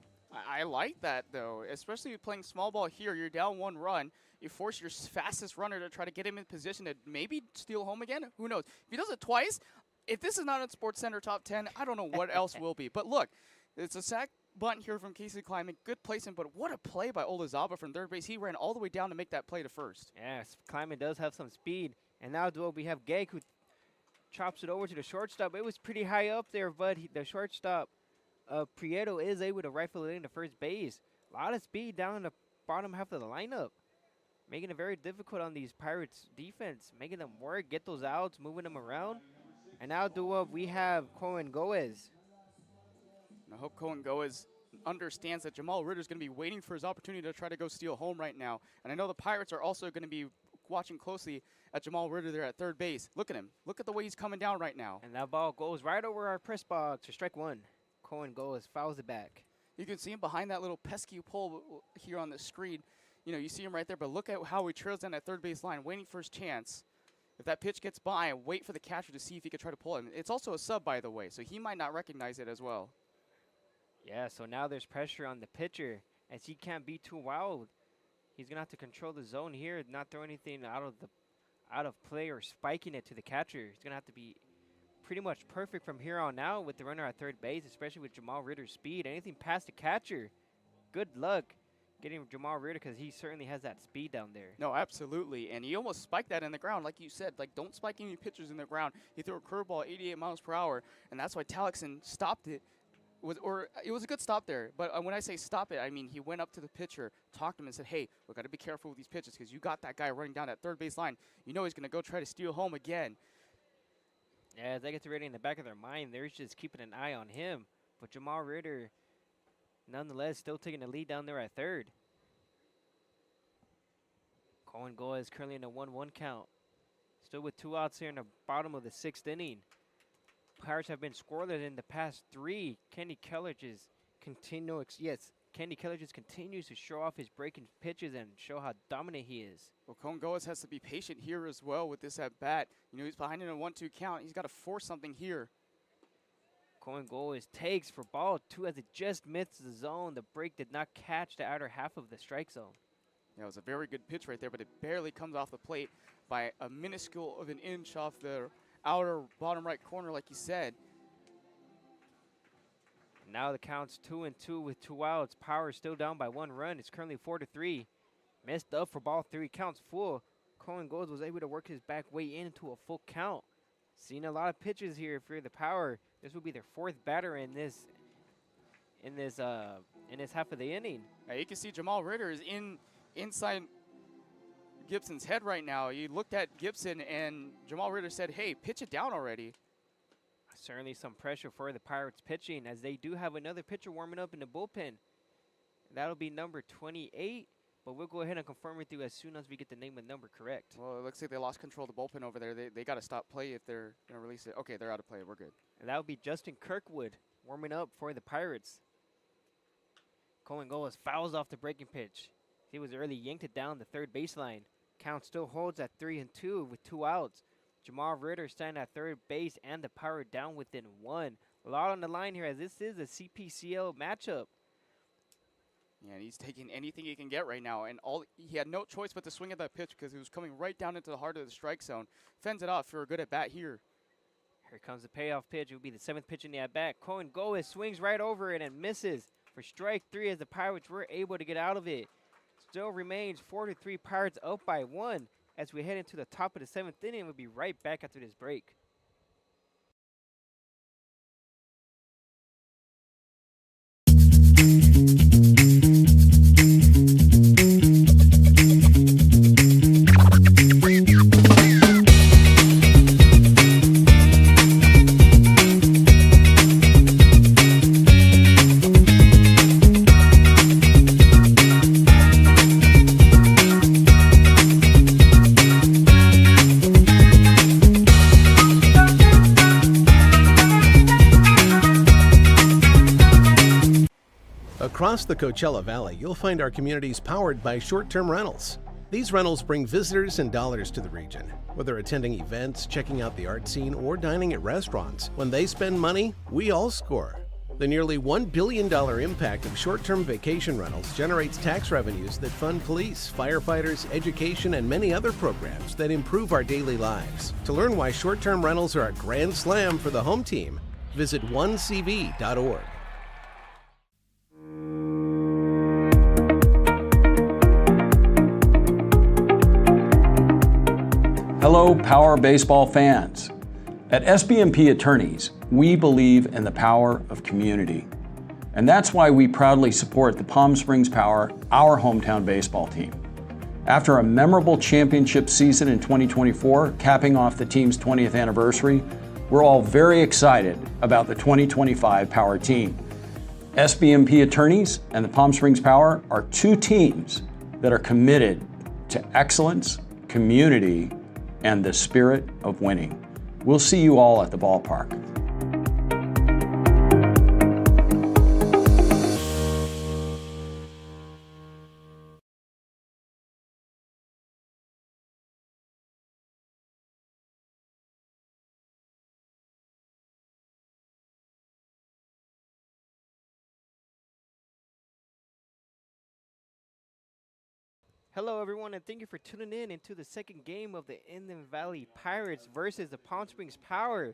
I like that, though, especially playing small ball here. You're down 1 run. You force your fastest runner to try to get him in position to maybe steal home again. Who knows? If he does it twice, if this is not in Sports Center top 10, I don't know what else will be. But look, it's a sac bunt here from Casey Kleiman. Good placement, but what a play by Olazaba from third base. He ran all the way down to make that play to first. Yes, Kleiman does have some speed. And now, we have Gag, who chops it over to the shortstop. It was pretty high up there, but the shortstop, Prieto, is able to rifle it into first base. A lot of speed down in the bottom half of the lineup, making it very difficult on these Pirates defense, making them work, get those outs, moving them around. And now, we have Cohen Goes. I hope Cohen Goes understands that Jamal Ritter is going to be waiting for his opportunity to try to go steal home right now. And I know the Pirates are also going to be watching closely at Jamal Ritter there at third base. Look at him. Look at the way he's coming down right now. And that ball goes right over our press box for strike 1. Cohen Goes, fouls it back. You can see him behind that little pesky pole here on the screen. You know, you see him right there, but look at how he trails down that third base line, waiting for his chance. If that pitch gets by, wait for the catcher to see if he could try to pull it. It's also a sub, by the way, so he might not recognize it as well. Yeah, so now there's pressure on the pitcher, as he can't be too wild. He's going to have to control the zone here, not throw anything out of play or spiking it to the catcher. He's going to have to be pretty much perfect from here on out with the runner at third base, especially with Jamal Ritter's speed. Anything past the catcher, good luck getting Jamal Ritter, because he certainly has that speed down there. No, absolutely. And he almost spiked that in the ground, like you said. Like, don't spike any pitchers in the ground. He threw a curveball 88 miles per hour, and that's why Talixon stopped it. It was a good stop there. But when I say stop it, I mean he went up to the pitcher, talked to him, and said, hey, we got to be careful with these pitches because you got that guy running down that third base line. You know he's going to go try to steal home again. Yeah, as I get already in the back of their mind, they're just keeping an eye on him. But Jamal Ritter, nonetheless, still taking the lead down there at third. Cohen Goa is currently in a 1-1 count. Still with 2 outs here in the bottom of the 6th inning. Pirates have been scoreless in the past 3. Kenny Keller just continues to show off his breaking pitches and show how dominant he is. Well, Cohen Goas has to be patient here as well with this at bat. You know, he's behind in a 1-2 count. He's got to force something here. Cohen Goas takes for ball 2 as it just missed the zone. The break did not catch the outer half of the strike zone. Yeah, it was a very good pitch right there, but it barely comes off the plate by a minuscule of an inch off the outer bottom right corner, like you said. Now the count's 2-2 with 2 outs. Power is still down by 1 run. It's currently 4-3. Messed up for ball 3. Counts full. Cohen Goes was able to work his back way into a full count. Seeing a lot of pitches here for the Power. This will be their 4th batter in this half of the inning. Yeah, you can see Jamal Ritter is inside Gibson's head right now. You looked at Gibson, and Jamal Ritter said, hey, pitch it down already. Certainly some pressure for the Pirates pitching, as they do have another pitcher warming up in the bullpen. That'll be number 28, but we'll go ahead and confirm with you as soon as we get the name and number correct. Well, it looks like they lost control of the bullpen over there. They got to stop play if they're going to release it. Okay, they're out of play. We're good. And that would be Justin Kirkwood warming up for the Pirates. Cohen Goes fouls off the breaking pitch. He was early yanked it down the third baseline. Count still holds at 3-2 with 2 outs. Jamal Ritter standing at third base and the Pirate down within 1. A lot on the line here, as this is a CPCL matchup. Yeah, and he's taking anything he can get right now, and he had no choice but to swing at that pitch because he was coming right down into the heart of the strike zone. Fends it off for a good at bat here. Here comes the payoff pitch. It will be the 7th pitch in the at bat. Cohen Goes swings right over it and misses for strike 3, as the Pirates were able to get out of it. Still remains 4-3, Pirates up by 1 as we head into the top of the 7th inning. We'll be right back after this break. Across the Coachella Valley, you'll find our communities powered by short-term rentals. These rentals bring visitors and dollars to the region. Whether attending events, checking out the art scene, or dining at restaurants, when they spend money, we all score. The nearly $1 billion impact of short-term vacation rentals generates tax revenues that fund police, firefighters, education, and many other programs that improve our daily lives. To learn why short-term rentals are a grand slam for the home team, visit onecv.org. Hello, Power Baseball fans. At SBMP Attorneys, we believe in the power of community. And that's why we proudly support the Palm Springs Power, our hometown baseball team. After a memorable championship season in 2024, capping off the team's 20th anniversary, we're all very excited about the 2025 Power team. SBMP Attorneys and the Palm Springs Power are 2 teams that are committed to excellence, community, and the spirit of winning. We'll see you all at the ballpark. Hello everyone, and thank you for tuning in into the second game of the Inland Valley Pirates versus the Palm Springs Power.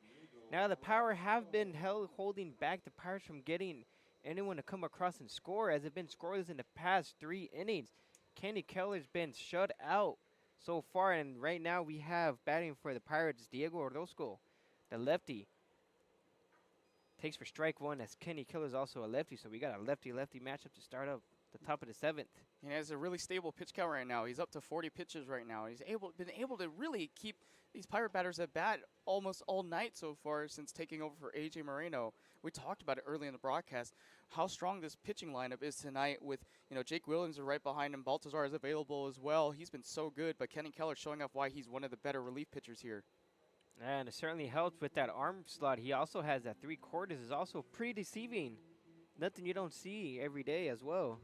Now the Power have been holding back the Pirates from getting anyone to come across and score, as they've been scoreless in the past 3 innings. Kenny Keller's been shut out so far, and right now we have batting for the Pirates Diego Orozco, the lefty. Takes for strike 1, as Kenny Keller's also a lefty, so we got a lefty-lefty matchup to start up the top of the 7th. He has a really stable pitch count right now. He's up to 40 pitches right now. He's been able to really keep these Pirate batters at bat almost all night so far since taking over for AJ Moreno. We talked about it early in the broadcast, how strong this pitching lineup is tonight with, Jake Williams right behind him. Baltazar is available as well. He's been so good, but Kenny Keller showing off why he's one of the better relief pitchers here. And it certainly helps with that arm slot. He also has that 3/4 is also pretty deceiving. Nothing you don't see every day as well.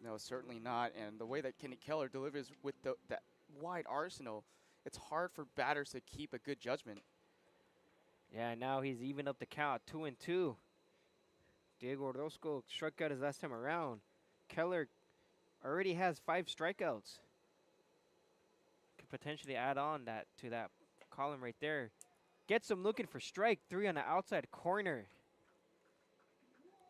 No, certainly not. And the way that Kenny Keller delivers with that wide arsenal, it's hard for batters to keep a good judgment. Yeah, now he's even up the count, 2-2. Diego Orozco struck out his last time around. Keller already has 5 strikeouts. Could potentially add on to that column right there. Gets him looking for strike 3 on the outside corner.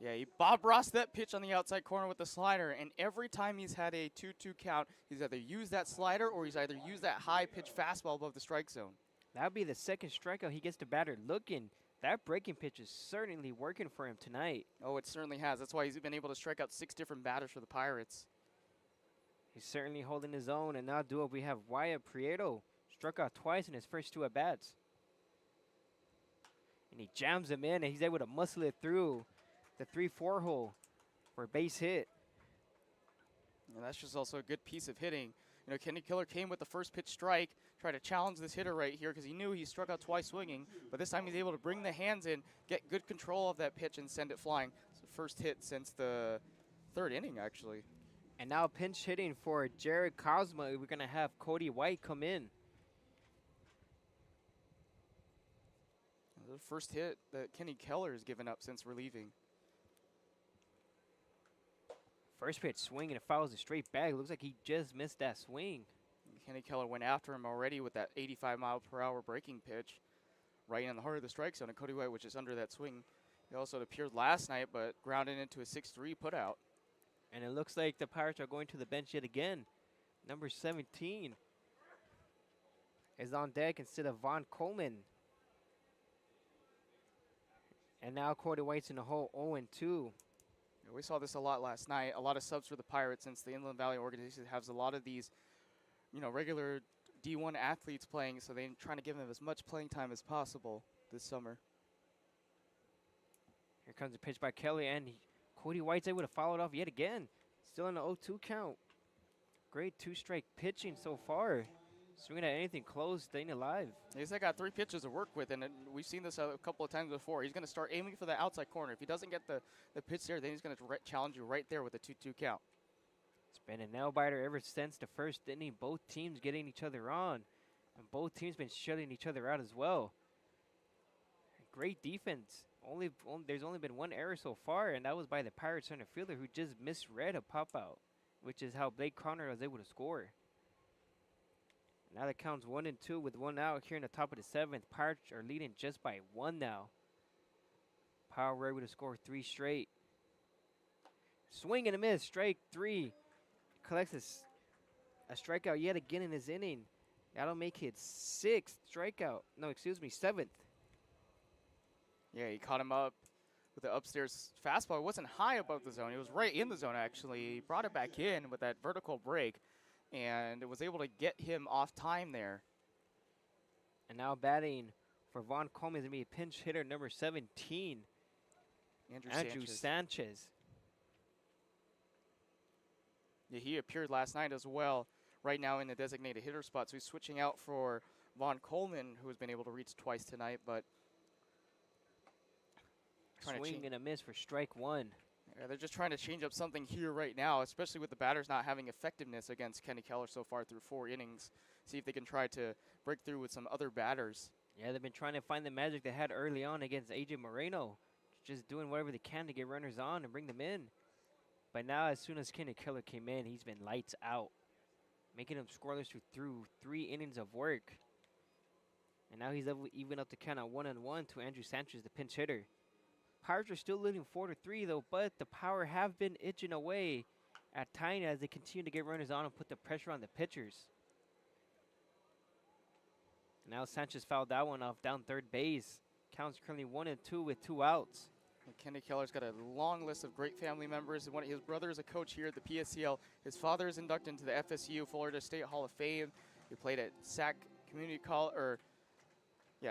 Yeah, he Bob Ross that pitch on the outside corner with the slider, and every time he's had a 2-2 count, he's either used that slider or he's either used that high pitch fastball above the strike zone. That would be the second strikeout he gets the batter looking. That breaking pitch is certainly working for him tonight. Oh, it certainly has. That's why he's been able to strike out 6 different batters for the Pirates. He's certainly holding his own. And now do up, we have Wyatt Prieto. Struck out twice in his first 2 at-bats. And he jams him in, and he's able to muscle it through the 3-4 hole for a base hit. And that's just also a good piece of hitting. You know, Kenny Keller came with the first pitch strike, tried to challenge this hitter right here because he knew he struck out twice swinging. But this time he's able to bring the hands in, get good control of that pitch, and send it flying. It's the first hit since the 3rd inning, actually. And now pinch hitting for Jared Cosma. We're going to have Cody White come in. The first hit that Kenny Keller has given up since relieving. First pitch swing, and it fouls a straight bag. Looks like he just missed that swing. Kenny Keller went after him already with that 85-mile-per-hour breaking pitch right in the heart of the strike zone. And Cody White was just under that swing. He also appeared last night, but grounded into a 6-3 putout. And it looks like the Pirates are going to the bench yet again. Number 17 is on deck instead of Vaughn Coleman. And now Cody White's in the hole 0-2. Yeah, we saw this a lot last night. A lot of subs for the Pirates since the Inland Valley organization has a lot of these, you know, regular D1 athletes playing, so they're trying to give them as much playing time as possible this summer. Here comes a pitch by Kelly, and Cody White's able to follow it off yet again. Still in the 0-2 count. Great 2-strike pitching so far. Swinging at anything close, staying alive. He's got 3 pitches to work with, and we've seen this a couple of times before. He's going to start aiming for the outside corner. If he doesn't get the pitch there, then he's going to challenge you right there with a 2-2 count. It's been a nail-biter ever since the first inning. Both teams getting each other on, and both teams been shutting each other out as well. Great defense. There's only been 1 error so far, and that was by the Pirates center fielder who just misread a pop-out, which is how Blake Connor was able to score. Now the count's 1-2 with 1 out here in the top of the 7th. Pirates are leading just by 1 now. Power were able to score 3 straight. Swing and a miss, strike 3. Collects a strikeout yet again in his inning. That'll make it 6th strikeout. No, excuse me, 7th. Yeah, he caught him up with the upstairs fastball. It wasn't high above the zone. It was right in the zone, actually. He brought it back in with that vertical break, and it was able to get him off time there. And now batting for Vaughn Coleman is going to be a pinch hitter number 17, Andrew Sanchez. Yeah, he appeared last night as well, right now in the designated hitter spot. So he's switching out for Vaughn Coleman, who has been able to reach twice tonight, but swing and a miss for strike 1. Yeah, they're just trying to change up something here right now, especially with the batters not having effectiveness against Kenny Keller so far through 4 innings. See if they can try to break through with some other batters. Yeah, they've been trying to find the magic they had early on against AJ Moreno. Just doing whatever they can to get runners on and bring them in. But now, as soon as Kenny Keller came in, he's been lights out, making him scoreless through 3 innings of work. And now he's even up to count at 1-1 to Andrew Sanchez, the pinch hitter. Pirates are still leading 4-3 though, but the Power have been itching away at tying as they continue to get runners on and put the pressure on the pitchers. Now Sanchez fouled that one off down third base. Counts currently 1-2 with 2 outs. And Kenny Keller's got a long list of great family members. His brother is a coach here at the PSCL. His father is inducted into the FSU Florida State Hall of Fame. He played at Sac Community College,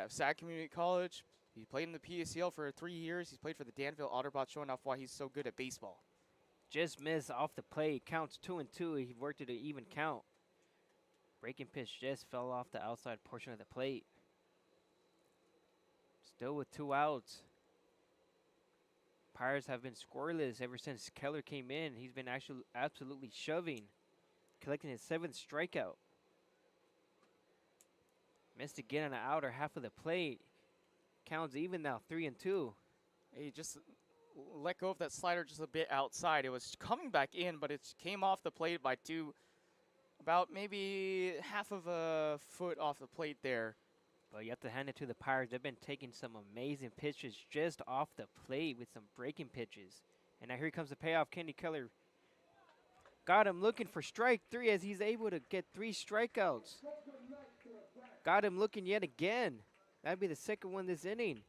Sac Community College. He played in the PSCL for 3 years. He's played for the Danville Otterbots, showing off why he's so good at baseball. Just missed off the plate. Counts 2-2. He worked it an even count. Breaking pitch just fell off the outside portion of the plate. Still with 2 outs. Pirates have been scoreless ever since Keller came in. He's been actually absolutely shoving, collecting his 7th strikeout. Missed again on the outer half of the plate. Counts even now, 3-2. He just let go of that slider just a bit outside. It was coming back in, but it came off the plate by about maybe half of a foot off the plate there. But you have to hand it to the Pirates. They've been taking some amazing pitches just off the plate with some breaking pitches. And now here comes the payoff. Kenny Keller got him looking for strike 3 as he's able to get 3 strikeouts. Got him looking yet again. That'd be the 2nd one this inning.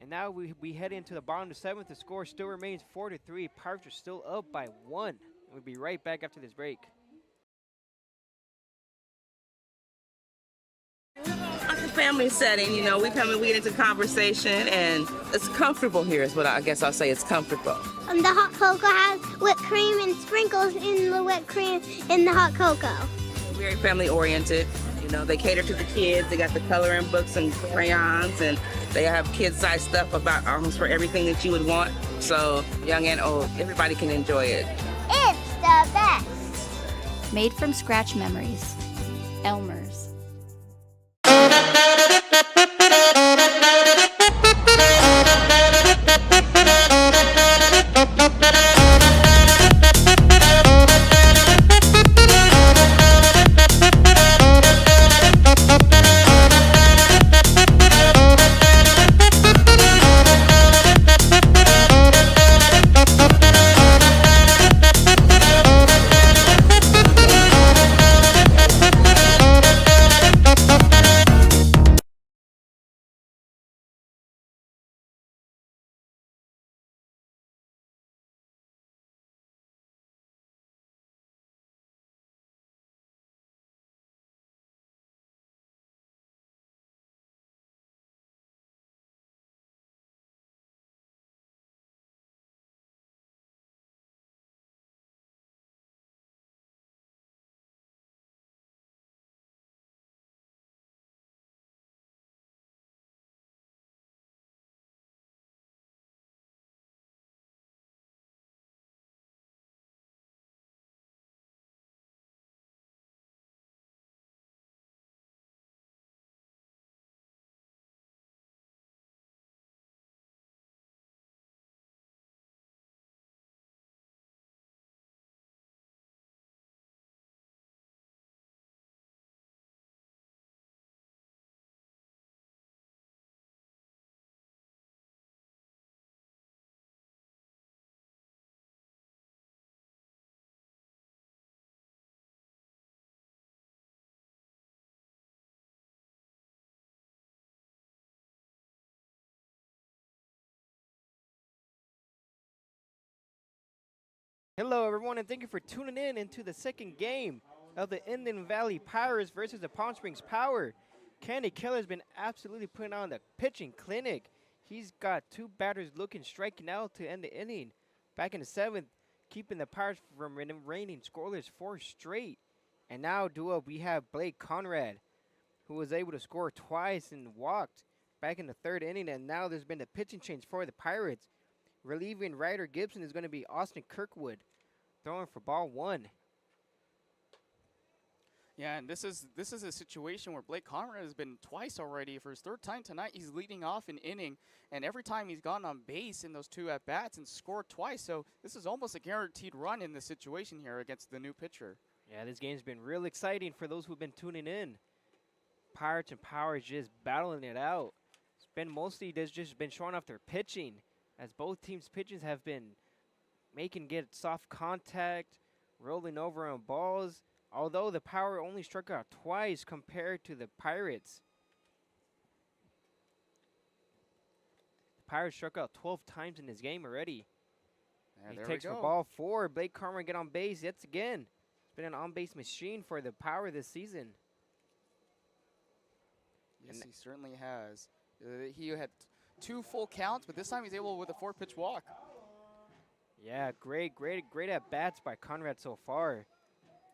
And now we head into the bottom of the 7th. The score still remains 4-3. Pirates are still up by 1. We'll be right back after this break. family setting. You know, we come and we get into conversation, and it's comfortable here is what I guess I'll say. It's comfortable. The hot cocoa has whipped cream and sprinkles in the whipped cream in the hot cocoa. Very family oriented. You know, they cater to the kids. They got the coloring books and crayons, and they have kid-sized stuff about almost for everything that you would want. So young and old, everybody can enjoy it. It's the best. Made from scratch memories. Elmer's. Hello, everyone, and thank you for tuning in into the second game of the Indian Valley Pirates versus the Palm Springs Power. Kenny Keller's been absolutely putting on the pitching clinic. He's got two batters striking out to end the inning. Back in the seventh, keeping the Pirates from remaining scoreless 4 straight. And now, we have Blake Conrad, who was able to score twice and walked back in the third inning. And now there's been a pitching change for the Pirates. Relieving Ryder Gibson is going to be Austin Kirkwood, throwing for ball 1. Yeah, and this is a situation where Blake Conrad has been twice already. For his third time tonight, he's leading off an inning, and every time he's gone on base in those 2 at-bats and scored twice. So this is almost a guaranteed run in this situation here against the new pitcher. Yeah, this game's been real exciting for those who've been tuning in. Pirates and Powers just battling it out. It's been mostly just been showing off their pitching, as both teams' pitchers have been get soft contact, rolling over on balls, although the Power only struck out twice compared to the Pirates. The Pirates struck out 12 times in this game already. Yeah, He takes for ball 4. Blake Conrad get on base yet again. It's been an on-base machine for the Power this season. Yes, he certainly has. He had 2 full counts, but this time he's able with a 4-pitch walk. Yeah, great at-bats by Conrad so far.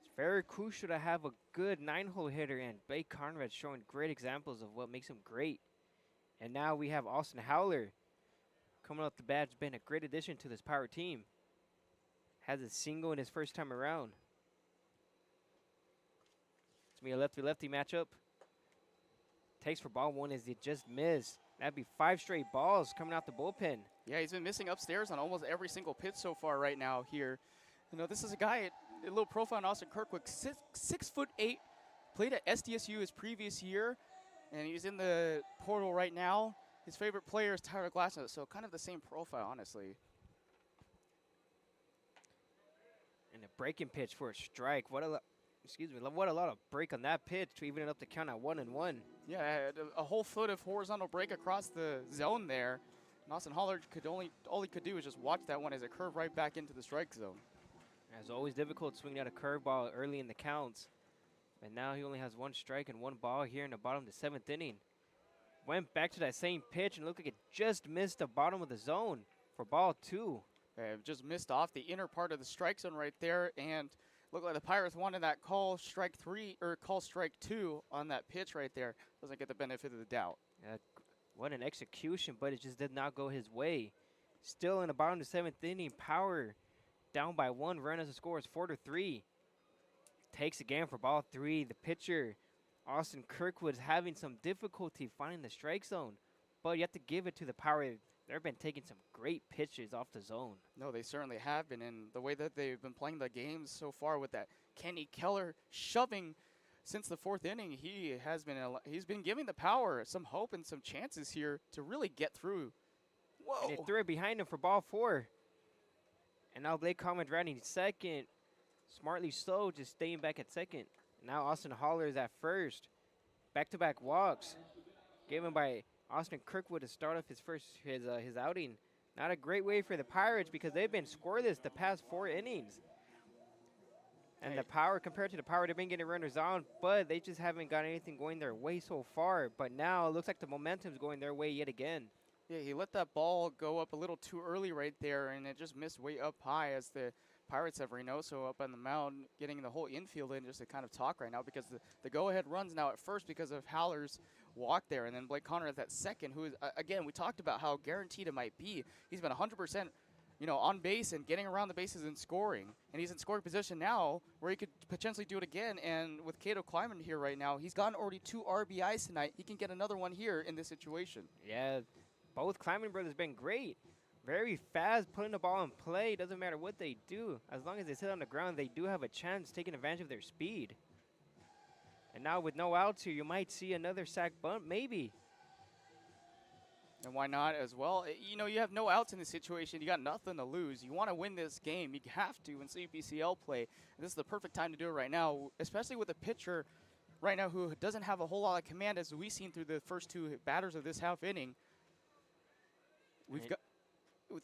It's very crucial to have a good 9-hole hitter, and Blake Conrad showing great examples of what makes him great. And now we have Austin Howler coming off the bat. Has been a great addition to this Power team. Has a single in his first time around. It's going to be a lefty-lefty matchup. Takes for ball 1 as he just missed. That'd be 5 straight balls coming out the bullpen. Yeah, he's been missing upstairs on almost every single pitch so far right now here. You know, this is a guy, a little profile on Austin Kirkwood, 6'8", played at SDSU his previous year, and he's in the portal right now. His favorite player is Tyler Glasnow, so kind of the same profile, honestly. And a breaking pitch for a strike. What a lot of break on that pitch to even it up the count at 1-1. Yeah, a whole foot of horizontal break across the zone there. And Austin Howler all he could do was just watch that one as it curved right back into the strike zone. It's always difficult swinging at a curveball early in the counts. And now he only has 1 strike and 1 ball here in the bottom of the 7th inning. went back to that same pitch and looked like it just missed the bottom of the zone for ball 2. Just missed off the inner part of the strike zone right there, and looked like the Pirates wanted that call strike 3 or call strike 2 on that pitch right there. Doesn't get the benefit of the doubt. What an execution, but it just did not go his way. Still in the bottom of the 7th inning, Power down by 1 run as the score is 4-3. Takes again for ball 3. The pitcher, Austin Kirkwood's having some difficulty finding the strike zone, but you have to give it to the Power. They've been taking some great pitches off the zone. No, they certainly have been, and the way that they've been playing the games so far with that Kenny Keller shoving since the 4th inning, he's been giving the Power some hope and some chances here to really get through. Whoa! And they threw it behind him for ball 4. And now Blake Conrad's riding second. Smartly so, just staying back at second. Now Austin Holler is at first. Back-to-back walks given by Austin Kirkwood to start off his outing. Not a great way for the Pirates because they've been scoreless the past 4 innings. And the Power, compared to the Power, they've been getting runners on, but they just haven't got anything going their way so far. But now it looks like the momentum's going their way yet again. Yeah, he let that ball go up a little too early right there, and it just missed way up high as the Pirates have Reynoso up on the mound, getting the whole infield in just to kind of talk right now because the go-ahead runs now at first because of Haller's walk there, and then Blake Conrad at second, who is, again, we talked about how guaranteed it might be. He's been 100%, on base and getting around the bases and scoring, and he's in scoring position now where he could potentially do it again, and with Cato Kleiman here right now, he's gotten already 2 RBIs tonight. He can get another one here in this situation. Yeah, both Kleiman brothers been great. Very fast, putting the ball in play. Doesn't matter what they do. As long as they sit on the ground, they do have a chance taking advantage of their speed. And now with no outs here, you might see another sac bunt, maybe. And why not as well? You have no outs in this situation. You got nothing to lose. You want to win this game. You have to in CPCL play. And this is the perfect time to do it right now, especially with a pitcher right now who doesn't have a whole lot of command, as we've seen through the first 2 batters of this half inning.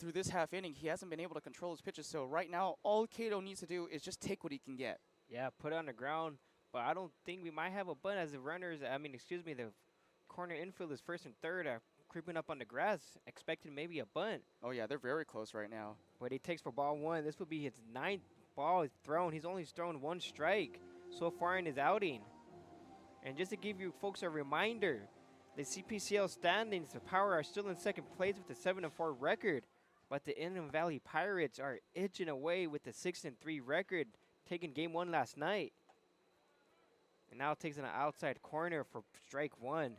Through this half inning, he hasn't been able to control his pitches. So right now, all Cato needs to do is just take what he can get. Yeah, put it on the ground. But I don't think we might have a bunt as the runners, the corner infield is first and third are creeping up on the grass, expecting maybe a bunt. Oh, yeah, they're very close right now. But he takes for ball 1. This will be his 9th ball he's thrown. He's only thrown 1 strike so far in his outing. And just to give you folks a reminder, the CPCL standings, the Power are still in second place with a 7-4 record. But the Inland Valley Pirates are itching away with the 6-3 record, taking game 1 last night. And now takes an outside corner for strike 1.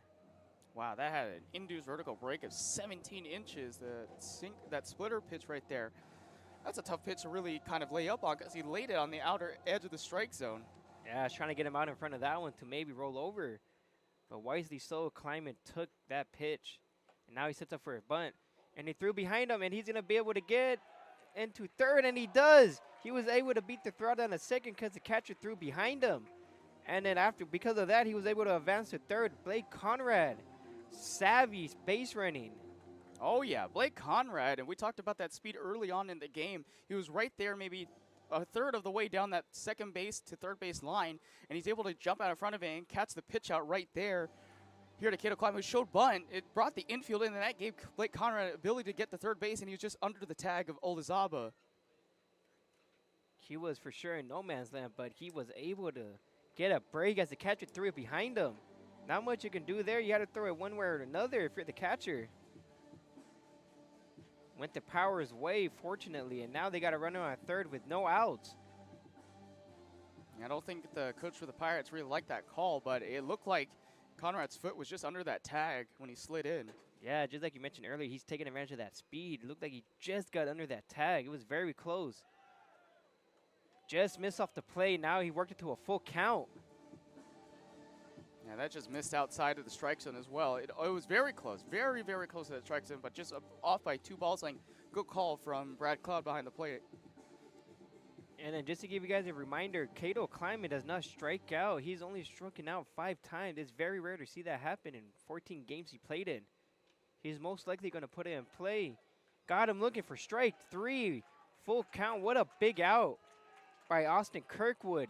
Wow, that had an induced vertical break of 17 inches. That splitter pitch right there. That's a tough pitch to really kind of lay up on because he laid it on the outer edge of the strike zone. Yeah, I was trying to get him out in front of that one to maybe roll over. But wisely so, Kleiman took that pitch. And now he sets up for a bunt. And he threw behind him, and he's going to be able to get into third, and he does. He was able to beat the throw down to second because the catcher threw behind him. And then because of that, he was able to advance to third. Blake Conrad, savvy base running. Oh, yeah, Blake Conrad, and we talked about that speed early on in the game. He was right there maybe a third of the way down that second base to third base line, and he's able to jump out in front of it and catch the pitch out right there. Here to Cato Kleiman, who showed bunt. It brought the infield in, and that gave Blake Conrad ability to get the third base, and he was just under the tag of Olazaba. He was for sure in no man's land, but he was able to get a break as the catcher threw it behind him. Not much you can do there. You got to throw it one way or another if you're the catcher. Went the Power's way, fortunately, and now they got to run on third with no outs. I don't think the coach for the Pirates really liked that call, but it looked like Conrad's foot was just under that tag when he slid in. Yeah, just like you mentioned earlier, he's taking advantage of that speed. It looked like he just got under that tag. It was very close. Just missed off the play. Now he worked it to a full count. Yeah, that just missed outside of the strike zone as well. It was very close, very, very close to the strike zone, but just off by 2 balls. Like, good call from Brad Cloud behind the plate. And then just to give you guys a reminder, Cato Kleiman does not strike out. He's only striking out 5 times. It's very rare to see that happen in 14 games he played in. He's most likely going to put it in play. Got him looking for strike 3. Full count. What a big out by Austin Kirkwood.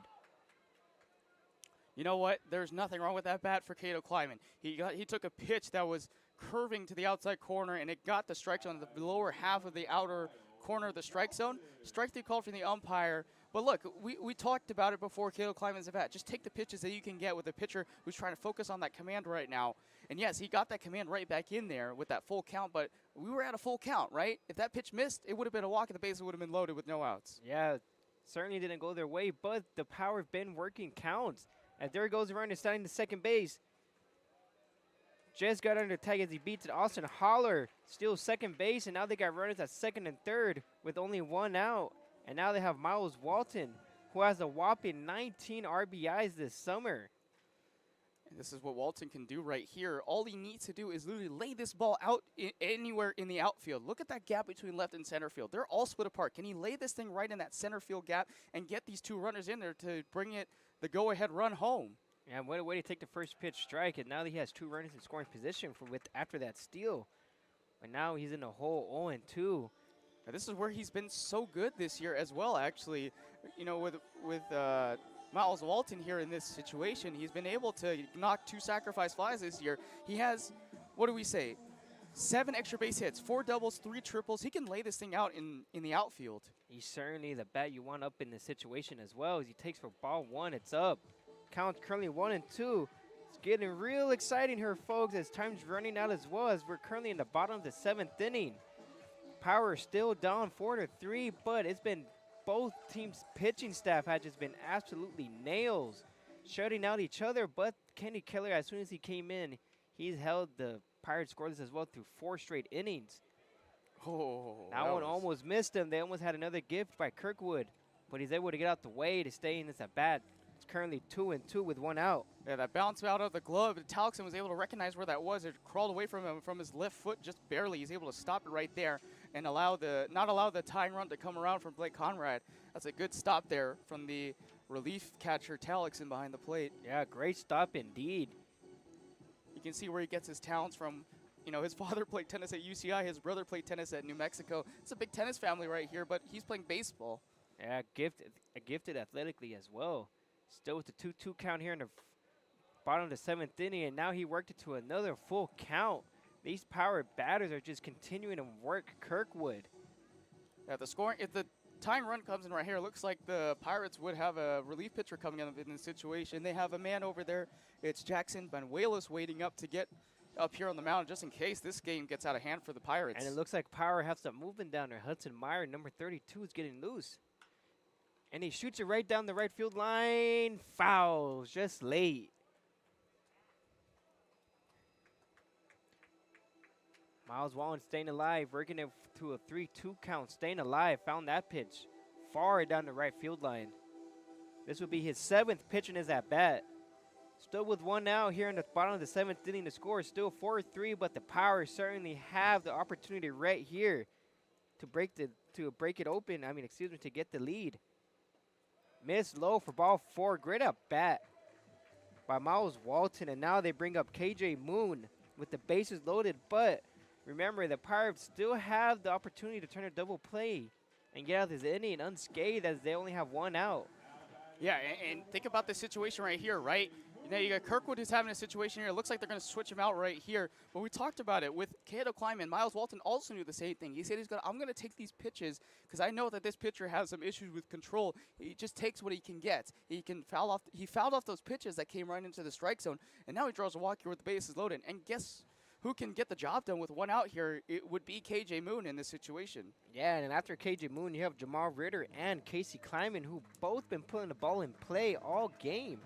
You know what? There's nothing wrong with that bat for Cato Kleiman. He took a pitch that was curving to the outside corner, and it got the strike zone, the lower half of the outer corner of the strike zone. Strike 3 called from the umpire. But look, we talked about it before. Cato Kleiman's a bat. Just take the pitches that you can get with a pitcher who's trying to focus on that command right now. And yes, he got that command right back in there with that full count, but we were at a full count, right? If that pitch missed, it would have been a walk, and the bases would have been loaded with no outs. Yeah, certainly didn't go their way, but the power have been working counts. As there goes around and starting to second base. Just got under tag as he beats it. Austin Holler steals second base, and now they got runners at second and third with only 1 out. And now they have Miles Walton, who has a whopping 19 RBIs this summer. And this is what Walton can do right here. All he needs to do is literally lay this ball out anywhere in the outfield. Look at that gap between left and center field. They're all split apart. Can he lay this thing right in that center field gap and get these 2 runners in there to bring it the go-ahead run home? Yeah, what a way to take the first pitch strike, and now he has 2 runners in scoring position after that steal. But now he's in a hole 0-2. Now this is where he's been so good this year as well, actually. You know, with Miles Walton here in this situation, he's been able to knock 2 sacrifice flies this year. He has, what do we say, 7 extra base hits, 4 doubles, 3 triples. He can lay this thing out in the outfield. He's certainly the bat you want up in this situation as well. As he takes for ball 1, it's up. Count currently 1-2. It's getting real exciting here, folks, as time's running out as well, as we're currently in the bottom of the 7th inning. Power still down 4-3, but it's been both teams' pitching staff has just been absolutely nails, shutting out each other. But Kenny Keller, as soon as he came in, he's held the Pirates scoreless as well through 4 straight innings. Oh, that one almost missed him. They almost had another gift by Kirkwood, but he's able to get out the way to stay in this at bat. It's currently 2-2 with 1 out. Yeah, that bounce out of the glove. Talixon was able to recognize where that was. It crawled away from him from his left foot just barely. He's able to stop it right there and not allow the tying run to come around from Blake Conrad. That's a good stop there from the relief catcher Talixon behind the plate. Yeah, great stop indeed. You can see where he gets his talents from. You know, his father played tennis at UCI. His brother played tennis at New Mexico. It's a big tennis family right here, but he's playing baseball. Yeah, gifted athletically as well. Still with the 2-2 count here in the bottom of the 7th inning, and now he worked it to another full count. These power batters are just continuing to work Kirkwood. Yeah, the scoring, if the tying run comes in right here, it looks like the Pirates would have a relief pitcher coming in this situation. They have a man over there. It's Jackson Banuelos waiting up to get up here on the mound just in case this game gets out of hand for the Pirates. And it looks like Power has some movement down there. Hudson Meyer, number 32, is getting loose. And he shoots it right down the right field line. Fouls just late. Miles Walton staying alive, working it to a 3-2 count, staying alive. Found that pitch far down the right field line. This would be his 7th pitch in his at-bat. Still with 1 out here in the bottom of the 7th inning. The score is still 4-3, but the Power certainly have the opportunity right here to break it open. To get the lead. Missed low for ball 4. Great at bat by Miles Walton. And now they bring up KJ Moon with the bases loaded. But remember, the Pirates still have the opportunity to turn a double play and get out of this inning unscathed, as they only have 1 out. Yeah, and think about this situation right here, right? You know, you got Kirkwood who's having a situation here. It looks like they're going to switch him out right here. But we talked about it with Cato Kleiman. Miles Walton also knew the same thing. He said I'm going to take these pitches because I know that this pitcher has some issues with control. He just takes what he can get. He fouled off those pitches that came right into the strike zone, and now he draws a walk here with the bases loaded. And guess who can get the job done with 1 out here? It would be KJ Moon in this situation. Yeah, and after KJ Moon, you have Jamal Ritter and Casey Kleiman, who both been putting the ball in play all game.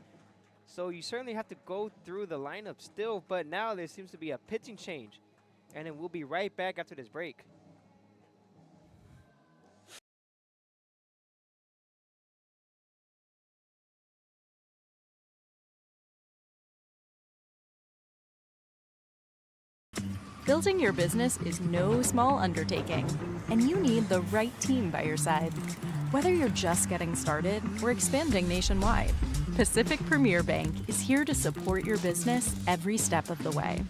So you certainly have to go through the lineup still, but now there seems to be a pitching change. And then we'll be right back after this break. Building your business is no small undertaking, and you need the right team by your side. Whether you're just getting started or expanding nationwide, Pacific Premier Bank is here to support your business every step of the way.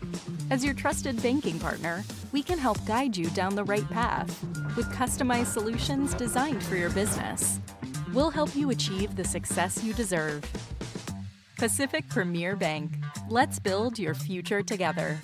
As your trusted banking partner, we can help guide you down the right path with customized solutions designed for your business. We'll help you achieve the success you deserve. Pacific Premier Bank. Let's build your future together.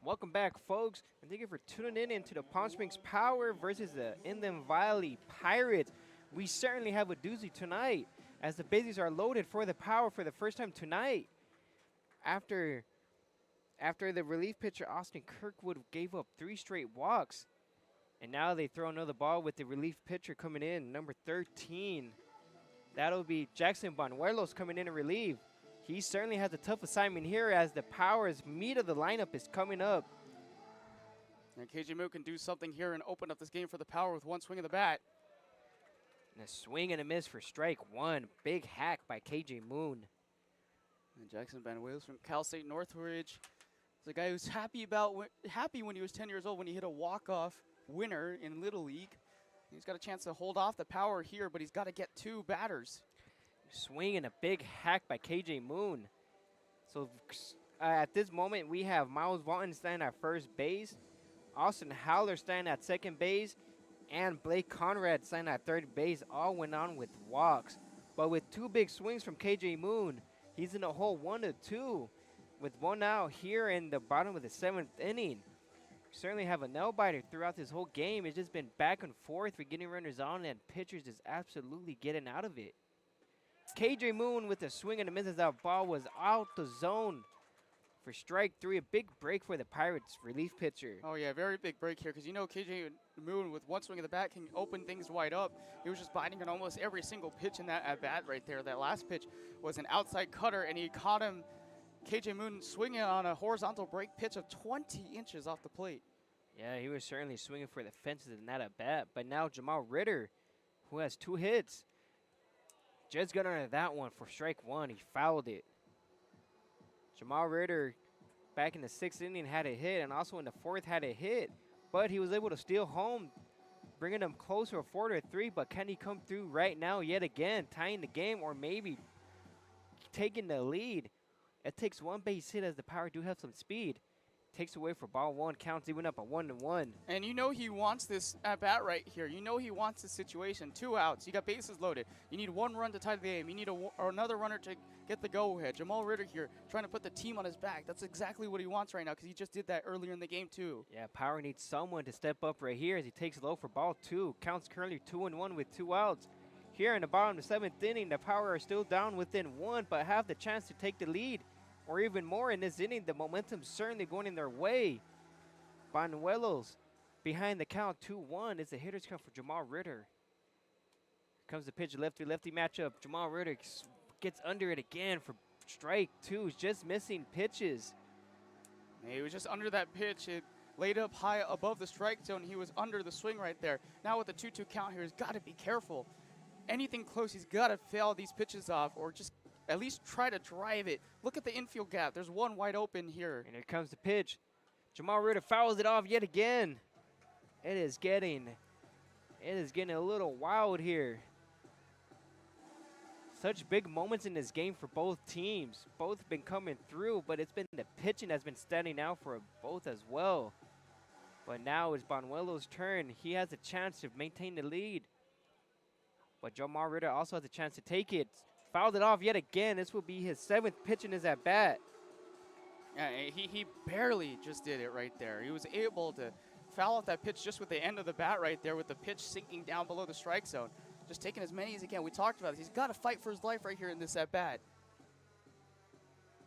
Welcome back, folks, and thank you for tuning in into the Palm Springs Power versus the Inland Valley Pirates. We certainly have a doozy tonight, as the bases are loaded for the Power for the first time tonight. After the relief pitcher Austin Kirkwood gave up 3 straight walks, and now they throw another ball with the relief pitcher coming in, number 13. That'll be Jackson Banuelos coming in to relieve. He certainly has a tough assignment here, as the Power's meat of the lineup is coming up. And KJ Moon can do something here and open up this game for the Power with one swing of the bat. And a swing and a miss for strike one. Big hack by KJ Moon. And Jackson Banuelos from Cal State Northridge is a guy who's happy when he was 10 years old when he hit a walk-off winner in Little League. He's got a chance to hold off the Power here, but he's got to get 2 batters. Swing and a big hack by KJ Moon. So at this moment, we have Miles Walton standing at first base, Austin Howler standing at second base, and Blake Conrad standing at third base. All went on with walks. But with 2 big swings from KJ Moon, he's in a hole 1-2 with 1 out here in the bottom of the 7th inning. Certainly have a nail-biter throughout this whole game. It's just been back and forth for getting runners on, and pitchers just absolutely getting out of it. KJ Moon with a swing and a miss as that ball was out the zone for strike 3. A big break for the Pirates relief pitcher. Oh, yeah, very big break here, because you know KJ Moon with one swing of the bat can open things wide up. He was just biting on almost every single pitch in that at-bat right there. That last pitch was an outside cutter, and he caught him, KJ Moon, swinging on a horizontal break pitch of 20 inches off the plate. Yeah, he was certainly swinging for the fences in that at-bat. But now Jamal Ritter, who has 2 hits, just got under that one for strike 1. He fouled it. Jamal Ritter, back in the 6th inning, had a hit, and also in the 4th had a hit. But he was able to steal home, bringing them closer, a 4-3. But can he come through right now yet again, tying the game or maybe taking the lead? It takes 1 base hit, as the Power do have some speed. Takes away for ball 1, counts even up at 1-1. And you know he wants this at bat right here. You know he wants this situation. 2 outs. You got bases loaded. You need 1 run to tie the game. You need another runner to get the go-ahead. Jamal Ritter here trying to put the team on his back. That's exactly what he wants right now, because he just did that earlier in the game too. Yeah, Power needs someone to step up right here as he takes low for ball 2. Counts currently 2-1 with 2 outs. Here in the bottom of the 7th inning, the Power are still down within 1, but have the chance to take the lead. Or even more in this inning. The momentum's certainly going in their way. Banuelos behind the count 2-1. It's a hitter's count for Jamal Ritter. Comes the pitch, lefty-lefty matchup. Jamal Ritter gets under it again for strike 2. Just missing pitches. He was just under that pitch. It laid up high above the strike zone. He was under the swing right there. Now with the 2-2 count here, he's got to be careful. Anything close, he's got to foul these pitches off, or just at least try to drive it. Look at the infield gap. There's 1 wide open here. And here comes the pitch. Jamal Ritter fouls it off yet again. It is getting a little wild here. Such big moments in this game for both teams. Both been coming through, but it's been the pitching that's been standing out for both as well. But now it's Banuelo's turn. He has a chance to maintain the lead. But Jamar Ritter also has a chance to take it. Fouled it off yet again. This will be his 7th pitch in his at-bat. Yeah, he barely just did it right there. He was able to foul off that pitch just with the end of the bat right there, with the pitch sinking down below the strike zone. Just taking as many as he can. We talked about this. He's got to fight for his life right here in this at-bat.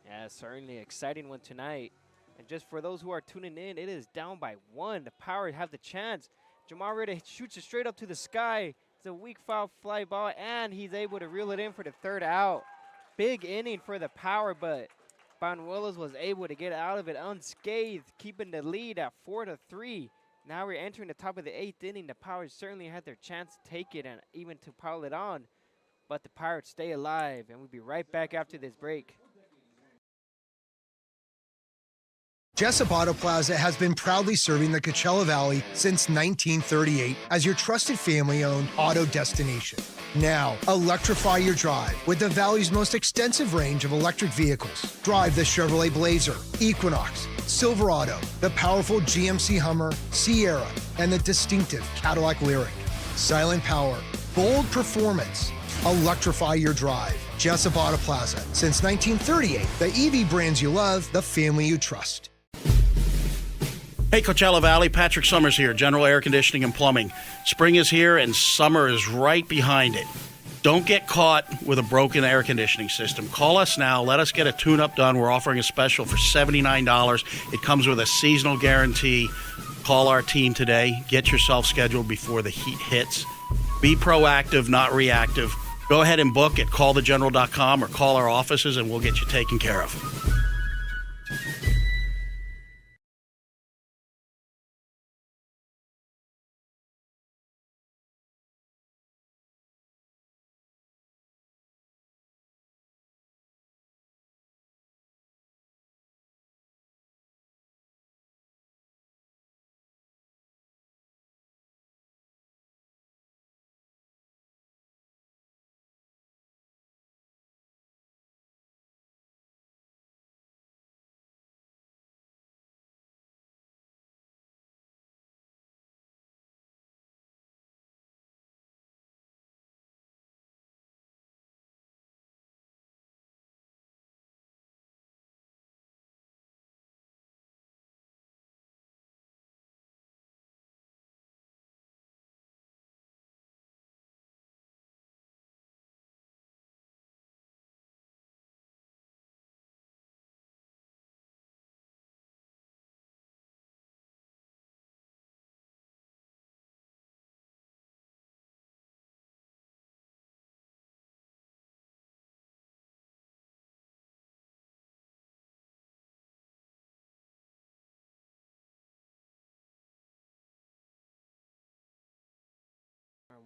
Yeah, certainly exciting one tonight. And just for those who are tuning in, it is down by 1. The Power have the chance. Jamar Ritter shoots it straight up to the sky. It's a weak foul fly ball, and he's able to reel it in for the 3rd out. Big inning for the Power, but Banuelos was able to get out of it unscathed, keeping the lead at 4-3. Now we're entering the top of the 8th inning. The Pirates certainly had their chance to take it and even to pile it on, but the Pirates stay alive, and we'll be right back after this break. Jessup Auto Plaza has been proudly serving the Coachella Valley since 1938 as your trusted family-owned auto destination. Now, electrify your drive with the Valley's most extensive range of electric vehicles. Drive the Chevrolet Blazer, Equinox, Silverado, the powerful GMC Hummer, Sierra, and the distinctive Cadillac Lyriq. Silent power, bold performance. Electrify your drive. Jessup Auto Plaza. Since 1938, the EV brands you love, the family you trust. Hey, Coachella Valley, Patrick Summers here, General Air Conditioning and Plumbing. Spring is here and summer is right behind it. Don't get caught with a broken air conditioning system. Call us now. Let us get a tune-up done. We're offering a special for $79. It comes with a seasonal guarantee. Call our team today. Get yourself scheduled before the heat hits. Be proactive, not reactive. Go ahead and book at callthegeneral.com or call our offices and we'll get you taken care of.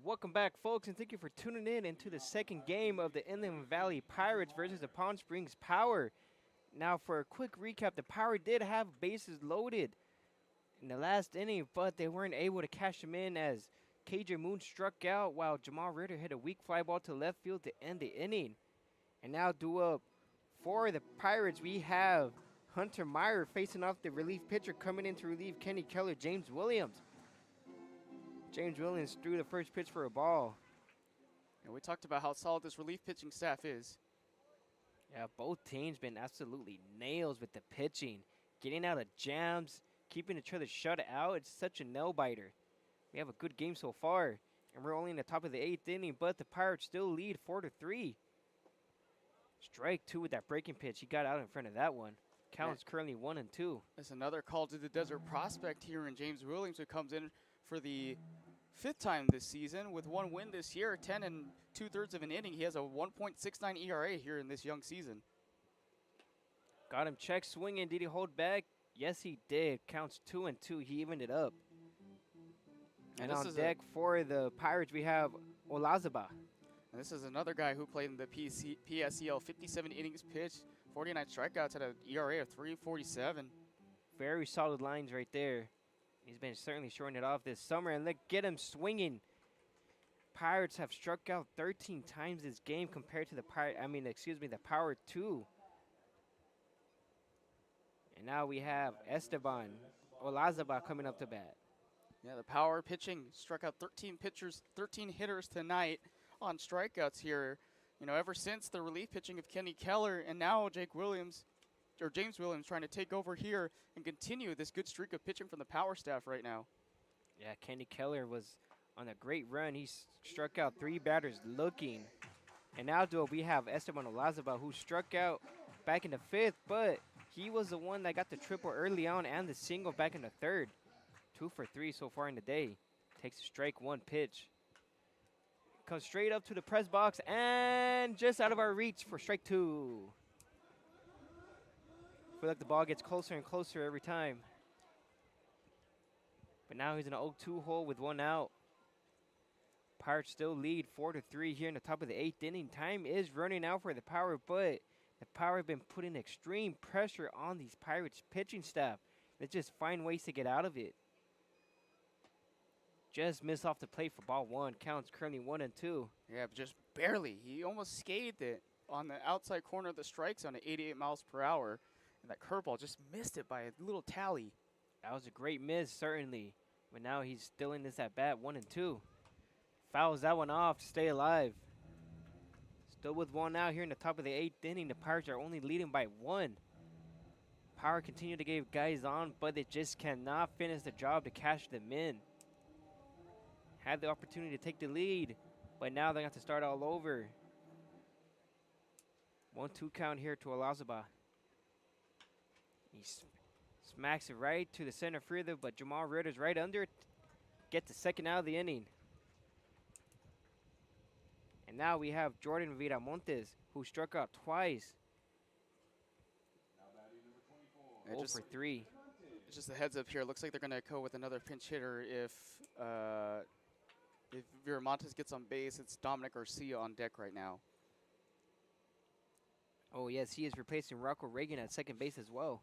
Welcome back, folks, and thank you for tuning in into the second game of the Inland Valley Pirates versus the Palm Springs Power. Now, for a quick recap, the Power did have bases loaded in the last inning, but they weren't able to cash them in as KJ Moon struck out while Jamar Ritter hit a weak fly ball to left field to end the inning. And now due up for the Pirates, we have Hunter Meyer facing off the relief pitcher coming in to relieve Kenny Keller, James Williams. James Williams threw the first pitch for a ball. And we talked about how solid this relief pitching staff is. Yeah, both teams been absolutely nails with the pitching. Getting out of jams, keeping each other shut out. It's such a nail-biter. We have a good game so far. And we're only in the top of the 8th inning, but the Pirates still lead 4-3. Strike 2 with that breaking pitch. He got out in front of that one. Count's currently 1-2. There's another call to the desert prospect here in James Williams, who comes in for the 5th time this season with 1 win this year, 10 2/3 of an inning. He has a 1.69 ERA here in this young season. Got him check swinging. Did he hold back? Yes, he did. Counts 2-2. He evened it up. And on deck for the Pirates, we have Olazaba. And this is another guy who played in the PSEL, 57 innings pitched, 49 strikeouts at an ERA of 3.47. Very solid lines right there. He's been certainly showing it off this summer. And look, get him swinging. Pirates have struck out 13 times this game compared to the the Power 2. And now we have Esteban Olazabal coming up to bat. Yeah, the Power pitching struck out 13 hitters tonight on strikeouts here. You know, ever since the relief pitching of Kenny Keller, and now James Williams trying to take over here and continue this good streak of pitching from the Power staff right now. Yeah, Kenny Keller was on a great run. He struck out 3 batters looking. And now we have Esteban Olazabal, who struck out back in the 5th, but he was the one that got the triple early on and the single back in the 3rd. 2 for 3 so far in the day. Takes a strike 1 pitch. Comes straight up to the press box and just out of our reach for strike 2. Feel like the ball gets closer and closer every time. But now he's in an 0-2 hole with 1 out. Pirates still lead 4-3 here in the top of the 8th inning. Time is running out for the Power, but the Power have been putting extreme pressure on these Pirates pitching staff. They just find ways to get out of it. Just missed off the plate for ball 1. Counts currently 1-2. Yeah, but just barely. He almost scathed it on the outside corner of the strike zone at 88 miles per hour. And that curveball just missed it by a little tally. That was a great miss, certainly. But now he's still in this at bat, 1-2. Fouls that one off to stay alive. Still with 1 out here in the top of the 8th inning. The Pirates are only leading by 1. Power continue to get guys on, but they just cannot finish the job to cash them in. Had the opportunity to take the lead, but now they have to start all over. 1-2 count here to Olazabal. He smacks it right to the center fielder, but Jamal Ritter's right under it. Gets the 2nd out of the inning. And now we have Jordan Viramontes, who struck out twice. 0 for 3. Just a heads up here. Looks like they're going to go with another pinch hitter if Viramontes gets on base. It's Dominic Garcia on deck right now. Oh, yes, he is replacing Rocco Reagan at second base as well.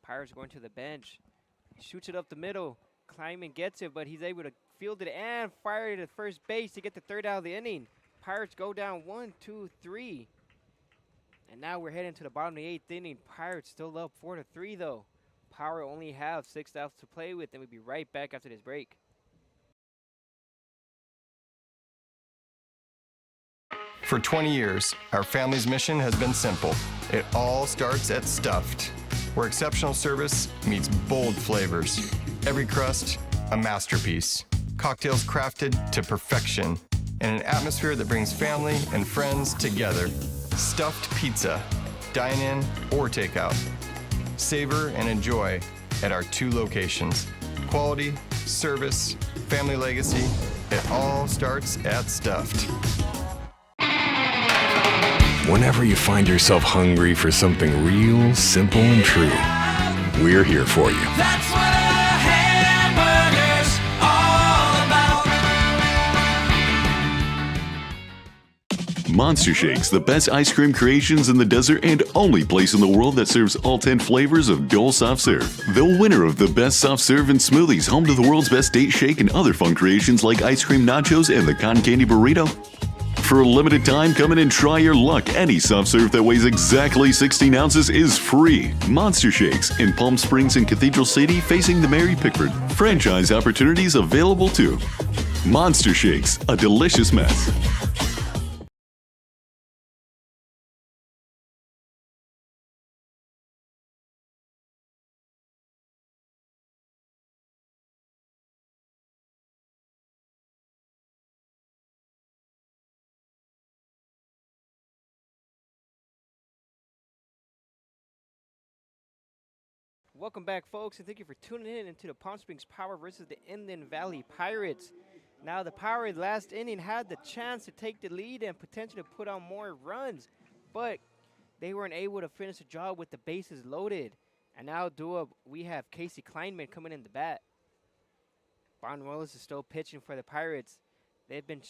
Pirates going to the bench. He shoots it up the middle. Kleinman gets it, but he's able to field it and fire it at first base to get the 3rd out of the inning. Pirates go down 1, 2, 3. And now we're heading to the bottom of the 8th inning. Pirates still up 4-3 though. Power only have 6 outs to play with, and we'll be right back after this break. For 20 years, our family's mission has been simple. It all starts at Stuffed, where exceptional service meets bold flavors. Every crust, a masterpiece. Cocktails crafted to perfection in an atmosphere that brings family and friends together. Stuffed pizza, dine-in or takeout. Savor and enjoy at our 2 locations. Quality, service, family legacy, it all starts at Stuffed. Whenever you find yourself hungry for something real, simple, and true, we're here for you. That's what a hamburger's all about. Monster Shakes, the best ice cream creations in the desert and only place in the world that serves all 10 flavors of Dole Soft Serve. The winner of the best soft serve and smoothies, home to the world's best date shake and other fun creations like ice cream nachos and the cotton candy burrito. For a limited time, come in and try your luck. Any soft serve that weighs exactly 16 ounces is free. Monster Shakes in Palm Springs and Cathedral City facing the Mary Pickford. Franchise opportunities available too. Monster Shakes, a delicious mess. Welcome back, folks, and thank you for tuning in into the Palm Springs Power versus the Inland Valley Pirates. Now, the Power last inning had the chance to take the lead and potentially put on more runs, but they weren't able to finish the job with the bases loaded. And now, we have Casey Kleinman coming in the bat. Von Willis is still pitching for the Pirates. They've been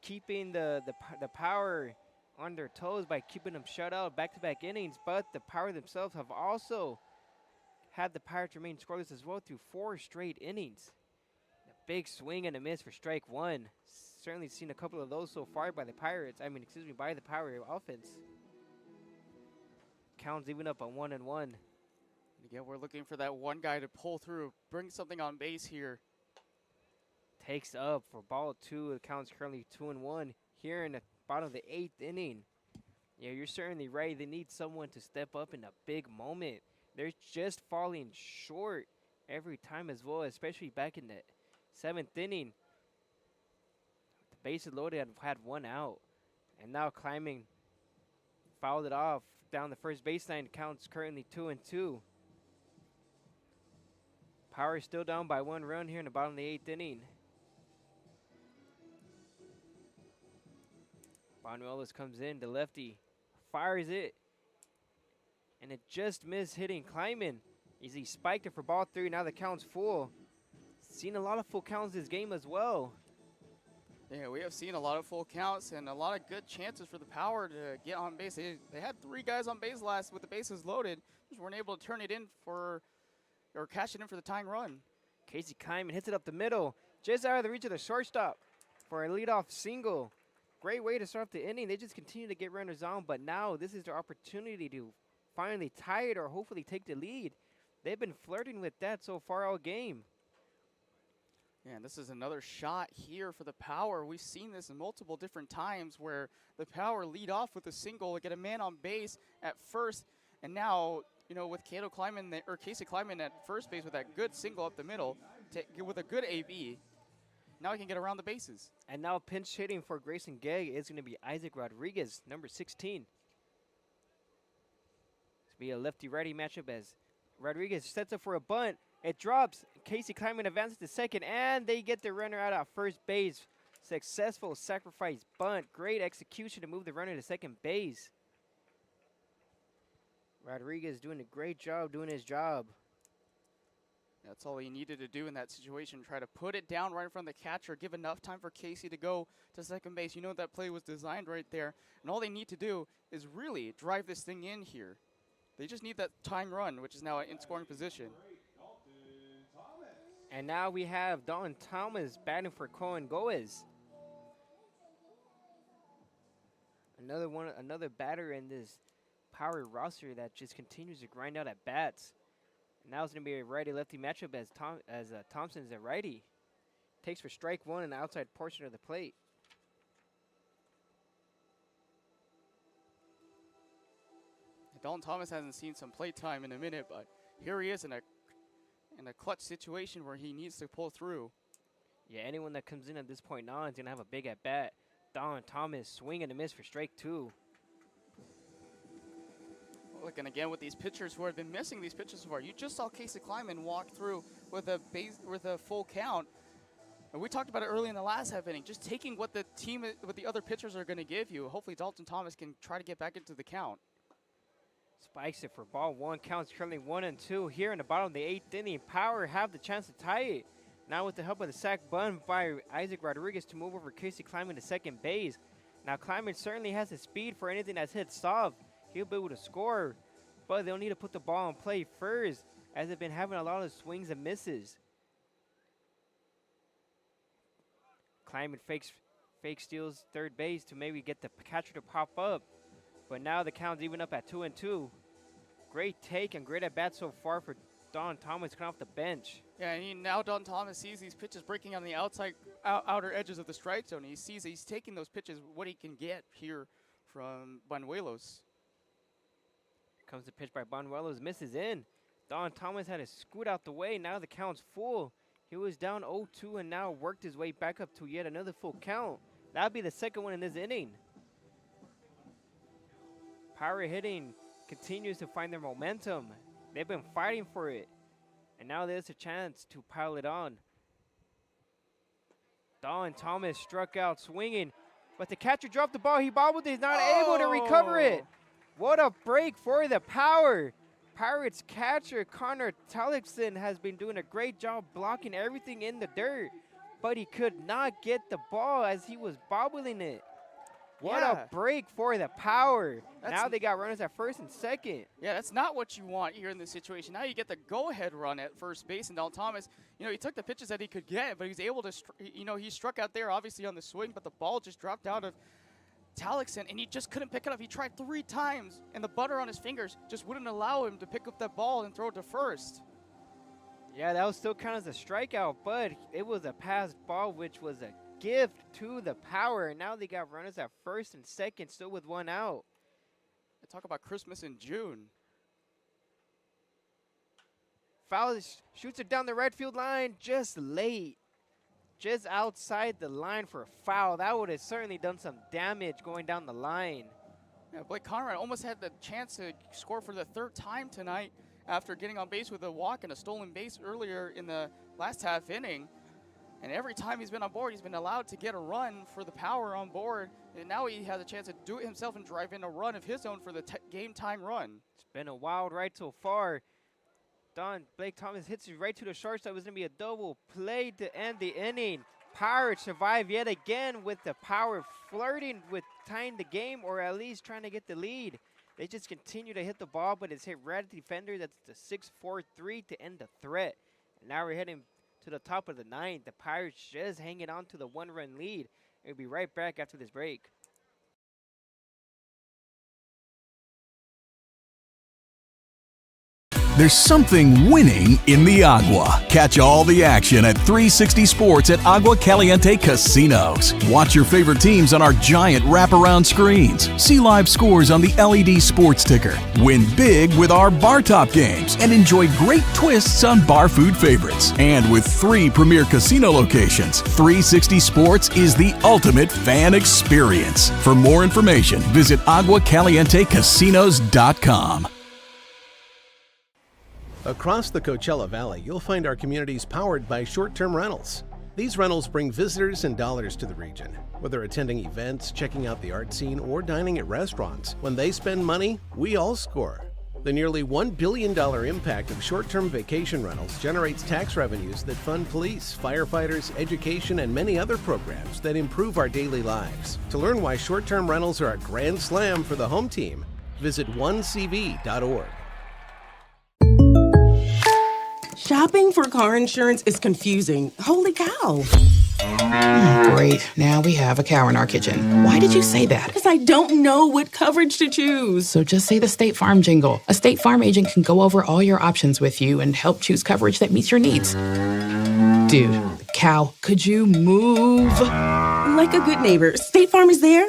keeping the Power on their toes by keeping them shut out back-to-back innings, but the Power themselves have also had the Pirates remain scoreless as well through 4 straight innings. The big swing and a miss for strike one. Certainly seen a couple of those so far by the Pirates. By the Power offense. Count's even up on 1-1. And again, we're looking for that one guy to pull through, bring something on base here. Takes up for ball two. The count's currently 2-1 here in the bottom of the 8th inning. Yeah, you're certainly right. They need someone to step up in a big moment. They're just falling short every time as well, especially back in the 7th inning. The bases loaded and had one out. And now Climbing fouled it off down the first baseline. Count's currently 2-2. Power still down by 1 run here in the bottom of the 8th inning. Banuelos comes in, the lefty fires it, and it just missed hitting Kleiman. He spiked it for ball 3. Now the count's full. Seen a lot of full counts this game as well. Yeah, we have seen a lot of full counts and a lot of good chances for the Power to get on base. They had 3 guys on base last with the bases loaded. Just weren't able to turn it in or cash it in for the tying run. Casey Kleiman hits it up the middle, just out of the reach of the shortstop for a leadoff single. Great way to start off the inning. They just continue to get runners on, but now this is their opportunity to finally tie it or hopefully take the lead. They've been flirting with that so far all game. Yeah, and this is another shot here for the Power. We've seen this multiple different times where the Power lead off with a single, get a man on base at first, and now, you know, with Casey Kleiman at first base with that good single up the middle, with a good AB, now he can get around the bases. And now pinch hitting for Grayson Gegg is going to be Isaac Rodriguez, number 16. It's going to be a lefty-righty matchup as Rodriguez sets up for a bunt. It drops. Casey Kleiman advances to second, and they get the runner out at first base. Successful sacrifice bunt. Great execution to move the runner to second base. Rodriguez doing a great job doing his job. That's all he needed to do in that situation. Try to put it down right in front of the catcher. Give enough time for Casey to go to second base. You know that play was designed right there. And all they need to do is really drive this thing in here. They just need that tying run, which is now in scoring position. And now we have Dalton Thomas batting for Cohen Goes. Another batter in this Power roster that just continues to grind out at bats. Now it's going to be a righty-lefty matchup as Thompson is a righty. Takes for strike one in the outside portion of the plate. Dalton Thomas hasn't seen some play time in a minute, but here he is in a clutch situation where he needs to pull through. Yeah, anyone that comes in at this point now is going to have a big at-bat. Dalton Thomas swing and a miss for strike 2. Look, and again with these pitchers who have been missing these pitches so far, you just saw Casey Kleiman walk through with a full count, and we talked about it early in the last half inning. Just taking what the other pitchers are going to give you. Hopefully, Dalton Thomas can try to get back into the count. Spikes it for ball 1. Counts currently 1-2 here in the bottom of the 8th inning. Power have the chance to tie it. Now with the help of the sac bunt by Isaac Rodriguez to move over Casey Kleiman to second base. Now Kleiman certainly has the speed for anything that's hit soft. He'll be able to score, but they'll need to put the ball in play first as they've been having a lot of swings and misses. Kleiman fake steals third base to maybe get the catcher to pop up, but now the count's even up at 2-2. Great take and great at bat so far for Dalton Thomas coming off the bench. Yeah, and now Dalton Thomas sees these pitches breaking on the outer edges of the strike zone. He sees he's taking those pitches, what he can get here from Banuelos. Comes the pitch by Banuelos, misses in. Dalton Thomas had to scoot out the way. Now the count's full. He was down 0-2 and now worked his way back up to yet another full count. That'll be the second one in this inning. Power hitting continues to find their momentum. They've been fighting for it. And now there's a chance to pile it on. Dalton Thomas struck out swinging, but the catcher dropped the ball. He bobbled it. He's not able to recover it. What a break for the Power. Pirates catcher Connor Talixson has been doing a great job blocking everything in the dirt, but he could not get the ball as he was bobbling it. What Yeah. a break for the Power. That's- Now they got runners at first and second. Yeah, that's not what you want here in this situation. Now you get the go-ahead run at first base, and Dalton Thomas, he took the pitches that he could get, but he was able to, he struck out there obviously on the swing, but the ball just dropped out of Talixon, and he just couldn't pick it up. He tried 3 times, and the butter on his fingers just wouldn't allow him to pick up that ball and throw it to first. Yeah, that was still counted as a strikeout, but it was a passed ball, which was a gift to the Power. And now they got runners at first and second, still with 1 out. Talk about Christmas in June. Foul shoots it down the right field line just late. Just outside the line for a foul. That would have certainly done some damage going down the line. Yeah, Blake Conrad almost had the chance to score for the 3rd time tonight after getting on base with a walk and a stolen base earlier in the last half inning. And every time he's been on board, he's been allowed to get a run for the Power on board. And now he has a chance to do it himself and drive in a run of his own for the game-time run. It's been a wild ride so far. Blake Thomas hits it right to the shortstop. It was going to be a double play to end the inning. Pirates survive yet again with the Power flirting with tying the game or at least trying to get the lead. They just continue to hit the ball, but it's hit red defender. That's the 6-4-3 to end the threat. And now we're heading to the top of the 9th. The Pirates just hanging on to the 1-run lead. We'll be right back after this break. There's something winning in the Agua. Catch all the action at 360 Sports at Agua Caliente Casinos. Watch your favorite teams on our giant wraparound screens. See live scores on the LED sports ticker. Win big with our bar top games and enjoy great twists on bar food favorites. And with 3 premier casino locations, 360 Sports is the ultimate fan experience. For more information, visit aguacalientecasinos.com. Across the Coachella Valley, you'll find our communities powered by short-term rentals. These rentals bring visitors and dollars to the region. Whether attending events, checking out the art scene, or dining at restaurants, when they spend money, we all score. The nearly $1 billion impact of short-term vacation rentals generates tax revenues that fund police, firefighters, education, and many other programs that improve our daily lives. To learn why short-term rentals are a grand slam for the home team, visit onecv.org. Shopping for car insurance is confusing. Holy cow. Great. Now we have a cow in our kitchen. Why did you say that? Because I don't know what coverage to choose. So just say the State Farm jingle. A State Farm agent can go over all your options with you and help choose coverage that meets your needs. Dude, cow, could you move? Like a good neighbor, State Farm is there.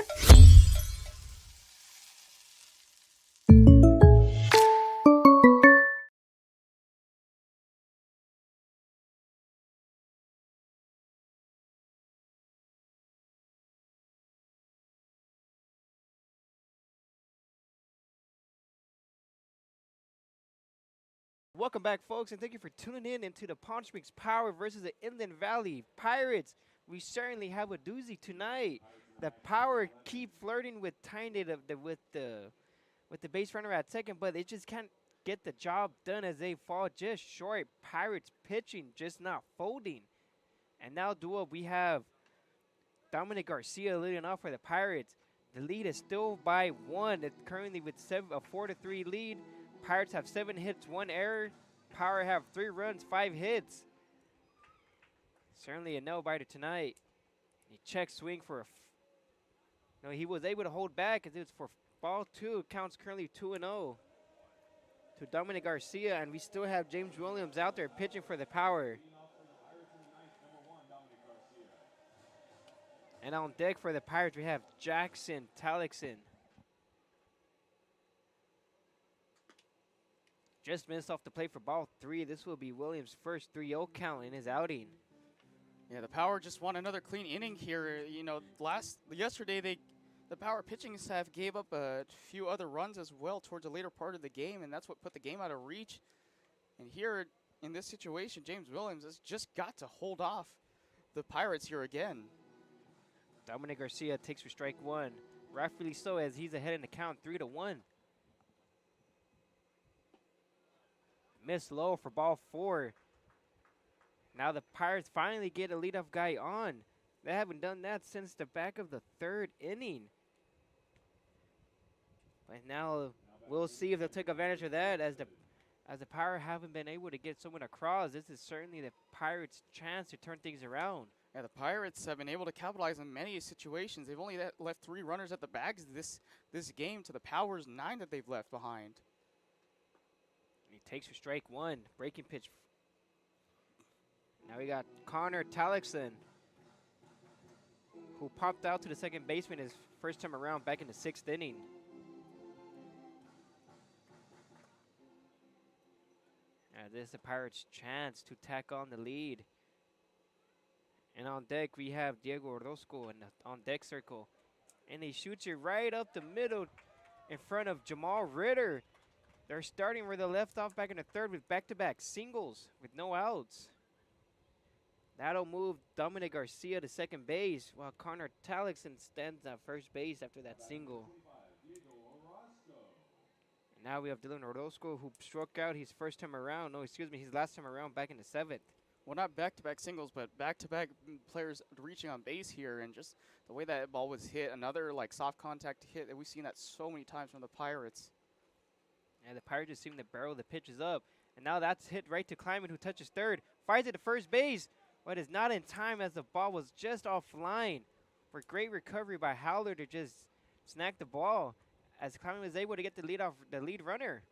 Welcome back, folks, and thank you for tuning in into the Palm Springs Power versus the Inland Valley Pirates. We certainly have a doozy tonight. The Power keep flirting with tying it with the base runner at second, but they just can't get the job done as they fall just short. Pirates pitching just not folding. And now, Dua, we have Dominic Garcia leading off for the Pirates. The lead is still by 1. It's currently with a 4-3 lead. Pirates have 7 hits, 1 error. Power have 3 runs, 5 hits. Certainly a no-biter tonight. He checks swing for no, he was able to hold back as it was for ball 2. Counts currently 2-0 to Dominic Garcia, and we still have James Williams out there pitching for the Power. And on deck for the Pirates, we have Jackson Talixon. Just missed off the plate for ball 3. This will be Williams' first 3-0 count in his outing. Yeah, the Power just won another clean inning here. Yesterday the Power pitching staff gave up a few other runs as well towards the later part of the game, and that's what put the game out of reach. And here in this situation, James Williams has just got to hold off the Pirates here again. Dominic Garcia takes for strike 1. Rightfully so, as he's ahead in the count 3-1. Missed low for ball 4. Now the Pirates finally get a leadoff guy on. They haven't done that since the back of the 3rd inning. But now we'll see if they'll take advantage of that as the Pirates haven't been able to get someone across. This is certainly the Pirates' chance to turn things around. Yeah, the Pirates have been able to capitalize on many situations. They've only left 3 runners at the bags this game to the Powers 9 that they've left behind. He takes for strike 1. Breaking pitch. Now we got Connor Talixon, who popped out to the second baseman his first time around back in the 6th inning. This is the Pirates' chance to tack on the lead. And on deck, we have Diego Orozco in the on deck circle. And he shoots it right up the middle in front of Jamal Ritter. They're starting where they left off back in the 3rd with back-to-back singles with no outs. That'll move Dominic Garcia to second base, while Connor Talixon stands at first base after that single. And now we have Dylan Orozco, who struck out his first time around. No, excuse me, his last time around back in the 7th. Well, not back-to-back singles, but back-to-back players reaching on base here, and just the way that ball was hit, another like soft contact hit that we've seen that so many times from the Pirates. And the Pirates just seem to barrel the pitches up. And now that's hit right to Kleiman, who touches 3rd. Fires it to first base, but is not in time as the ball was just offline. For great recovery by Howler to just snag the ball, as Kleiman was able to get the lead runner.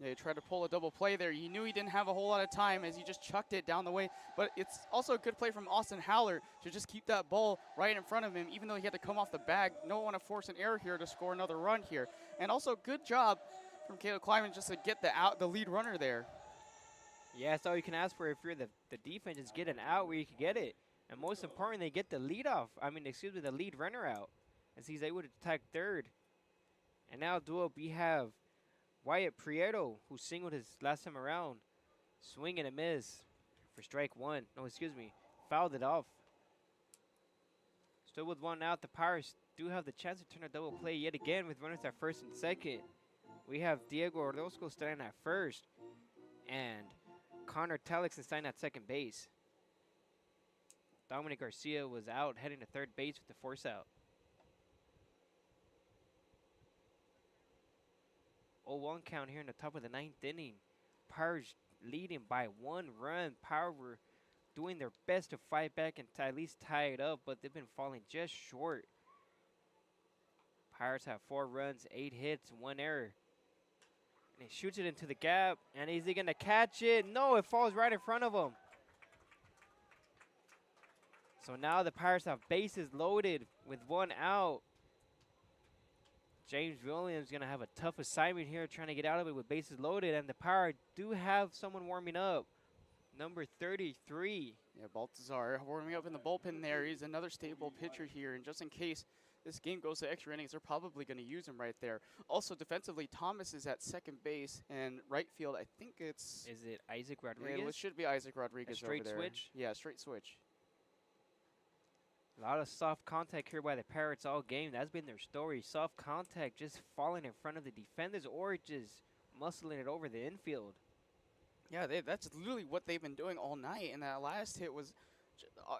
Yeah, he tried to pull a double play there. He knew he didn't have a whole lot of time as he just chucked it down the way. But it's also a good play from Austin Howler to just keep that ball right in front of him, even though he had to come off the bag. Don't want to force an error here to score another run here. And also good job from Caleb Kleiman just to get the lead runner there. Yeah, that's all you can ask for if you're the defense, is get an out where you can get it. And most importantly, get the lead runner out, as he's able to attack 3rd. And now we have Wyatt Prieto, who singled his last time around. Swing and a miss for strike 1. No, excuse me. Fouled it off. Still with 1 out, the Pirates do have the chance to turn a double play yet again with runners at 1st and 2nd. We have Diego Orozco standing at 1st. And Connor Talixon standing at 2nd base. Dominic Garcia was out heading to 3rd base with the force out. 0-1 count here in the top of the 9th inning. Pirates leading by 1 run. Pirates were doing their best to fight back and at least tie it up, but they've been falling just short. Pirates have 4 runs, 8 hits, 1 error. And he shoots it into the gap, and is he going to catch it? No, it falls right in front of him. So now the Pirates have bases loaded with 1 out. James Williams going to have a tough assignment here trying to get out of it with bases loaded, and the Pirates do have someone warming up. Number 33. Yeah, Baltazar warming up in the bullpen there. He's another stable pitcher here, and just in case this game goes to extra innings, they're probably going to use him right there. Also defensively, Thomas is at 2nd base, and right field, I think it's... Is it Isaac Rodriguez? Yeah, it should be Isaac Rodriguez over there. Straight switch? Yeah, straight switch. A lot of soft contact here by the Pirates all game. That's been their story. Soft contact, just falling in front of the defenders or just muscling it over the infield. Yeah, that's literally what they've been doing all night. And that last hit was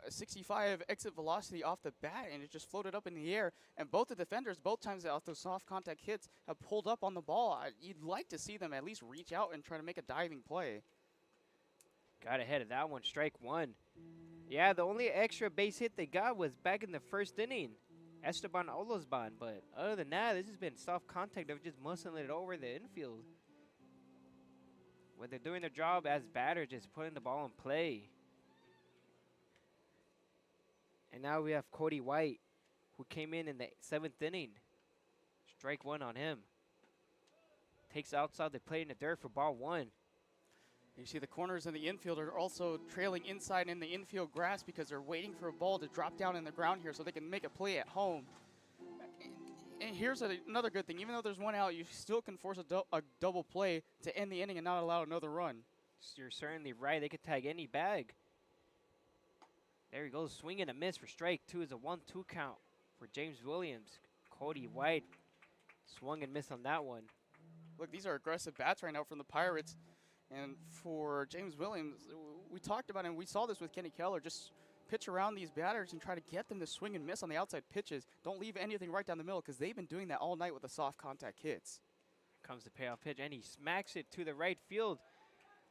65 exit velocity off the bat, and it just floated up in the air. And both the defenders, both times off those soft contact hits, have pulled up on the ball. You'd like to see them at least reach out and try to make a diving play. Got ahead of that one, strike 1. Yeah, the only extra base hit they got was back in the 1st inning. Esteban Olosban, but other than that, this has been soft contact. They're just muscling it over the infield. When they're doing their job as batters, just putting the ball in play. And now we have Cody White, who came in the 7th inning. Strike 1 on him. Takes outside the plate in the dirt for ball 1. You see the corners and the infield are also trailing inside in the infield grass because they're waiting for a ball to drop down in the ground here so they can make a play at home. And here's another good thing. Even though there's 1 out, you still can force a double play to end the inning and not allow another run. You're certainly right. They could tag any bag. There he goes, swing and a miss for strike 2. Is a 1-2 count for James Williams. Cody White swung and missed on that one. Look, these are aggressive bats right now from the Pirates. And for James Williams, we talked about it, and we saw this with Kenny Keller, just pitch around these batters and try to get them to swing and miss on the outside pitches. Don't leave anything right down the middle because they've been doing that all night with the soft contact hits. Comes the payoff pitch, and he smacks it to the right field.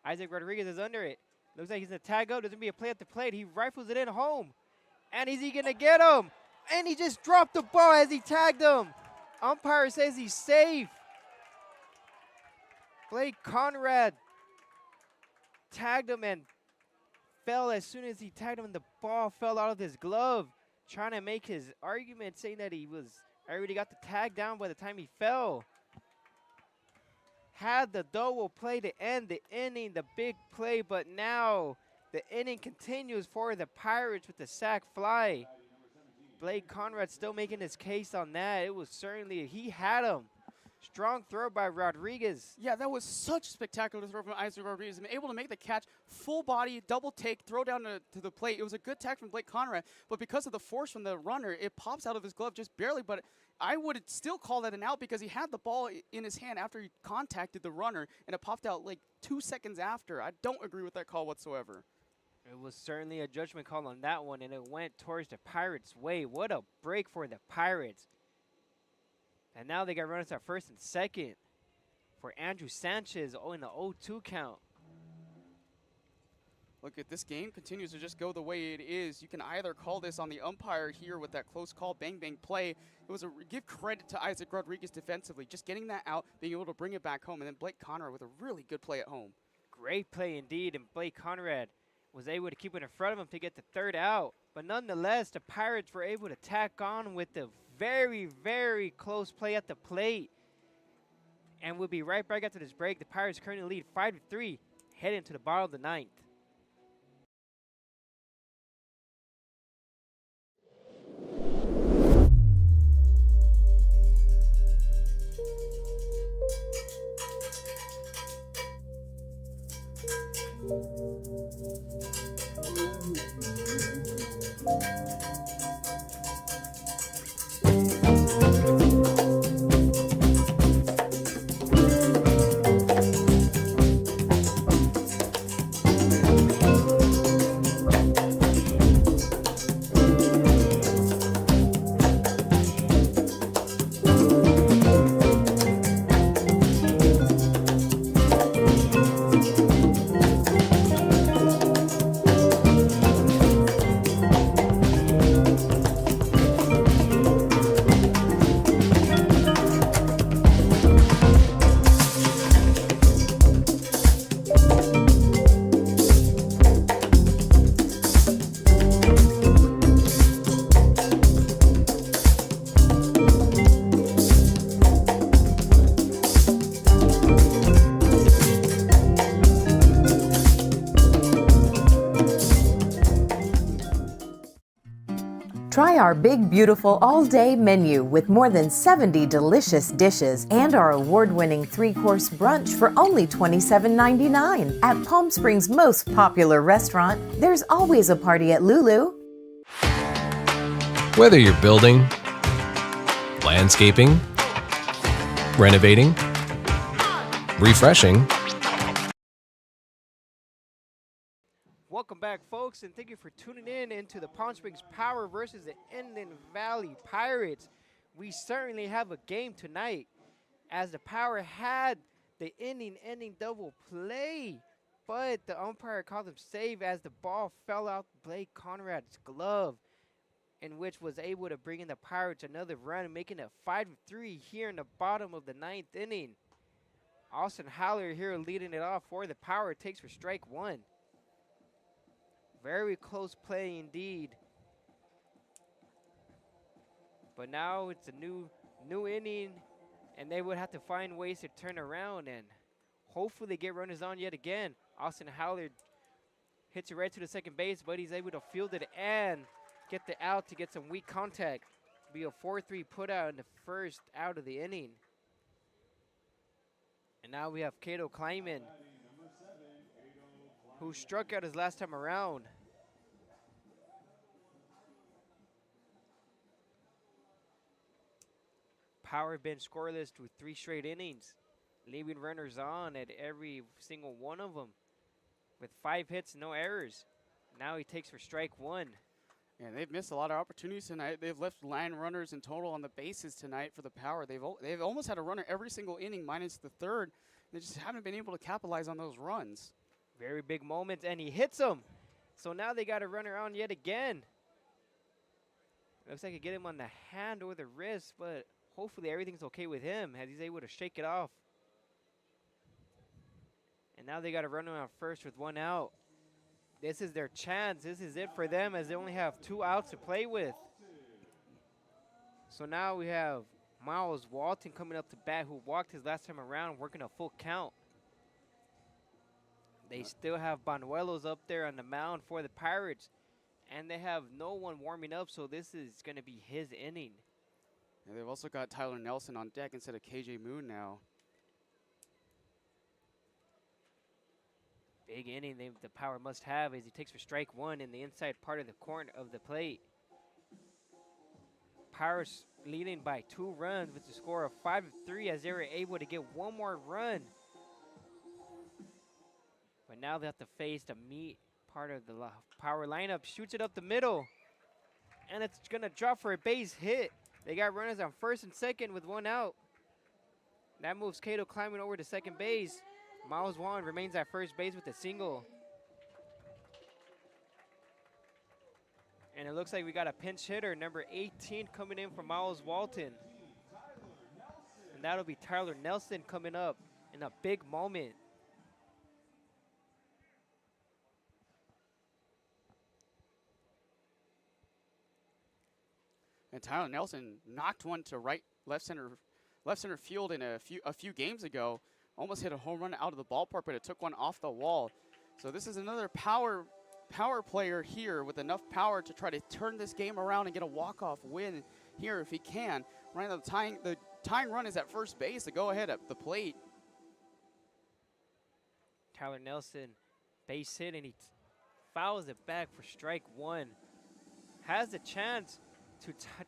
Isaac Rodriguez is under it. Looks like he's going to tag out. There's going to be a play at the plate. He rifles it in home. And is he going to get him? And he just dropped the ball as he tagged him. Umpire says he's safe. Blake Conrad tagged him and fell as soon as he tagged him, and the ball fell out of his glove, trying to make his argument, saying that he was already got the tag down by the time he fell. Had the double play to end the inning, the big play, but now the inning continues for the Pirates with the sac fly. Blake Conrad still making his case on that. It was certainly, he had him. Strong throw by Rodriguez. Yeah, that was such a spectacular throw from Isaac Rodriguez. Able to make the catch, full body, double take, throw down to the plate. It was a good tag from Blake Conrad, but because of the force from the runner, it pops out of his glove just barely, but I would still call that an out because he had the ball in his hand after he contacted the runner, and it popped out like 2 seconds after. I don't agree with that call whatsoever. It was certainly a judgment call on that one, and it went towards the Pirates' way. What a break for the Pirates. And now they got runners at first and second for Andrew Sanchez in the 0-2 count. Look, if this game continues to just go the way it is, you can either call this on the umpire here with that close call, bang, bang play. It was give credit to Isaac Rodriguez defensively, just getting that out, being able to bring it back home, and then Blake Conrad with a really good play at home. Great play indeed, and Blake Conrad was able to keep it in front of him to get the third out. But nonetheless, the Pirates were able to tack on with the very, very close play at the plate. And we'll be right back after this break. The Pirates currently lead 5-3, heading to the bottom of the ninth. Try our big, beautiful all-day menu with more than 70 delicious dishes and our award-winning 3-course brunch for only $27.99. At Palm Springs' most popular restaurant, there's always a party at Lulu. Whether you're building, landscaping, renovating, refreshing. Welcome back, folks, and thank you for tuning in into the Palm Springs Power versus the Inland Valley Pirates. We certainly have a game tonight, as the Power had the inning-ending double play, but the umpire called him save as the ball fell out Blake Conrad's glove, in which was able to bring in the Pirates another run, making it 5-3 here in the bottom of the ninth inning. Austin Haller here leading it off for the Power, takes for strike one. Very close play indeed. But now it's a new inning, and they would have to find ways to turn around and hopefully get runners on yet again. Austin Howard hits it right to the second base, but he's able to field it and get the out to get some weak contact. Be a 4-3 put out in the first out of the inning. And now we have Cato Kleiman, who struck out his last time around. Power been scoreless through 3 straight innings, leaving runners on at every single one of them with 5 hits, no errors. Now he takes for strike one. Yeah, they've missed a lot of opportunities tonight. They've left 9 runners in total on the bases tonight for the Power. They've almost had a runner every single inning minus the third. They just haven't been able to capitalize on those runs. Very big moments, and he hits him. So now they got to run around yet again. Looks like he get him on the hand or the wrist, but hopefully everything's okay with him as he's able to shake it off. And now they got to run around first with 1 out. This is their chance. This is it for them as they only have 2 outs to play with. So now we have Miles Walton coming up to bat, who walked his last time around, working a full count. They still have Banuelos up there on the mound for the Pirates, and they have no one warming up, so this is going to be his inning. And they've also got Tyler Nelson on deck instead of KJ Moon now. Big inning the Power must have as he takes for strike one in the inside part of the corner of the plate. Pirates leading by 2 runs with the score of 5-3 as they were able to get 1 more run. But now they have to face the meat part of the Power lineup. Shoots it up the middle, and it's going to drop for a base hit. They got runners on first and second with 1 out. That moves Cato climbing over to second base. Miles Walton remains at first base with a single. And it looks like we got a pinch hitter, number 18, coming in for Miles Walton. And that'll be Tyler Nelson coming up in a big moment. And Tyler Nelson knocked one to left center field in a few games ago. Almost hit a home run out of the ballpark, but it took one off the wall. So this is another power player here with enough power to try to turn this game around and get a walk-off win here if he can. Right now the tying run is at first base, the go-ahead at the plate. Tyler Nelson, base hit, and he fouls it back for strike one. Has a chance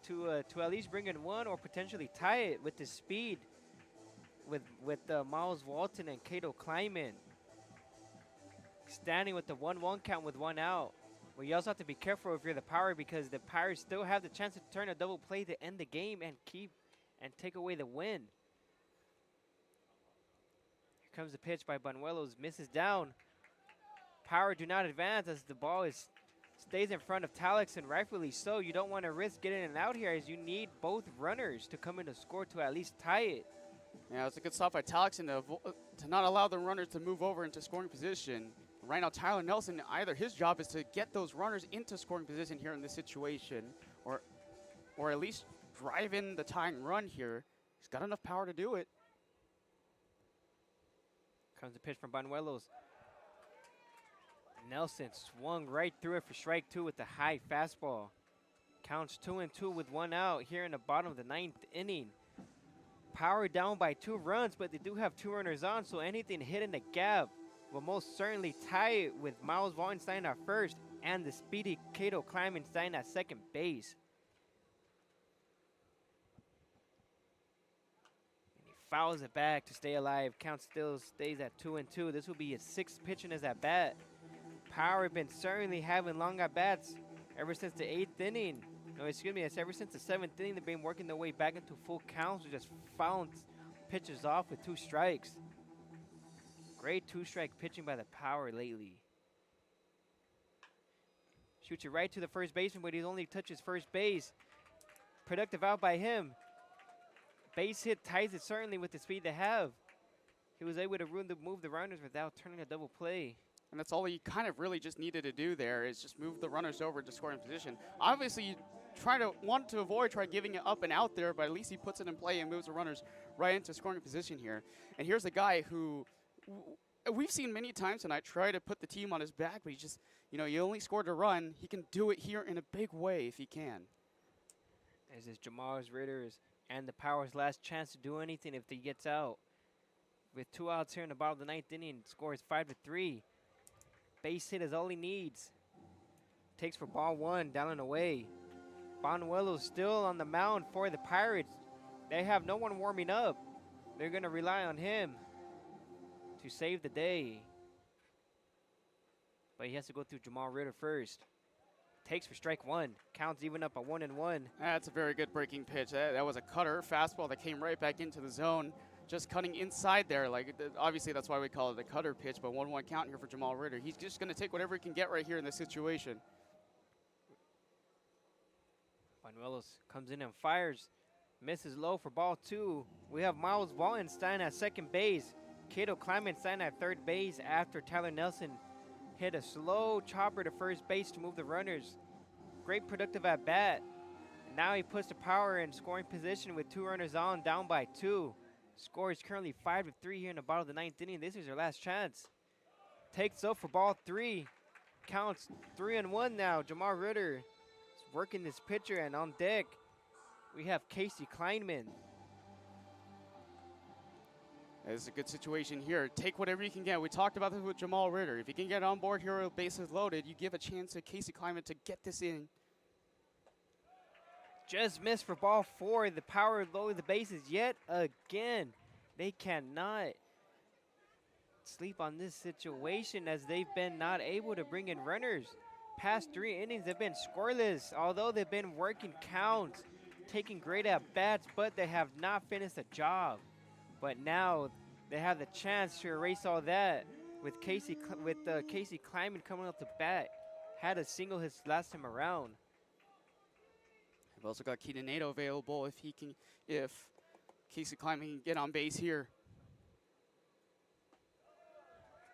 to at least bring in 1 or potentially tie it with the speed with Miles Walton and Cato Kleiman. Standing with the 1-1 count with 1 out. But you also have to be careful if you're the Power, because the Pirates still have the chance to turn a double play to end the game and take away the win. Here comes the pitch by Banuelos, misses down. Power do not advance as the ball stays in front of Talix, and rightfully so. You don't want to risk getting an out here as you need both runners to come in to score to at least tie it. Yeah, it's a good stop by Talix to not allow the runners to move over into scoring position. Right now, Tyler Nelson, either his job is to get those runners into scoring position here in this situation, or at least drive in the tying run here. He's got enough power to do it. Comes the pitch from Banuelos. Nelson swung right through it for strike 2 with the high fastball. Counts 2-2 with 1 out here in the bottom of the 9th inning. Power down by 2 runs, but they do have 2 runners on, so anything hit in the gap will most certainly tie it with Miles Walton standing at first and the speedy Cato Kleiman standing at second base. And he fouls it back to stay alive. Count still stays at 2-2. This will be his 6th pitch in his at-bat. Power been certainly having long at-bats ever since the 8th inning. No, excuse me, it's ever since the 7th inning they've been working their way back into full counts with just fouling pitches off with 2 strikes. Great 2-strike pitching by the Power lately. Shoots it right to the first baseman, but he only touches first base. Productive out by him. Base hit ties it certainly with the speed they have. He was able to move the runners without turning a double play. And that's all he kind of really just needed to do there, is just move the runners over to scoring position. Obviously, you want to avoid giving it up and out there, but at least he puts it in play and moves the runners right into scoring position here. And here's a guy who we've seen many times tonight try to put the team on his back, but he just, you only scored a run. He can do it here in a big way if he can. As is Jamal Ritters and the Power's last chance to do anything if he gets out. With 2 outs here in the bottom of the 9th inning, scores 5-3. Base hit is all he needs. Takes for ball 1, down and away. Banuelos still on the mound for the Pirates. They have no one warming up. They're going to rely on him to save the day. but he has to go through Jamal Ritter first. Takes for strike one. Counts even up a 1-1. That's a very good breaking pitch. That was a cutter fastball that came right back into the zone, just cutting inside there. Like, obviously that's why we call it a cutter pitch, but 1-1 count here for Jamal Ritter. He's just going to take whatever he can get right here in this situation. Banuelos comes in and fires. Misses low for ball 2. We have Miles Wallenstein at second base. Cato Clemenstein at third base after Tyler Nelson hit a slow chopper to first base to move the runners. Great productive at bat. Now he puts the power in scoring position with 2 runners on, down by 2. Score is currently 5-3 here in the bottom of the 9th inning. This is their last chance. Takes up for ball 3. Counts 3-1 now. Jamal Ritter is working this pitcher, and on deck we have Casey Kleinman. This is a good situation here. Take whatever you can get. We talked about this with Jamal Ritter. If you can get on board here with bases loaded, you give a chance to Casey Kleinman to get this in. Just missed for ball 4. The power loaded the bases yet again. They cannot sleep on this situation as they've been not able to bring in runners. Past 3 innings they've been scoreless, although they've been working counts, taking great at bats, but they have not finished the job. But now they have the chance to erase all that with Casey Kleinman coming up to bat. Had a single his last time around. We've also got Keaton Nato available if Casey Kleinman can get on base here.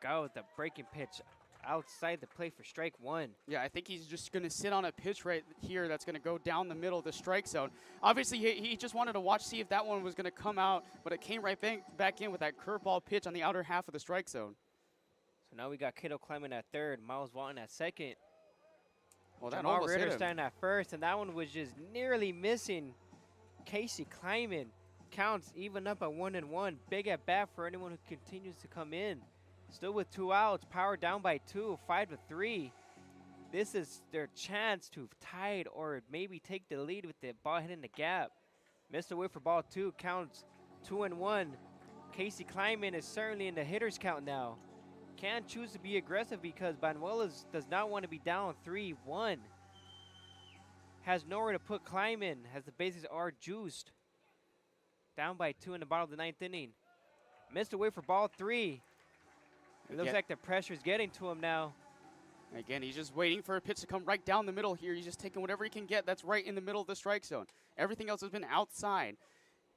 Go with the breaking pitch outside the plate for strike 1. Yeah, I think he's just going to sit on a pitch right here that's going to go down the middle of the strike zone. Obviously, he just wanted to see if that one was going to come out, but it came right back in with that curveball pitch on the outer half of the strike zone. So now we got Cato Clement at third, Miles Walton at second. Well, that Jamal almost hit him. Ritterstein at first, and that one was just nearly missing. Casey Kleinman counts even up at 1-1. Big at bat for anyone who continues to come in. Still with 2 outs, power down by 2, 5-3. This is their chance to tie it or maybe take the lead with the ball hitting the gap. Missed away for ball 2, counts 2-1. Casey Kleinman is certainly in the hitter's count now. Can't choose to be aggressive because Banuelos does not want to be down 3-1. Has nowhere to put Kleinman as the bases are juiced. Down by 2 in the bottom of the 9th inning. Missed away for ball 3. It looks like the pressure's getting to him now. Again, he's just waiting for a pitch to come right down the middle here. He's just taking whatever he can get that's right in the middle of the strike zone. Everything else has been outside.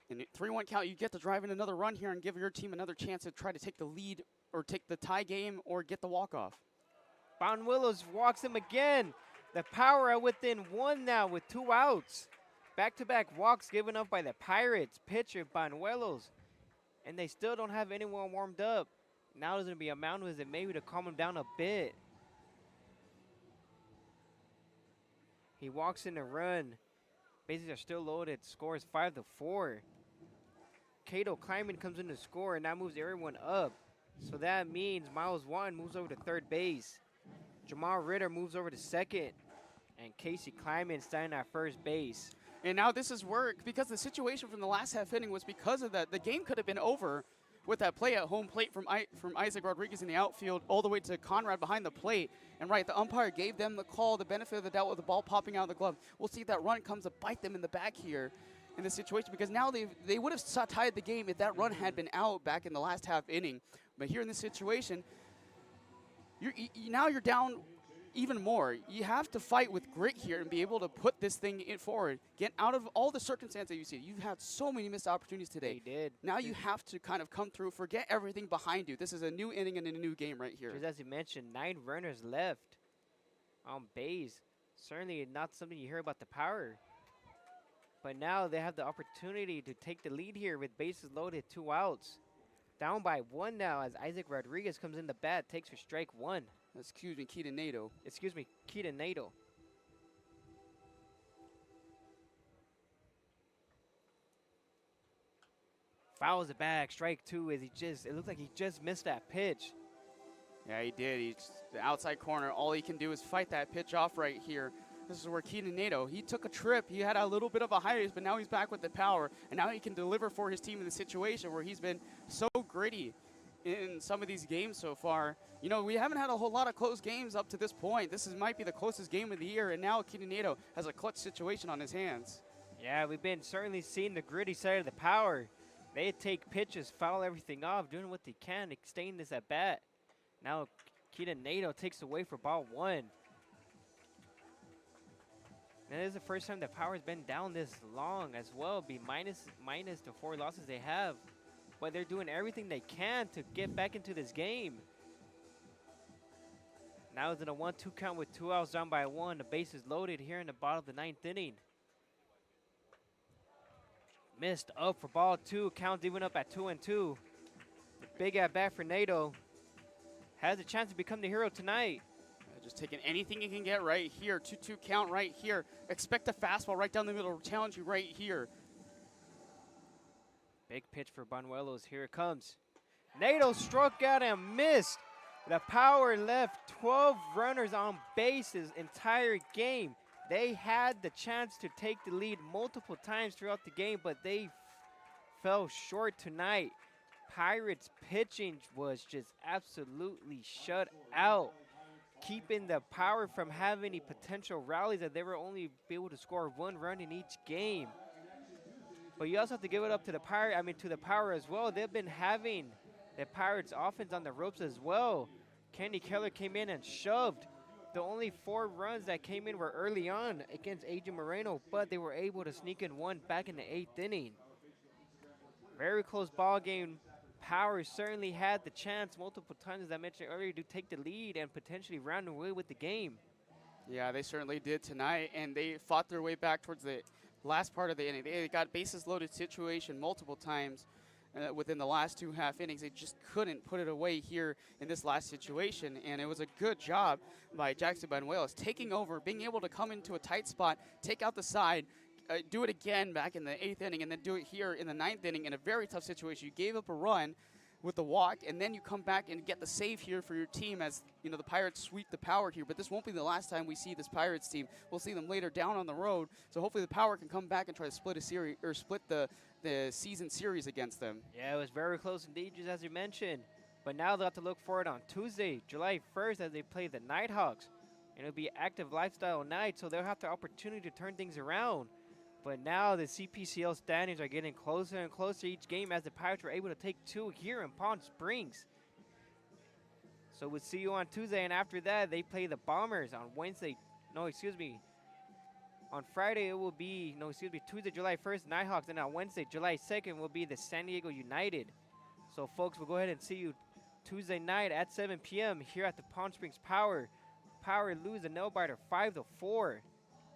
In the 3-1 count, you get to drive in another run here and give your team another chance to try to take the lead or take the tie game or get the walk-off. Banuelos walks him again. The power are within 1 now with 2 outs. Back-to-back walks given up by the Pirates pitcher Banuelos. And they still don't have anyone warmed up. Now there's going to be a mound visit maybe to calm him down a bit. He walks in a run. Bases are still loaded. Score is 5-4. Cato Kleinman comes in to score, and that moves everyone up. So that means Miles Walton moves over to third base. Jamal Ritter moves over to second. And Casey Kleinman standing at first base. And now this is work because the situation from the last half inning was because of that. The game could have been over with that play at home plate from Isaac Rodriguez in the outfield all the way to Conrad behind the plate. And right, the umpire gave them the call, the benefit of the doubt with the ball popping out of the glove. We'll see if that run comes to bite them in the back here in this situation because now they would have tied the game if that run had been out back in the last half inning. But here in this situation, now you're down even more. You have to fight with grit here and be able to put this thing forward. Get out of all the circumstances that you see. You've had so many missed opportunities today. They did. Now you have to kind of come through, forget everything behind you. This is a new inning and a new game right here. Just as you mentioned, 9 runners left on base. Certainly not something you hear about the Power. But now they have the opportunity to take the lead here with bases loaded, 2 outs. Down by 1 now as Isaac Rodriguez comes in the bat, takes for strike 1. Excuse me, Keaton Nato. Excuse me, Keaton Nato. Fouls it back, strike 2 as it looks like he just missed that pitch. Yeah, he did. He's the outside corner. All he can do is fight that pitch off right here. This is where Keaton Nato, he took a trip. He had a little bit of a hiatus, but now he's back with the power. And now he can deliver for his team in the situation where he's been so gritty in some of these games so far. You know, we haven't had a whole lot of close games up to this point. Might be the closest game of the year, and now Akita Nato has a clutch situation on his hands. Yeah, we've been certainly seeing the gritty side of the Power. They take pitches, foul everything off, doing what they can to extend this at bat. Now Akita Nato takes away for ball 1. And this is the first time the Power's been down this long as well, be minus the 4 losses they have. But they're doing everything they can to get back into this game. Now it's in a 1-2 count with 2 outs down by 1. The bases loaded here in the bottom of the 9th inning. Missed up for ball 2. Count even up at 2-2. Big at bat for Nato. Has a chance to become the hero tonight. Just taking anything you can get right here. 2-2 count right here. Expect a fastball right down the middle. Challenge you right here. Big pitch for Banuelos. Here it comes. Nato struck out and missed. The Power left 12 runners on base this entire game. They had the chance to take the lead multiple times throughout the game, but they fell short tonight. Pirates pitching was just absolutely shut out, keeping the Power from having any potential rallies, that they were only able to score 1 run in each game. But you also have to give it up to the Power as well. They've been having the Pirates offense on the ropes as well. Kenny Keller came in and shoved. The only 4 runs that came in were early on against Adrian Moreno, but they were able to sneak in 1 back in the 8th inning. Very close ball game. Power certainly had the chance multiple times, as I mentioned earlier, to take the lead and potentially round away with the game. Yeah, they certainly did tonight, and they fought their way back towards the last part of the inning. They got bases loaded situation multiple times within the last 2 half innings. They just couldn't put it away here in this last situation, and it was a good job by Jackson Banuelos taking over, being able to come into a tight spot, take out the side, do it again back in the 8th inning, and then do it here in the 9th inning in a very tough situation. You gave up a run with the walk, and then you come back and get the save here for your team, as you know the Pirates sweep the Power here. But this won't be the last time we see this Pirates team. We'll see them later down on the road. So hopefully the Power can come back and try to split a series, or split the season series against them. Yeah, it was very close indeed, just as you mentioned. But now they'll have to look forward on Tuesday, July 1st, as they play the Nighthawks. And it'll be active lifestyle night, so they'll have the opportunity to turn things around. But now the CPCL standings are getting closer and closer each game, as the Pirates were able to take 2 here in Palm Springs. So we'll see you on Tuesday, and after that, they play the Bombers on Wednesday. No, excuse me. On Friday, it will be, Tuesday, July 1st, Nighthawks. And on Wednesday, July 2nd, will be the San Diego United. So, folks, we'll go ahead and see you Tuesday night at 7 p.m. here at the Palm Springs Power. Power lose a nail-biter 5-4.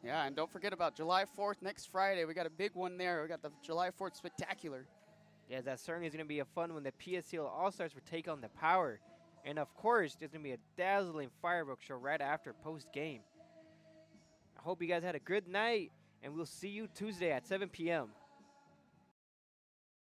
Yeah, and don't forget about July 4th, next Friday. We got a big one there. We got the July 4th Spectacular. Yeah, that certainly is going to be a fun one. The PSCL All-Stars will take on the Power. And, of course, there's going to be a dazzling fireworks show right after post-game. I hope you guys had a good night, and we'll see you Tuesday at 7 p.m.